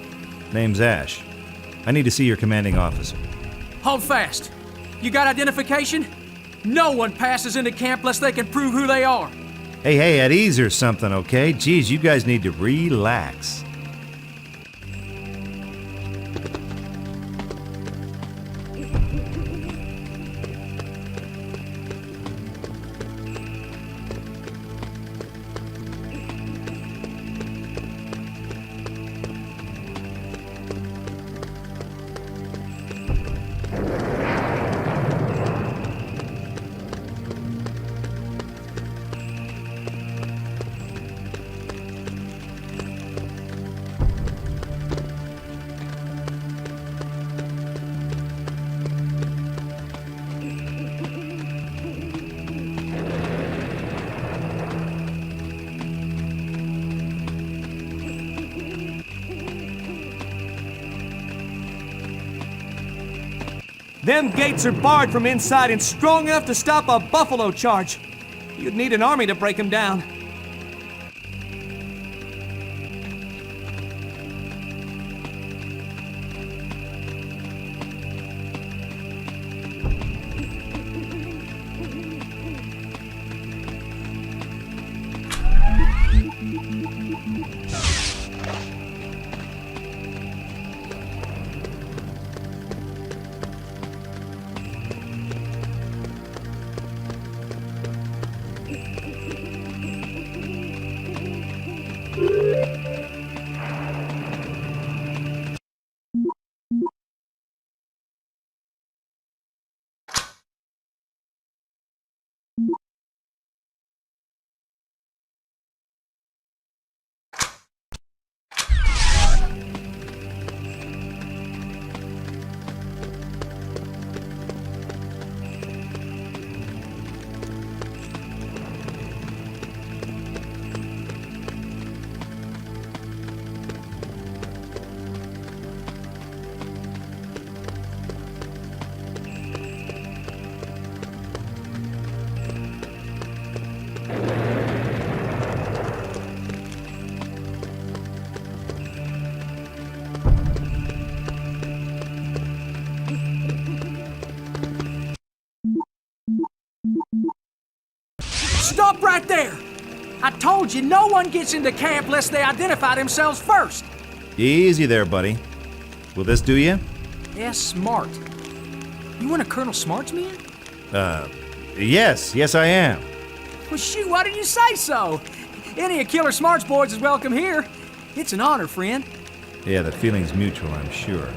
Name's Ash. I need to see your commanding officer. Hold fast. You got identification? No one passes into camp unless they can prove who they are. Hey, at ease or something, okay? Geez, you guys need to relax. Them gates are barred from inside and strong enough to stop a buffalo charge. You'd need an army to break them down. Stop right there! I told you no one gets into camp unless they identify themselves first. Easy there, buddy. Will this do you? Yeah, Smart. You one of Colonel Smart's men? Yes I am. Well, shoot, why didn't you say so? Any of Killer Smart's boys is welcome here. It's an honor, friend. Yeah, the feeling's mutual, I'm sure.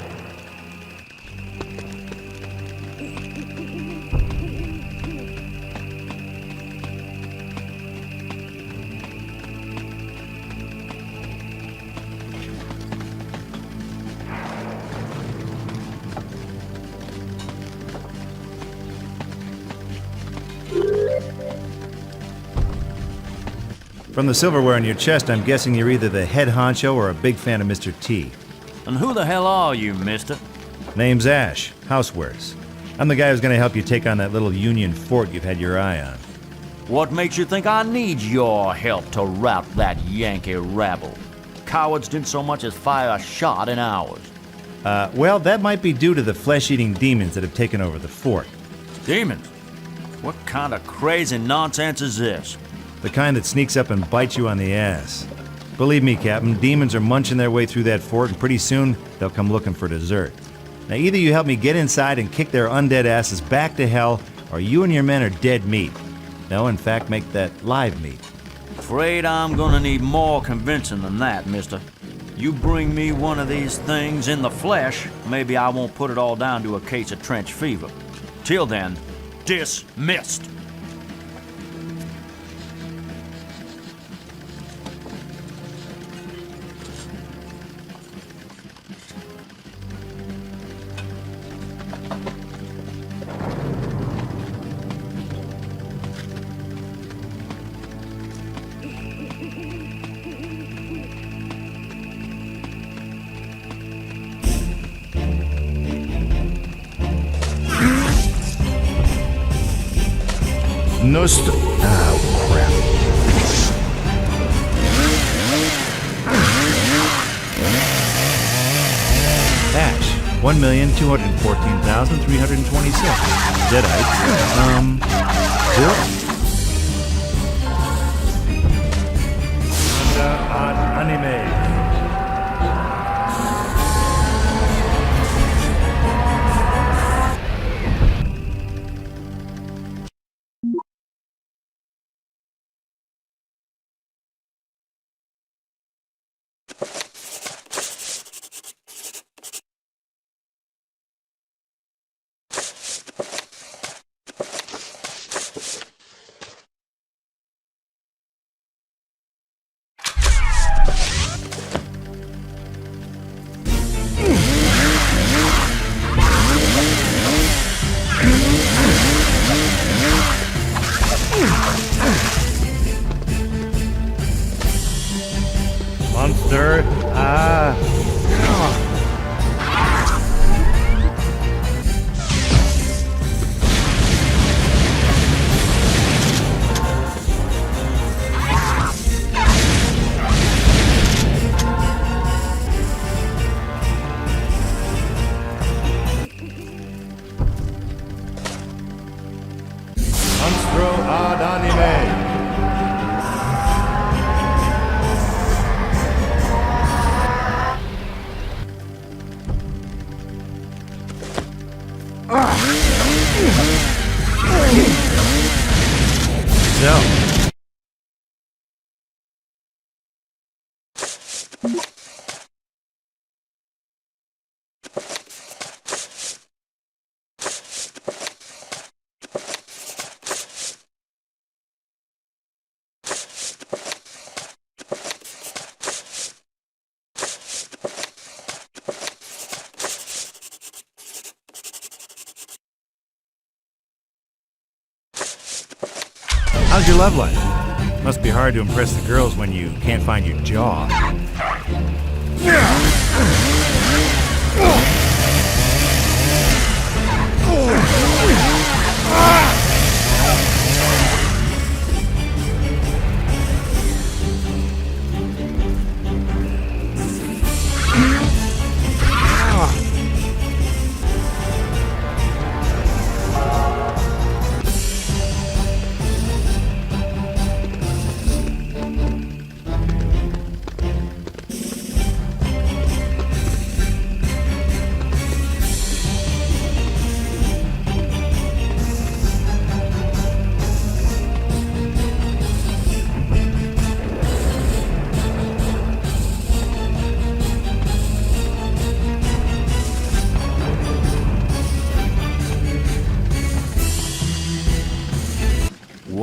From the silverware on your chest, I'm guessing you're either the head honcho or a big fan of Mr. T. And who the hell are you, mister? Name's Ash, Housewares. I'm the guy who's gonna help you take on that little Union fort you've had your eye on. What makes you think I need your help to rout that Yankee rabble? Cowards didn't so much as fire a shot in ours. Well, that might be due to the flesh-eating demons that have taken over the fort. Demons? What kind of crazy nonsense is this? The kind that sneaks up and bites you on the ass. Believe me, Captain, demons are munching their way through that fort, and pretty soon they'll come looking for dessert. Now, either you help me get inside and kick their undead asses back to hell, or you and your men are dead meat. No, in fact, make that live meat. Afraid I'm gonna need more convincing than that, mister. You bring me one of these things in the flesh, maybe I won't put it all down to a case of trench fever. Till then, dismissed. Oh, crap. Ash, 1,214,326. Deadite. Zero. Anime. Monster. Monstro ad anime. So. How's your love life? Must be hard to impress the girls when you can't find your jaw.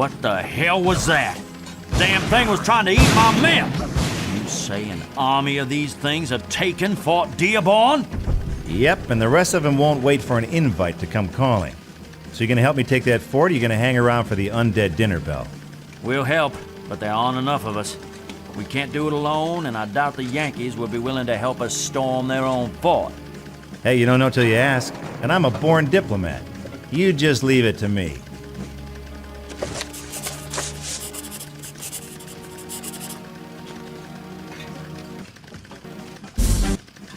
What the hell was that? Damn thing was trying to eat my men! You say an army of these things have taken Fort Dearborn? Yep, and the rest of them won't wait for an invite to come calling. So you gonna help me take that fort, or you gonna hang around for the undead dinner bell? We'll help, but there aren't enough of us. We can't do it alone, and I doubt the Yankees will be willing to help us storm their own fort. Hey, you don't know till you ask, and I'm a born diplomat. You just leave it to me.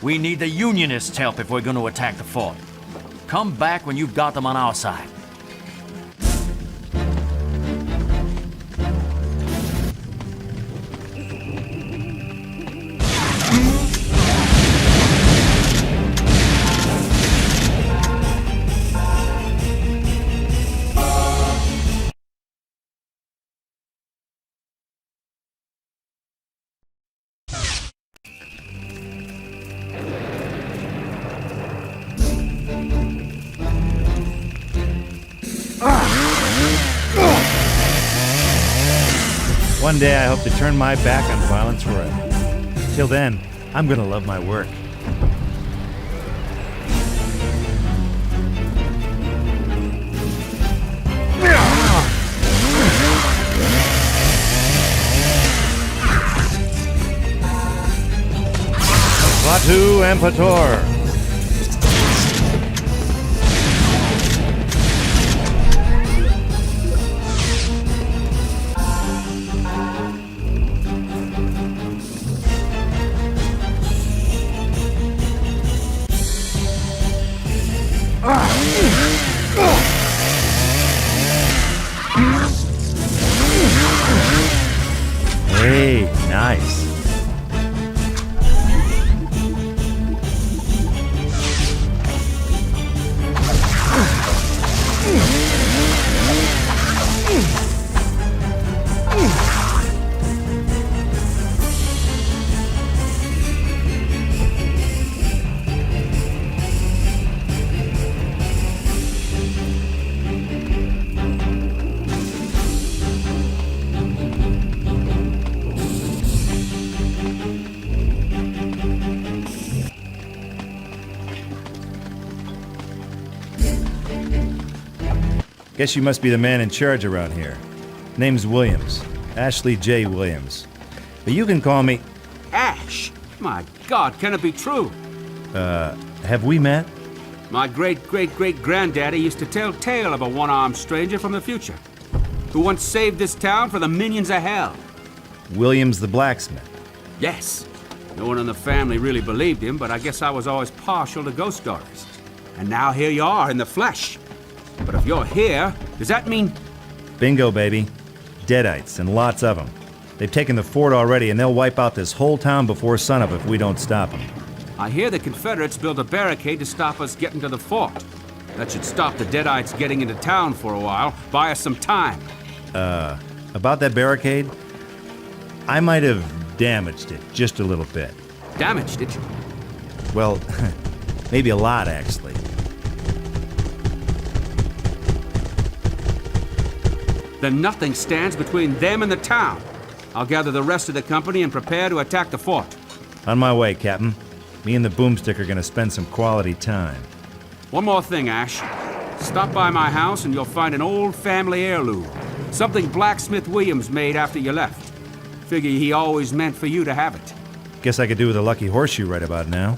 We need the Unionists' help if we're going to attack the fort. Come back when you've got them on our side. One day I hope to turn my back on violence forever. Till then, I'm gonna love my work. Batu Ampator. Hey, nice. Guess you must be the man in charge around here. Name's Williams. Ashley J. Williams. But you can call me... Ash? My God, can it be true? Have we met? My great-great-great-granddaddy used to tell tale of a one-armed stranger from the future who once saved this town for the minions of hell. Williams the blacksmith. Yes. No one in the family really believed him, but I guess I was always partial to ghost stories. And now here you are in the flesh. But if you're here, does that mean... Bingo, baby. Deadites, and lots of them. They've taken the fort already, and they'll wipe out this whole town before sunup if we don't stop them. I hear the Confederates built a barricade to stop us getting to the fort. That should stop the Deadites getting into town for a while, buy us some time. About that barricade, I might have damaged it just a little bit. Damaged it? Well, maybe a lot, actually. Then nothing stands between them and the town. I'll gather the rest of the company and prepare to attack the fort. On my way, Captain. Me and the Boomstick are gonna spend some quality time. One more thing, Ash. Stop by my house and you'll find an old family heirloom. Something Blacksmith Williams made after you left. Figure he always meant for you to have it. Guess I could do with a lucky horseshoe right about now.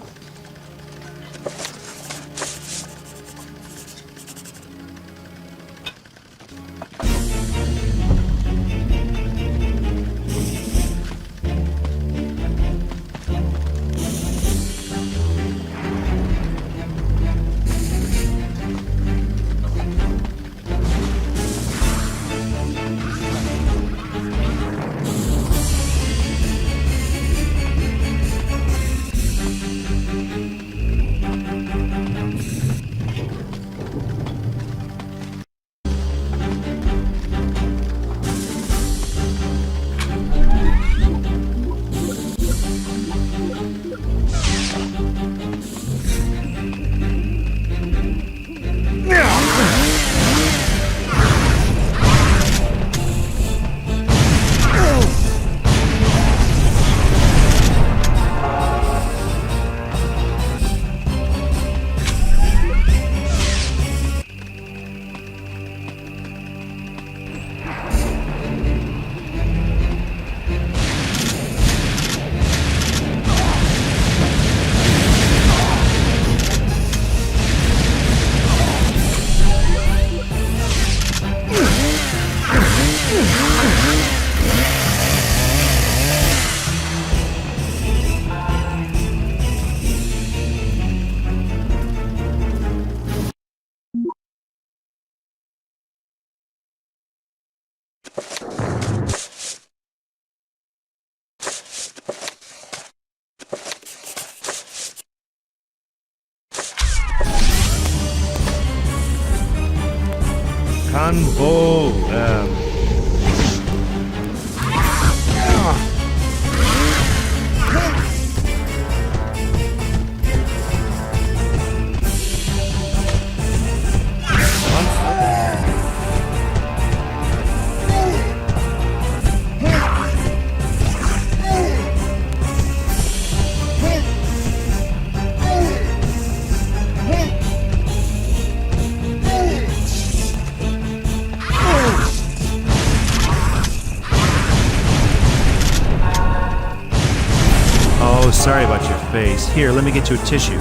Oh, sorry about your face. Here, let me get you a tissue.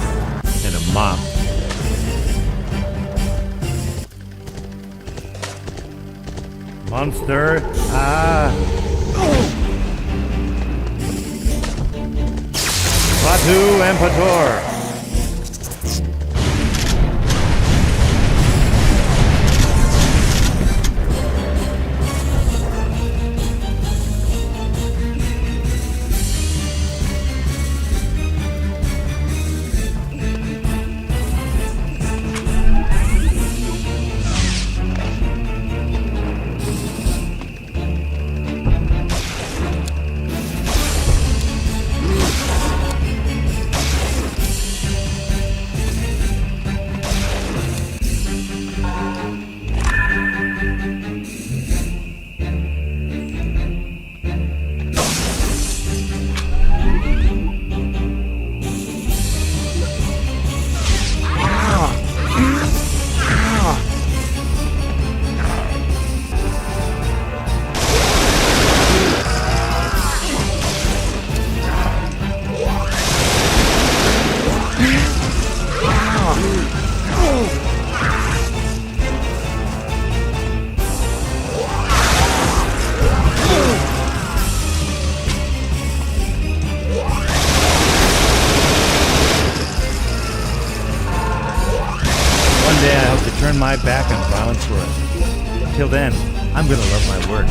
And a mop. Monster. Batu and Pator. One day I hope to turn my back on violent tourism. Till then, I'm gonna love my work.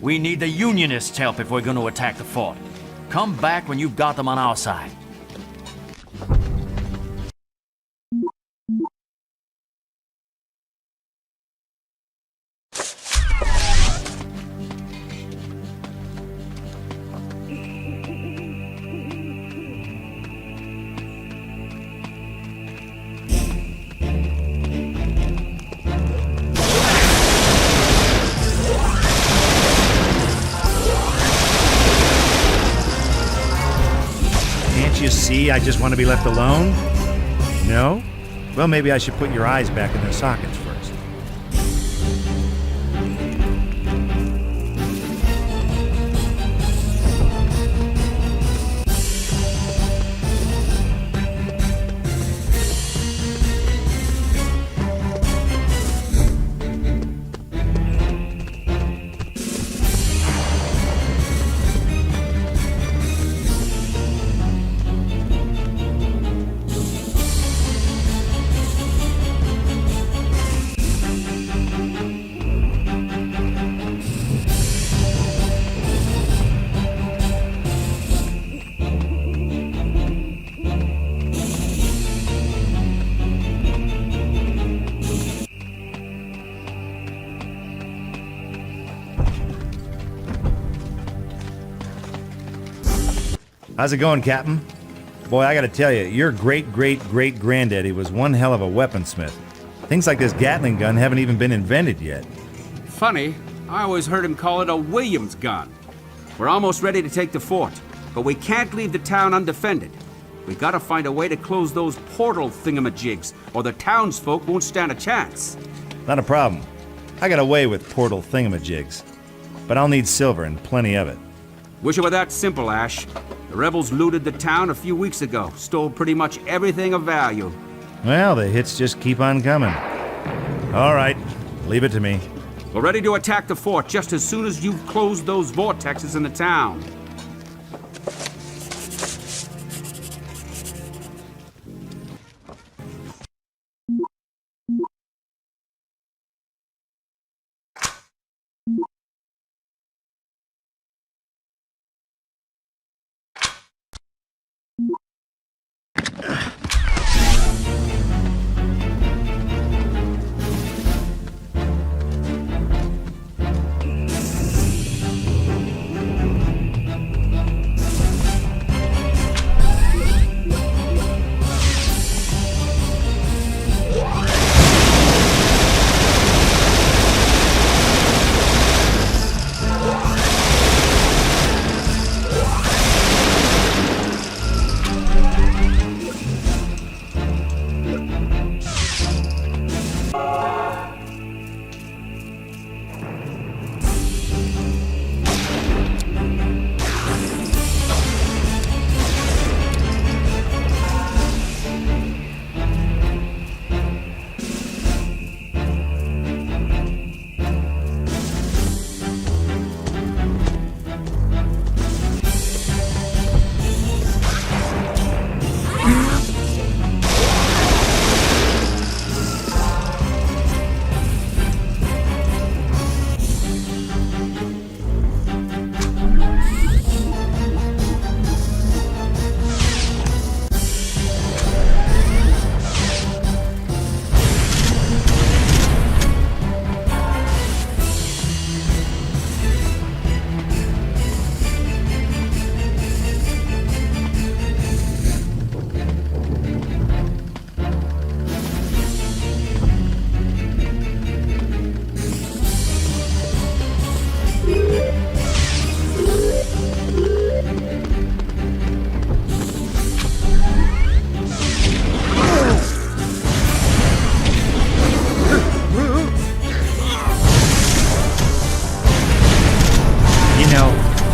We need the Unionists' help if we're going to attack the fort. Come back when you've got them on our side. You see, I just want to be left alone? No? Well, maybe I should put your eyes back in their sockets first. How's it going, Captain? Boy, I gotta tell you, your great-great-great-granddaddy was one hell of a weaponsmith. Things like this Gatling gun haven't even been invented yet. Funny, I always heard him call it a Williams gun. We're almost ready to take the fort, but we can't leave the town undefended. We gotta find a way to close those portal thingamajigs, or the townsfolk won't stand a chance. Not a problem. I got a way with portal thingamajigs. But I'll need silver and plenty of it. Wish it were that simple, Ash. The rebels looted the town a few weeks ago, stole pretty much everything of value. Well, the hits just keep on coming. All right, leave it to me. We're ready to attack the fort just as soon as you've closed those vortexes in the town.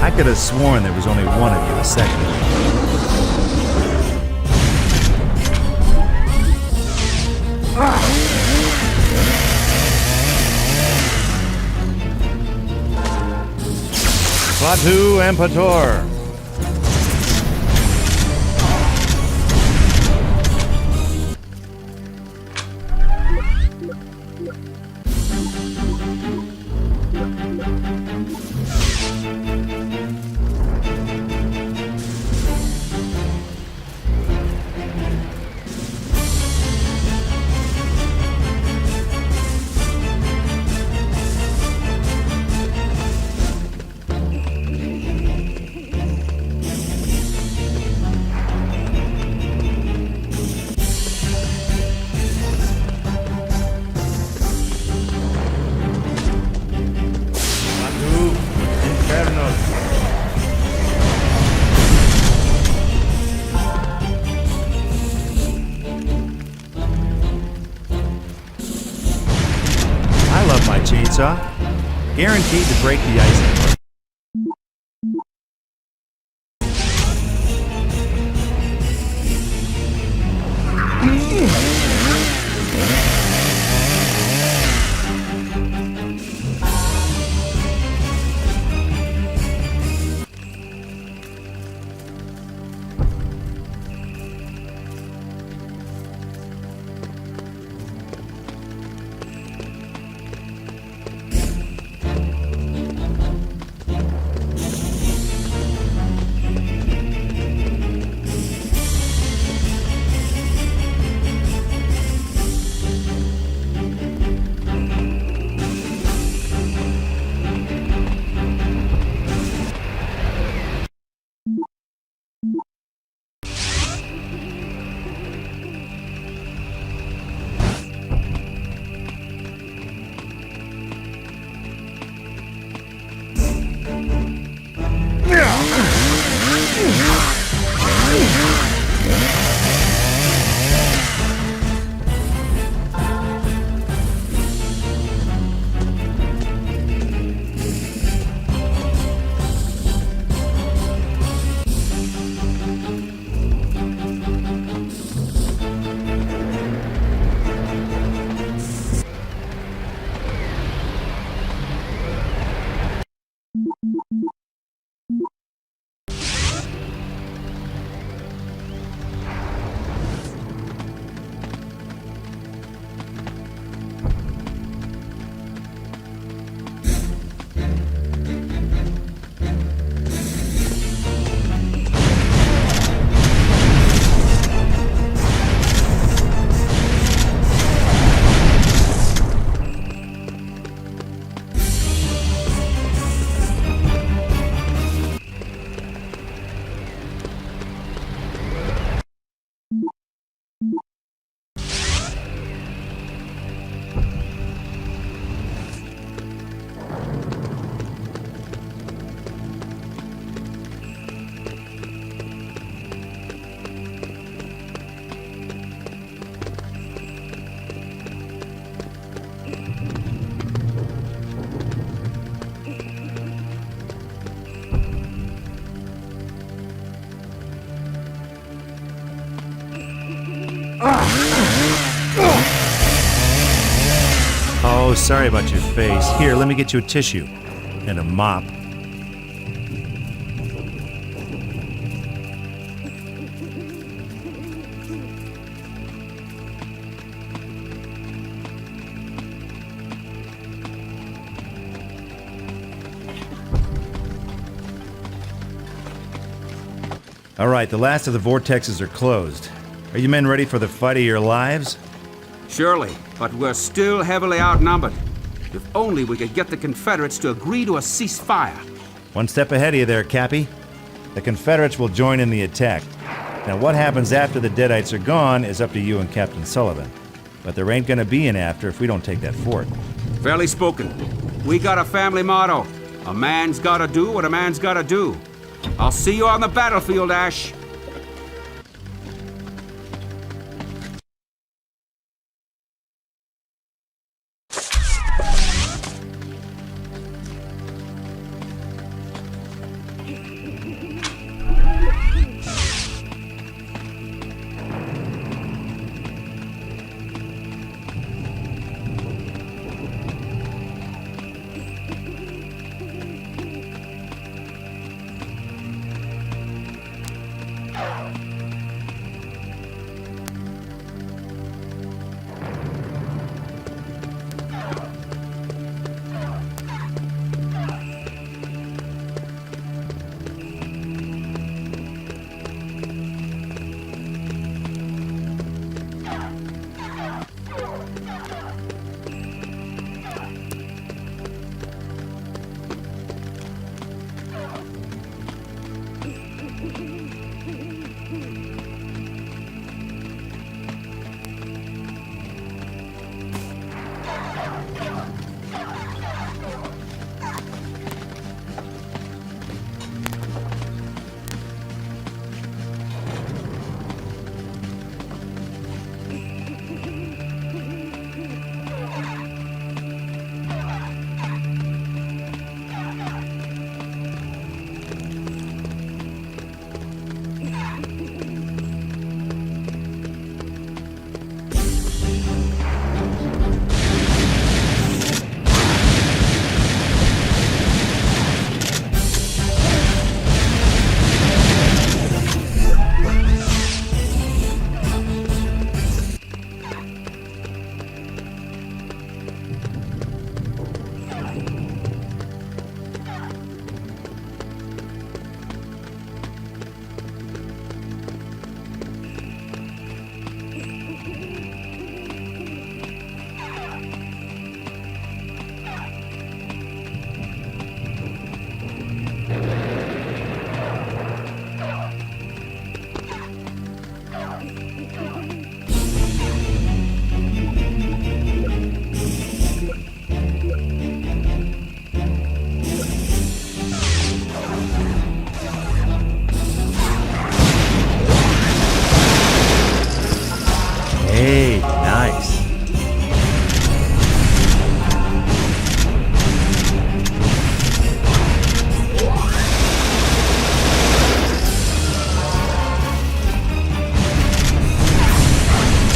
I could have sworn there was only one of you a second ago. Klaatu and Pator. My chainsaw, guaranteed to break the ice. Oh, sorry about your face. Here, let me get you a tissue. And a mop. All right, the last of the vortexes are closed. Are you men ready for the fight of your lives? Surely, but we're still heavily outnumbered. If only we could get the Confederates to agree to a ceasefire. One step ahead of you there, Cappy. The Confederates will join in the attack. Now, what happens after the Deadites are gone is up to you and Captain Sullivan. But there ain't gonna be an after if we don't take that fort. Fairly spoken. We got a family motto. A man's gotta do what a man's gotta do. I'll see you on the battlefield, Ash. Hey, nice.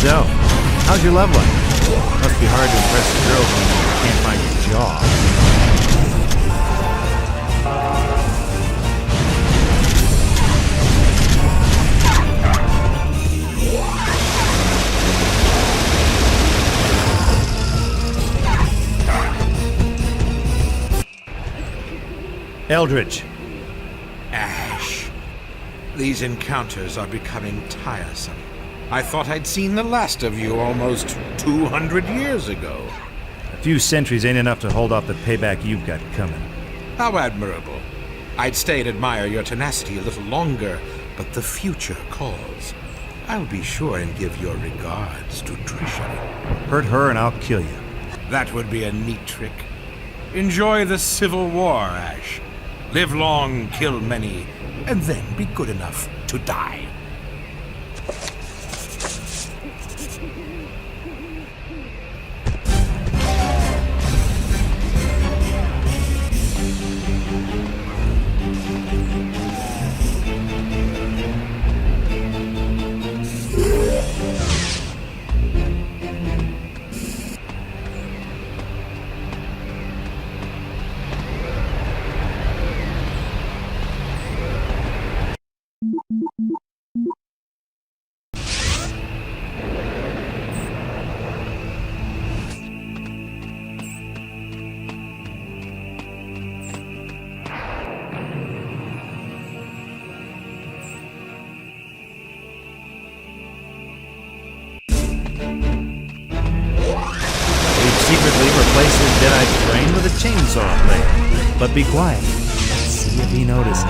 So, how's your love life? Must be hard to impress the girls when you can't find your jaw. Eldridge. Ash, these encounters are becoming tiresome. I thought I'd seen the last of you almost 200 years ago. A few centuries ain't enough to hold off the payback you've got coming. How admirable. I'd stay and admire your tenacity a little longer, but the future calls. I'll be sure and give your regards to Trisha. Hurt her and I'll kill you. That would be a neat trick. Enjoy the Civil War, Ash. Live long, kill many, and then be good enough to die. replace his dead-eyed brain with a chainsaw blade. But be quiet. See if he notices.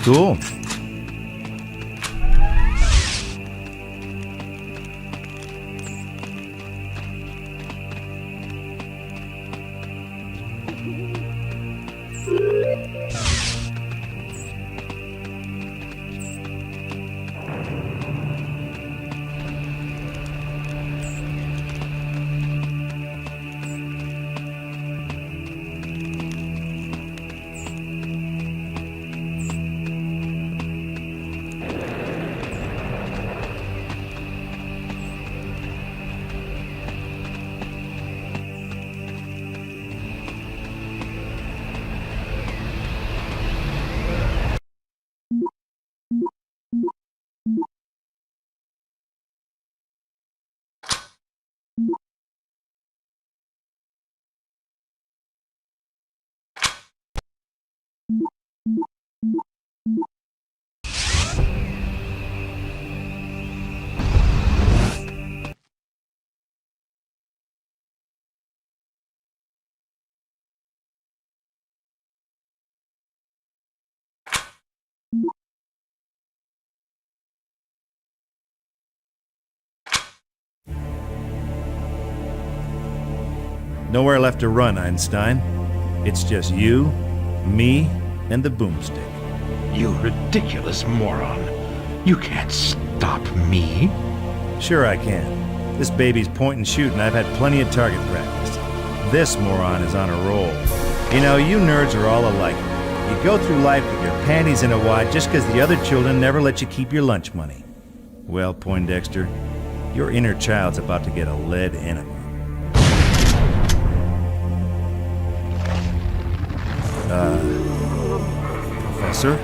Cool. Nowhere left to run, Einstein. It's just you, me, and the boomstick. You ridiculous moron. You can't stop me. Sure I can. This baby's point and shoot, and I've had plenty of target practice. This moron is on a roll. You know, you nerds are all alike. You go through life with your panties in a wad just because the other children never let you keep your lunch money. Well, Poindexter, your inner child's about to get a lead enema. Professor?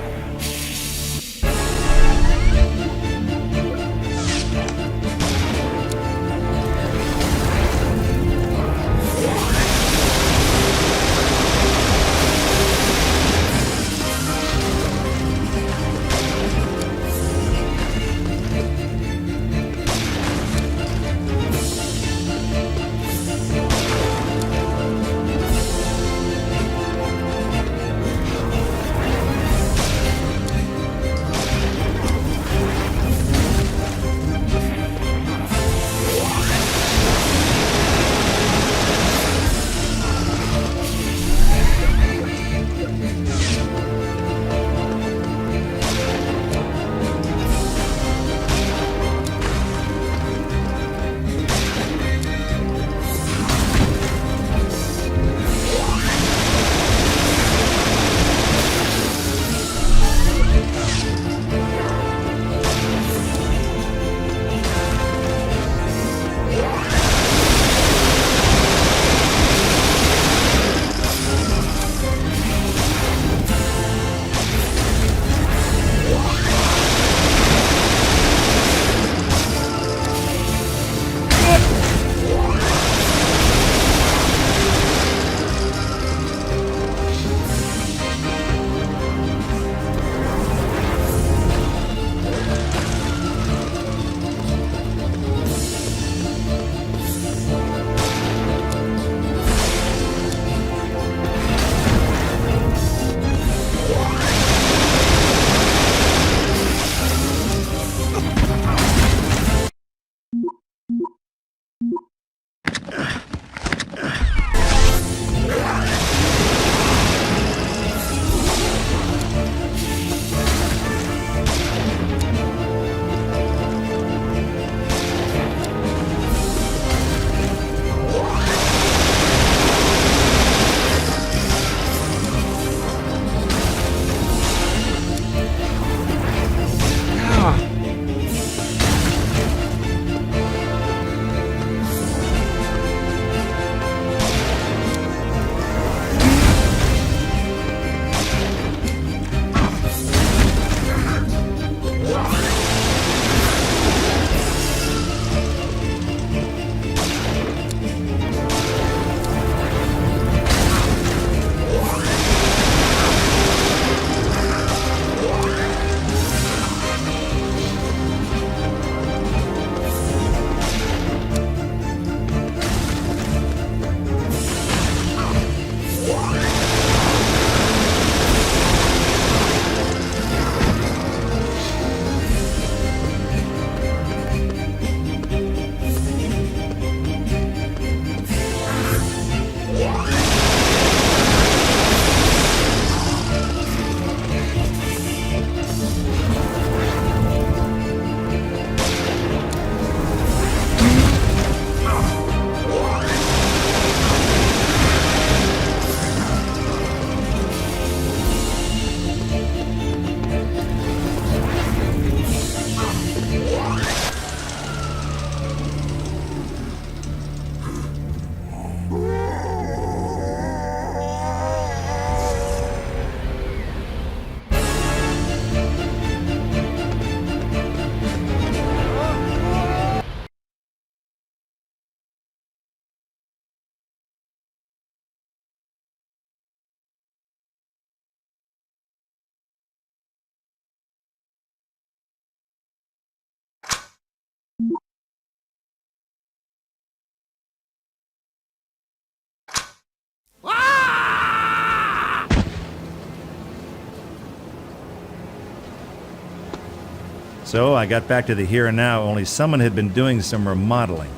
So I got back to the here and now, only someone had been doing some remodeling.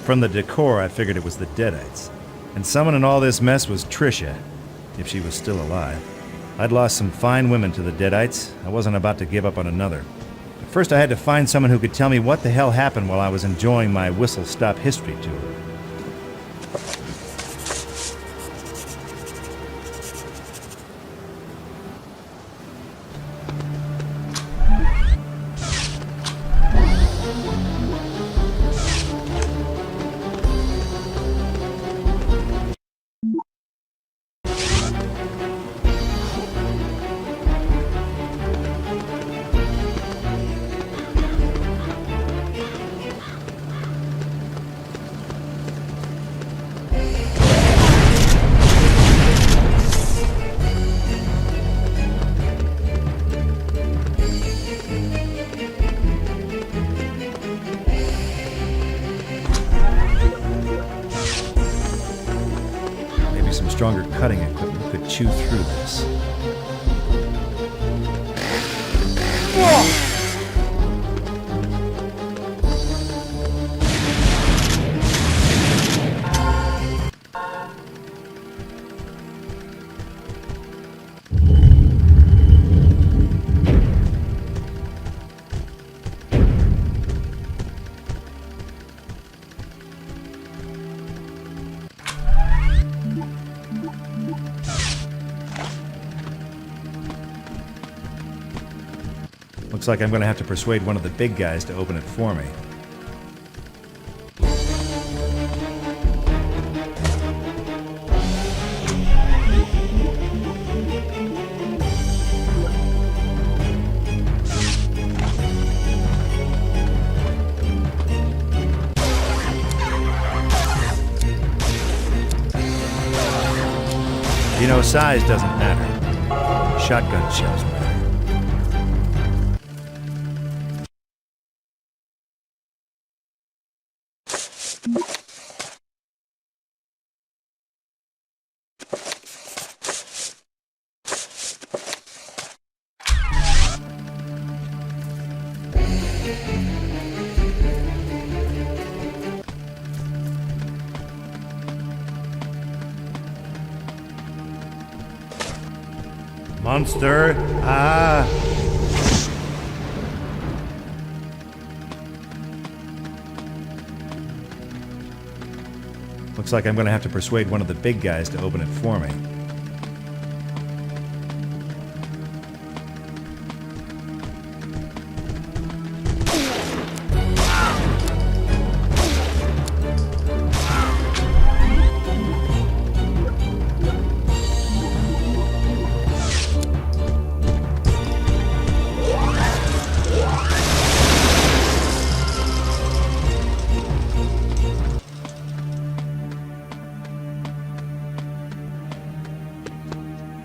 From the decor, I figured it was the Deadites. And someone in all this mess was Trisha, if she was still alive. I'd lost some fine women to the Deadites. I wasn't about to give up on another. But first I had to find someone who could tell me what the hell happened while I was enjoying my whistle-stop history tour. Some stronger cutting equipment could chew through this. Looks like I'm going to have to persuade one of the big guys to open it for me. You know, size doesn't matter. Shotgun shells matter. Monster! Ah! Looks like I'm going to have to persuade one of the big guys to open it for me.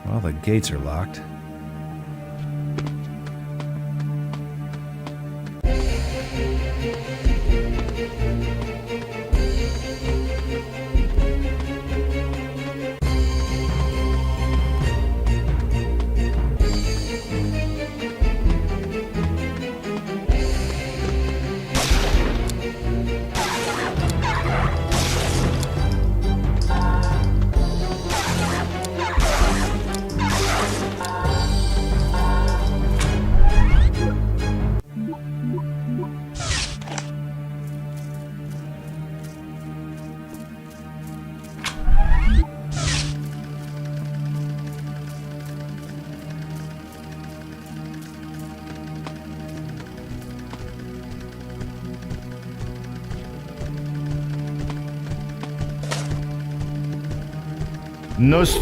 Well, the gates are locked.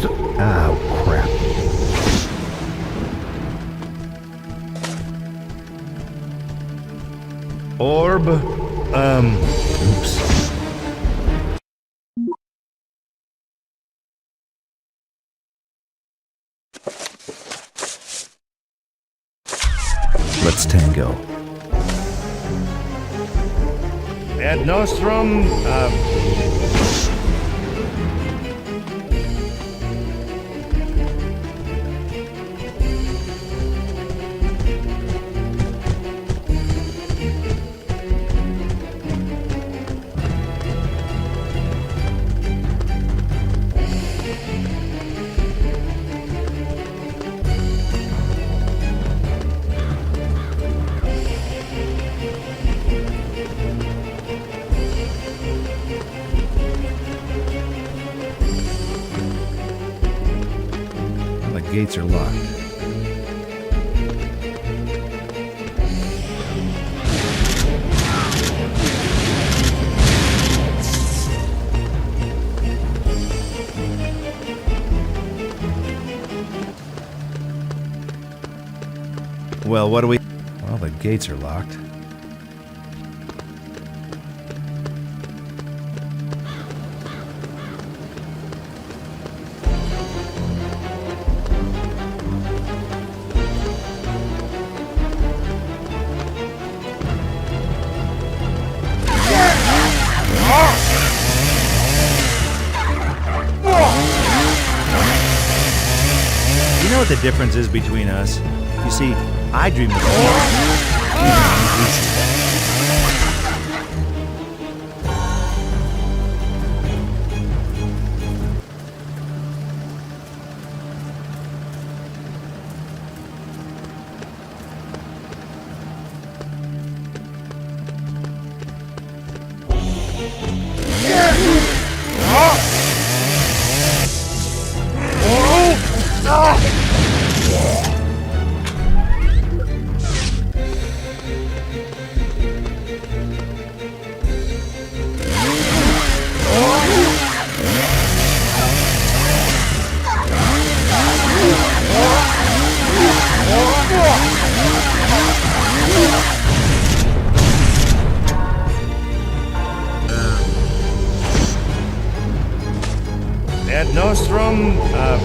Oh, crap. Orb. Oops. Let's tango. Ad Nostrum. gates are locked. Well, what do we... Well, the gates are locked. You know what the difference is between us? You see, I dream of Ad Nostrum, ad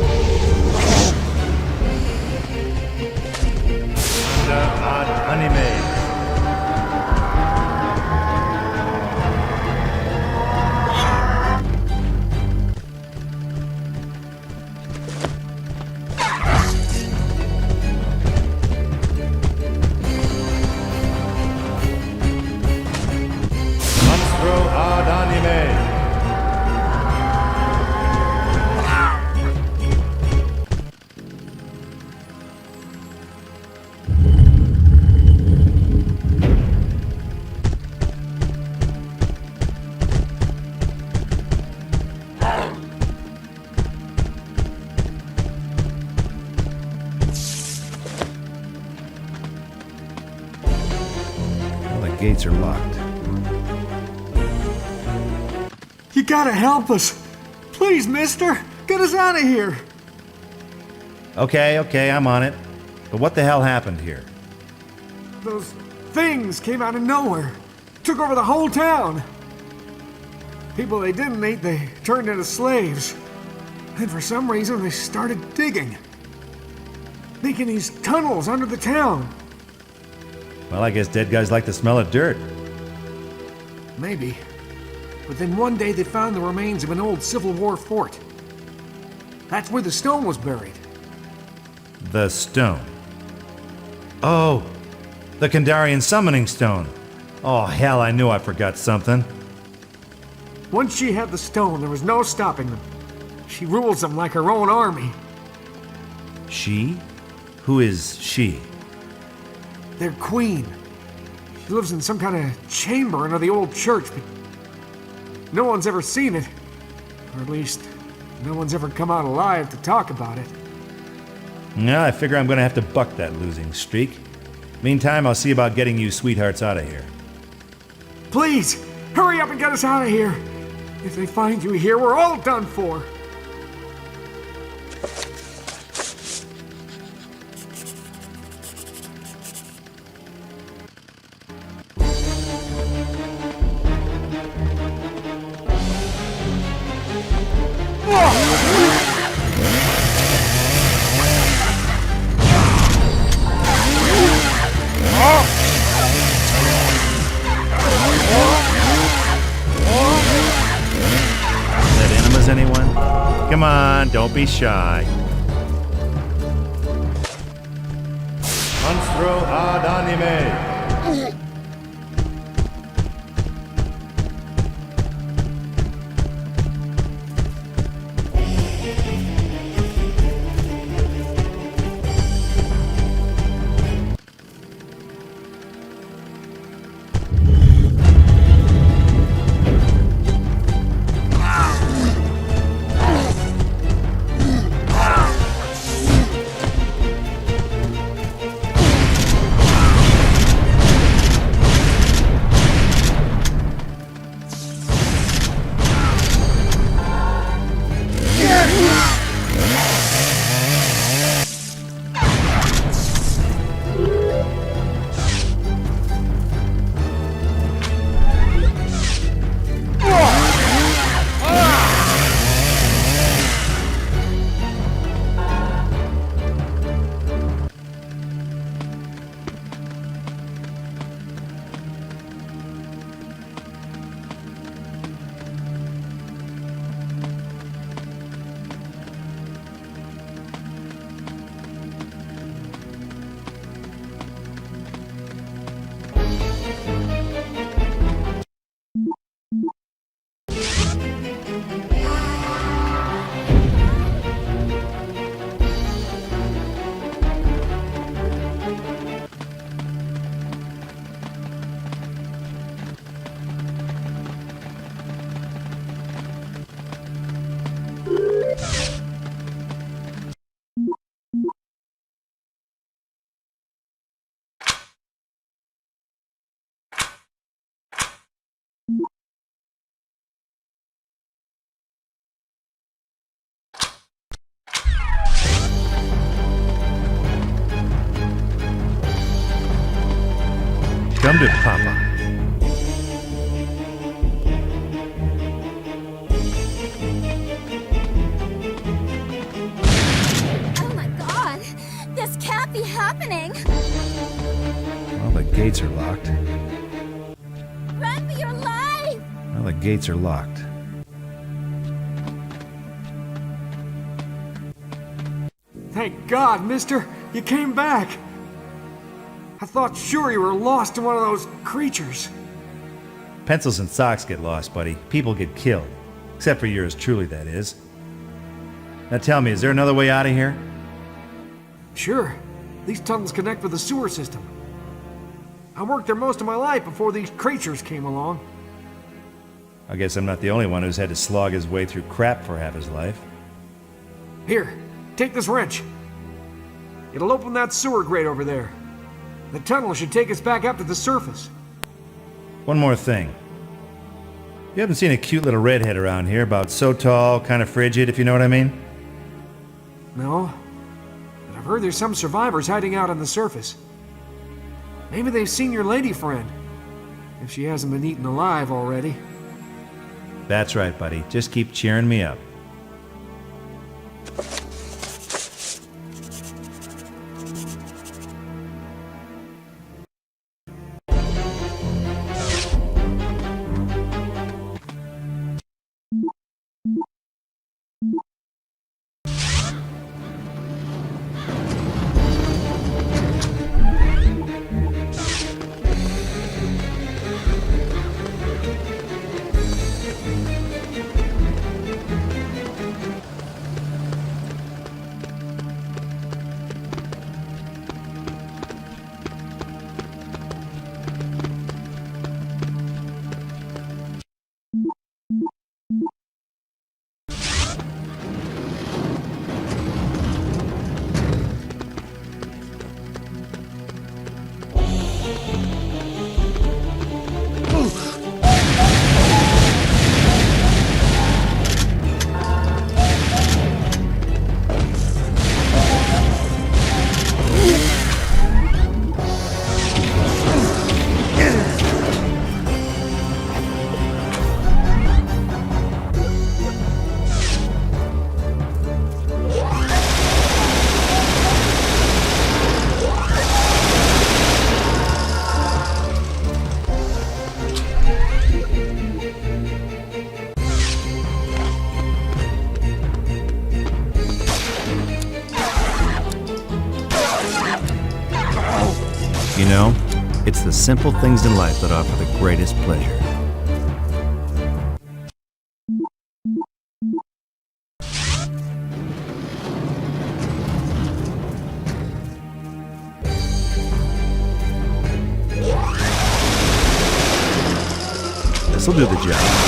anime. Monstro ad anime. Gates are locked. You gotta help us. Please, mister. Get us out of here. Okay, I'm on it. But what the hell happened here? Those things came out of nowhere. Took over the whole town. People they didn't eat, they turned into slaves. And for some reason, they started digging. Making these tunnels under the town. Well, I guess dead guys like the smell of dirt. Maybe. But then one day they found the remains of an old Civil War fort. That's where the stone was buried. The stone. Oh, the Kandarian summoning stone. Oh, hell, I knew I forgot something. Once she had the stone, there was no stopping them. She rules them like her own army. She? Who is she? Their queen. She lives in some kind of chamber under the old church, but no one's ever seen it. Or at least, no one's ever come out alive to talk about it. Yeah, I figure I'm gonna have to buck that losing streak. Meantime, I'll see about getting you sweethearts out of here. Please, hurry up and get us out of here. If they find you here, we're all done for. Anyone? Come on, don't be shy. Monstro ad anime. Come to Papa. Oh my god! This can't be happening! Well, the gates are locked. Run for your life! Well, the gates are locked. Thank God, mister, you came back. I thought sure you were lost in one of those creatures. Pencils and socks get lost, buddy. People get killed. Except for yours truly, that is. Now tell me, is there another way out of here? Sure. These tunnels connect with the sewer system. I worked there most of my life before these creatures came along. I guess I'm not the only one who's had to slog his way through crap for half his life. Here, take this wrench. It'll open that sewer grate over there. The tunnel should take us back up to the surface. One more thing. You haven't seen a cute little redhead around here, about so tall, kind of frigid, if you know what I mean? No, but I've heard there's some survivors hiding out on the surface. Maybe they've seen your lady friend, if she hasn't been eaten alive already. That's right, buddy. Just keep cheering me up. You know, it's the simple things in life that offer the greatest pleasure. This'll do the job.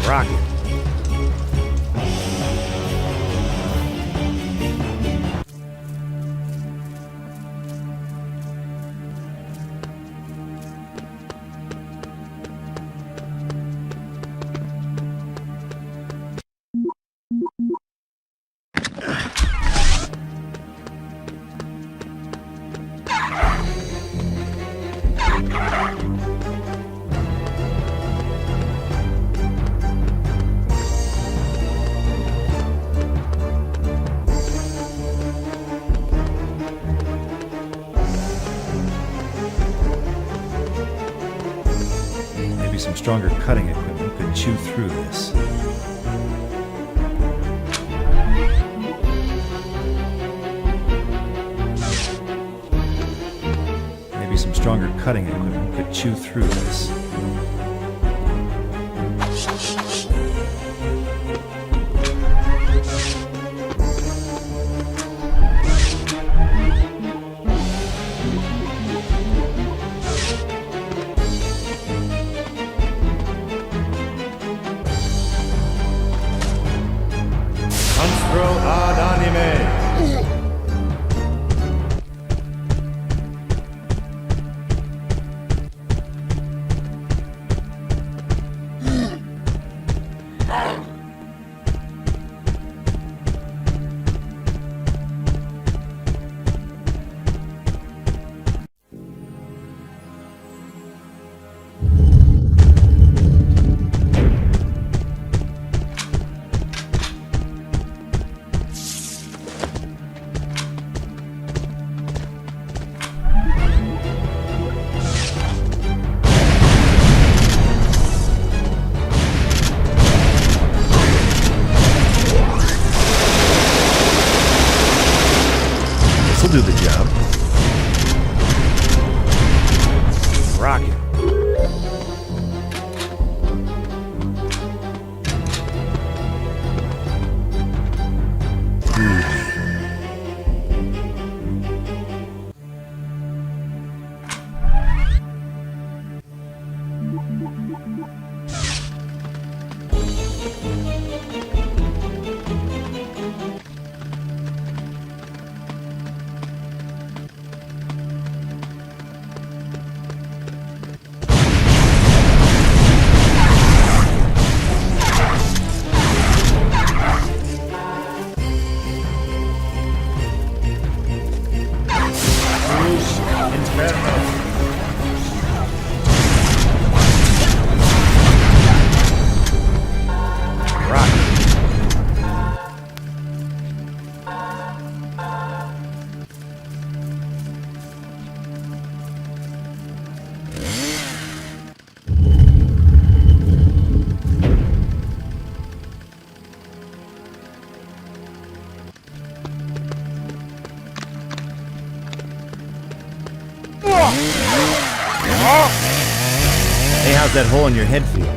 Rocket. Maybe some stronger cutting equipment could chew through this. Maybe some stronger cutting equipment could chew through this. Monstro ad anime. This'll do the job. Rocket. Hey, how's that hole in your head feel?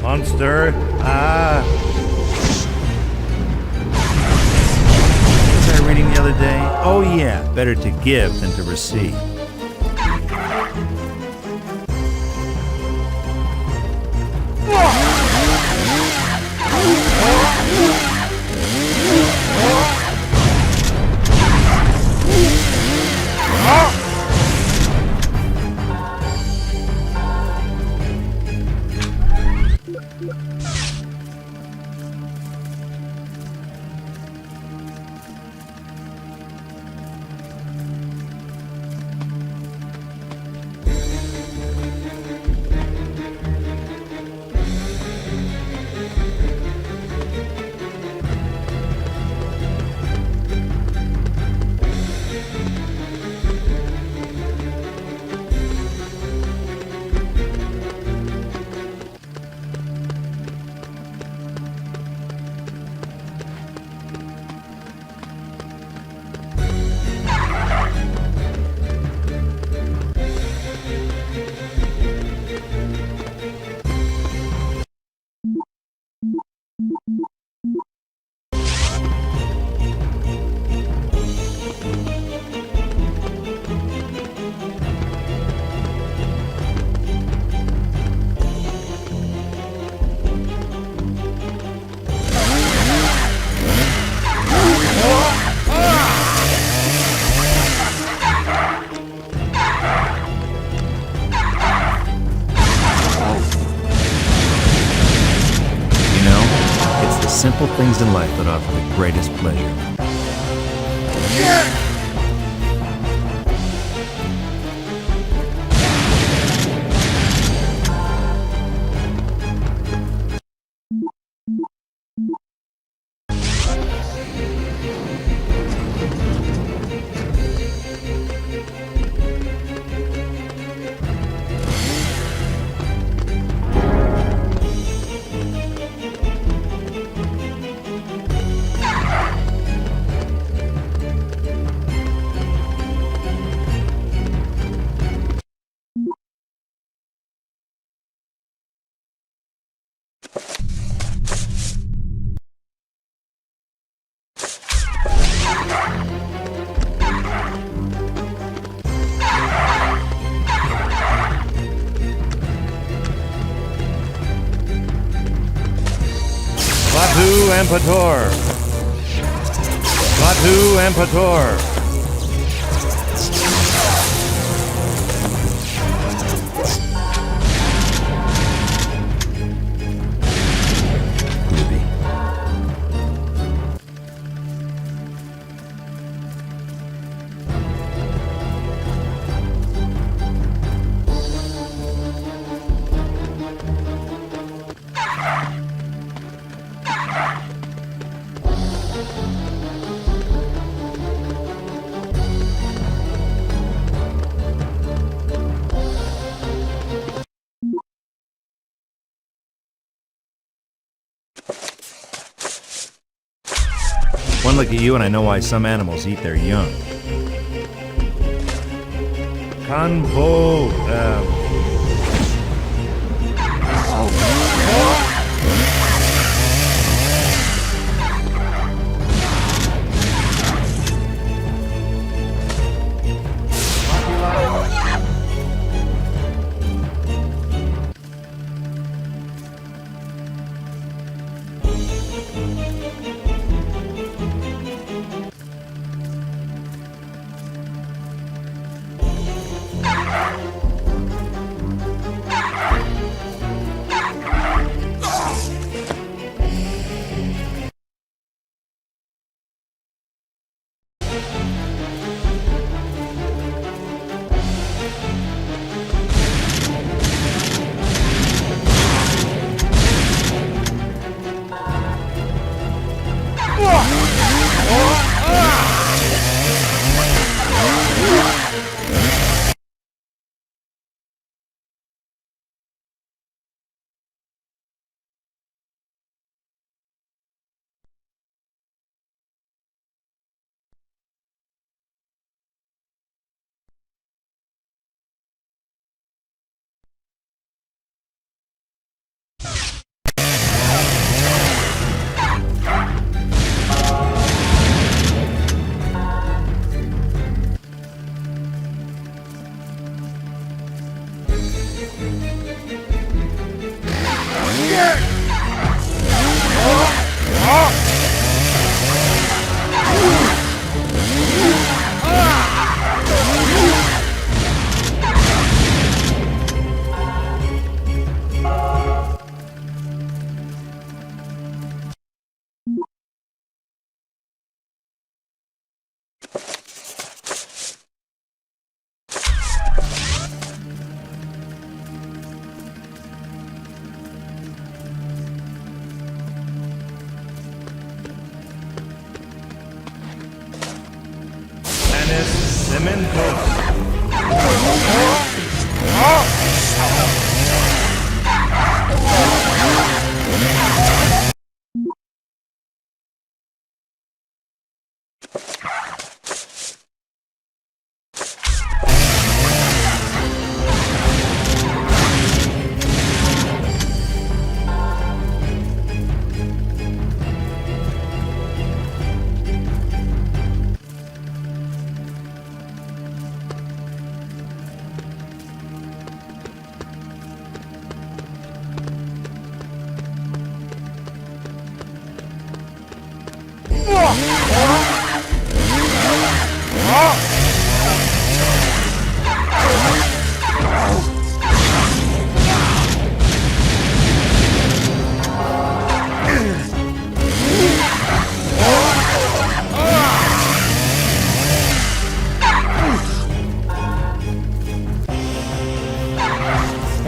Monster. Ah. Was I reading the other day? Oh yeah, better to give than to receive. things in life that offer the greatest pleasure. Batu and Pator. Batu and Pator. One look at you and I know why some animals eat their young. Kanbo.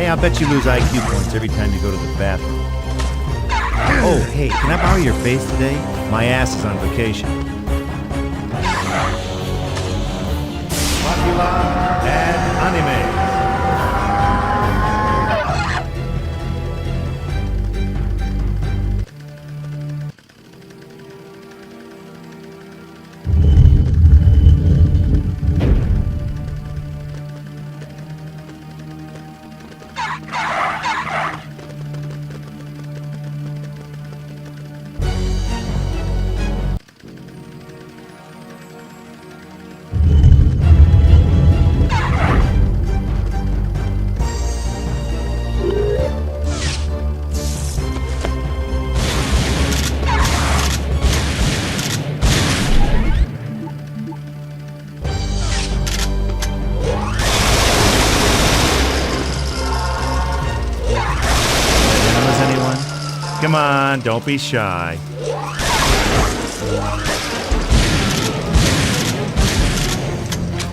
I'll bet you lose IQ points every time you go to the bathroom. Oh, hey, can I borrow your face today? My ass is on vacation. Popular and anime. Come on, don't be shy.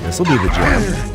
This'll do the job.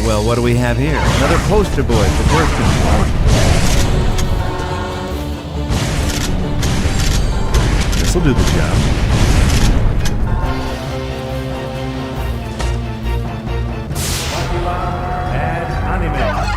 Well, what do we have here? Another poster boy for birth control. This'll do the job. Add anime.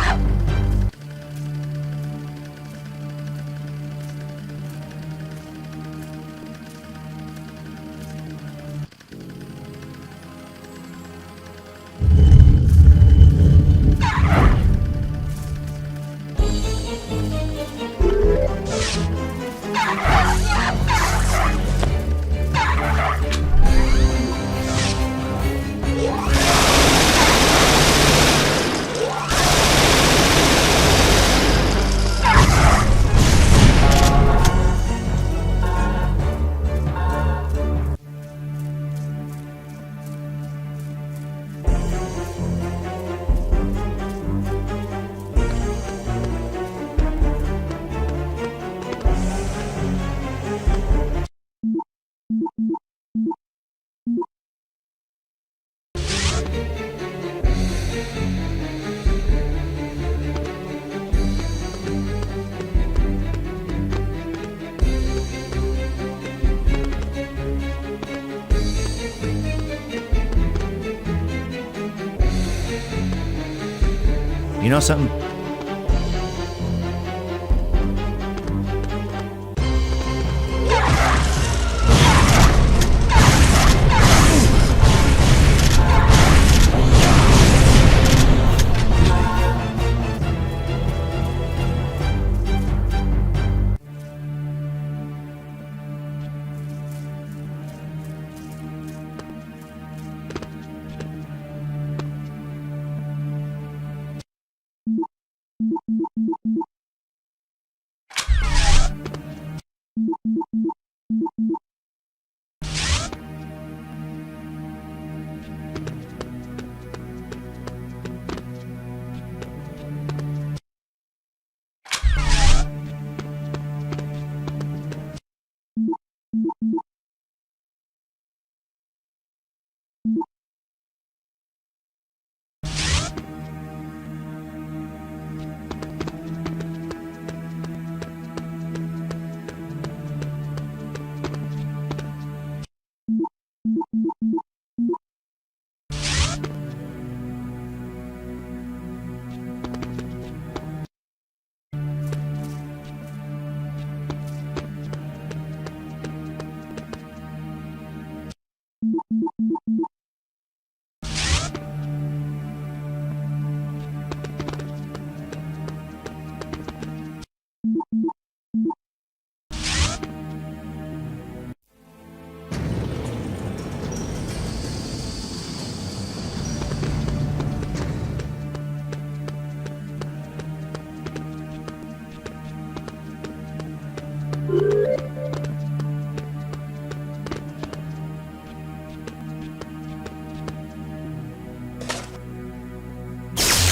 You know something?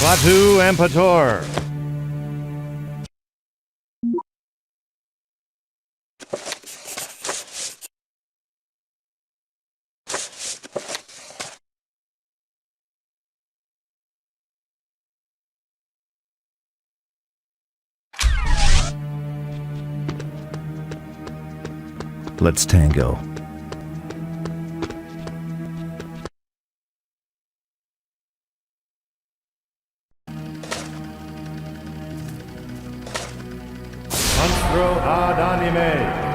Klaatu Ampator. Let's tango. Monstro ad anime.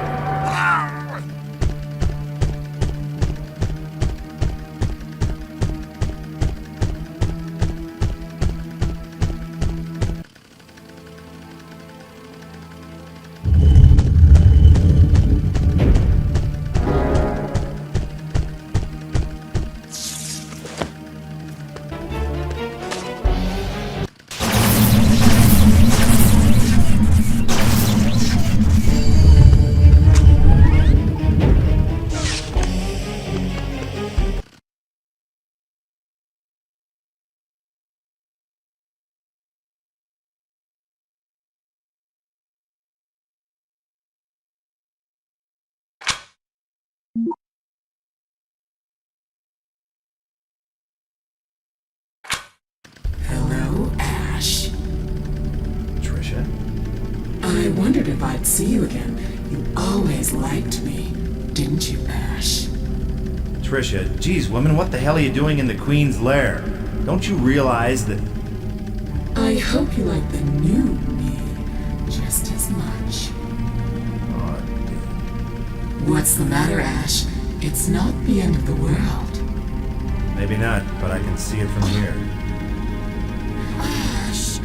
Hello, Ash. Trisha? I wondered if I'd see you again. You always liked me. didn't you, Ash? Trisha, geez, woman, what the hell are you doing in the Queen's lair? Don't you realize that... I hope you like the new me just as much. Oh, dear. What's the matter, Ash? It's not the end of the world. Maybe not, but I can see it from here. Ash!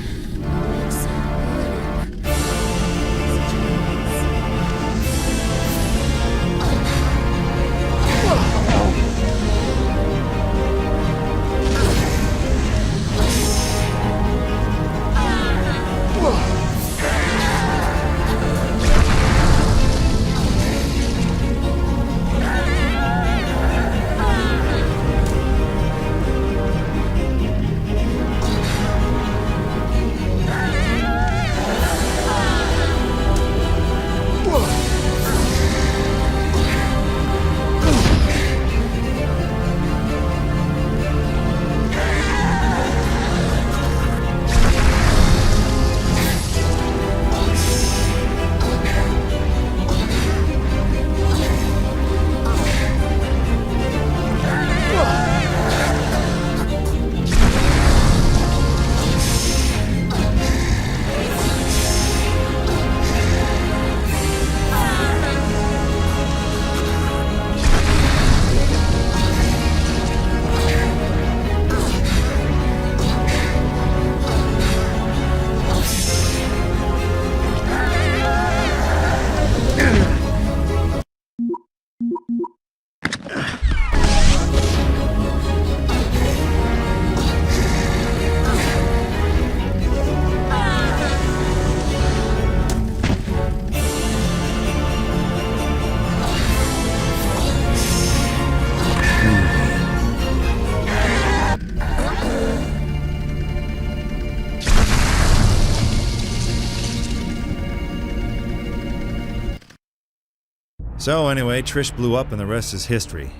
So anyway, Trish blew up and the rest is history.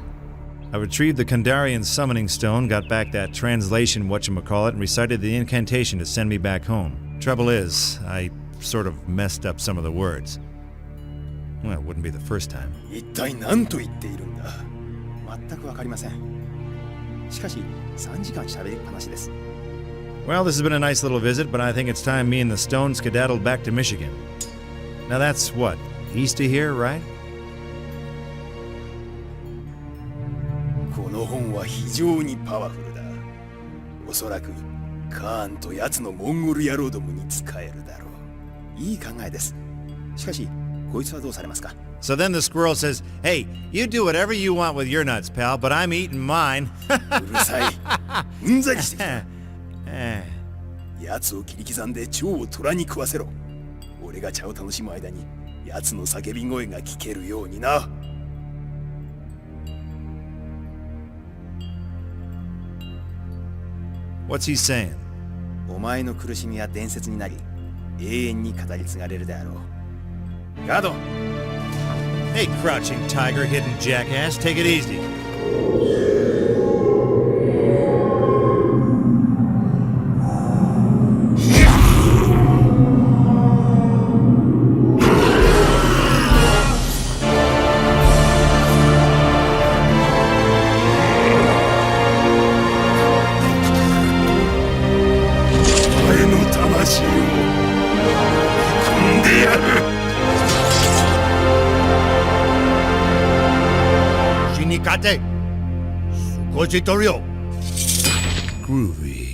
I retrieved the Kandarian summoning stone, got back that translation whatchamacallit, and recited the incantation to send me back home. Trouble is, I sort of messed up some of the words. Well, it wouldn't be the first time. 一体何と言っているんだ。全くわかりません。しかし、3時間喋りっぱなしです。 Well, this has been a nice little visit, but I think it's time me and the stone skedaddled back to Michigan. Now that's what, east of here, right? この本は非常にパワフルだ。おそらくカーンと奴のモンゴル野郎どもに使えるだろう。いい考えです。しかし、こいつはどうされますか? So then the squirrel says, "Hey, you do whatever you want with your nuts, pal, but I'm eating mine." うるさい。うんざりしてきた。奴を切り刻んで蝶を虎に食わせろ。俺が茶を楽しむ間に奴の叫び声が聞けるようにな。What's he saying? お前の苦しみは伝説になり、永遠に語り継がれるであろう。ガード! Hey, crouching tiger, hidden jackass, take it easy. Groovy.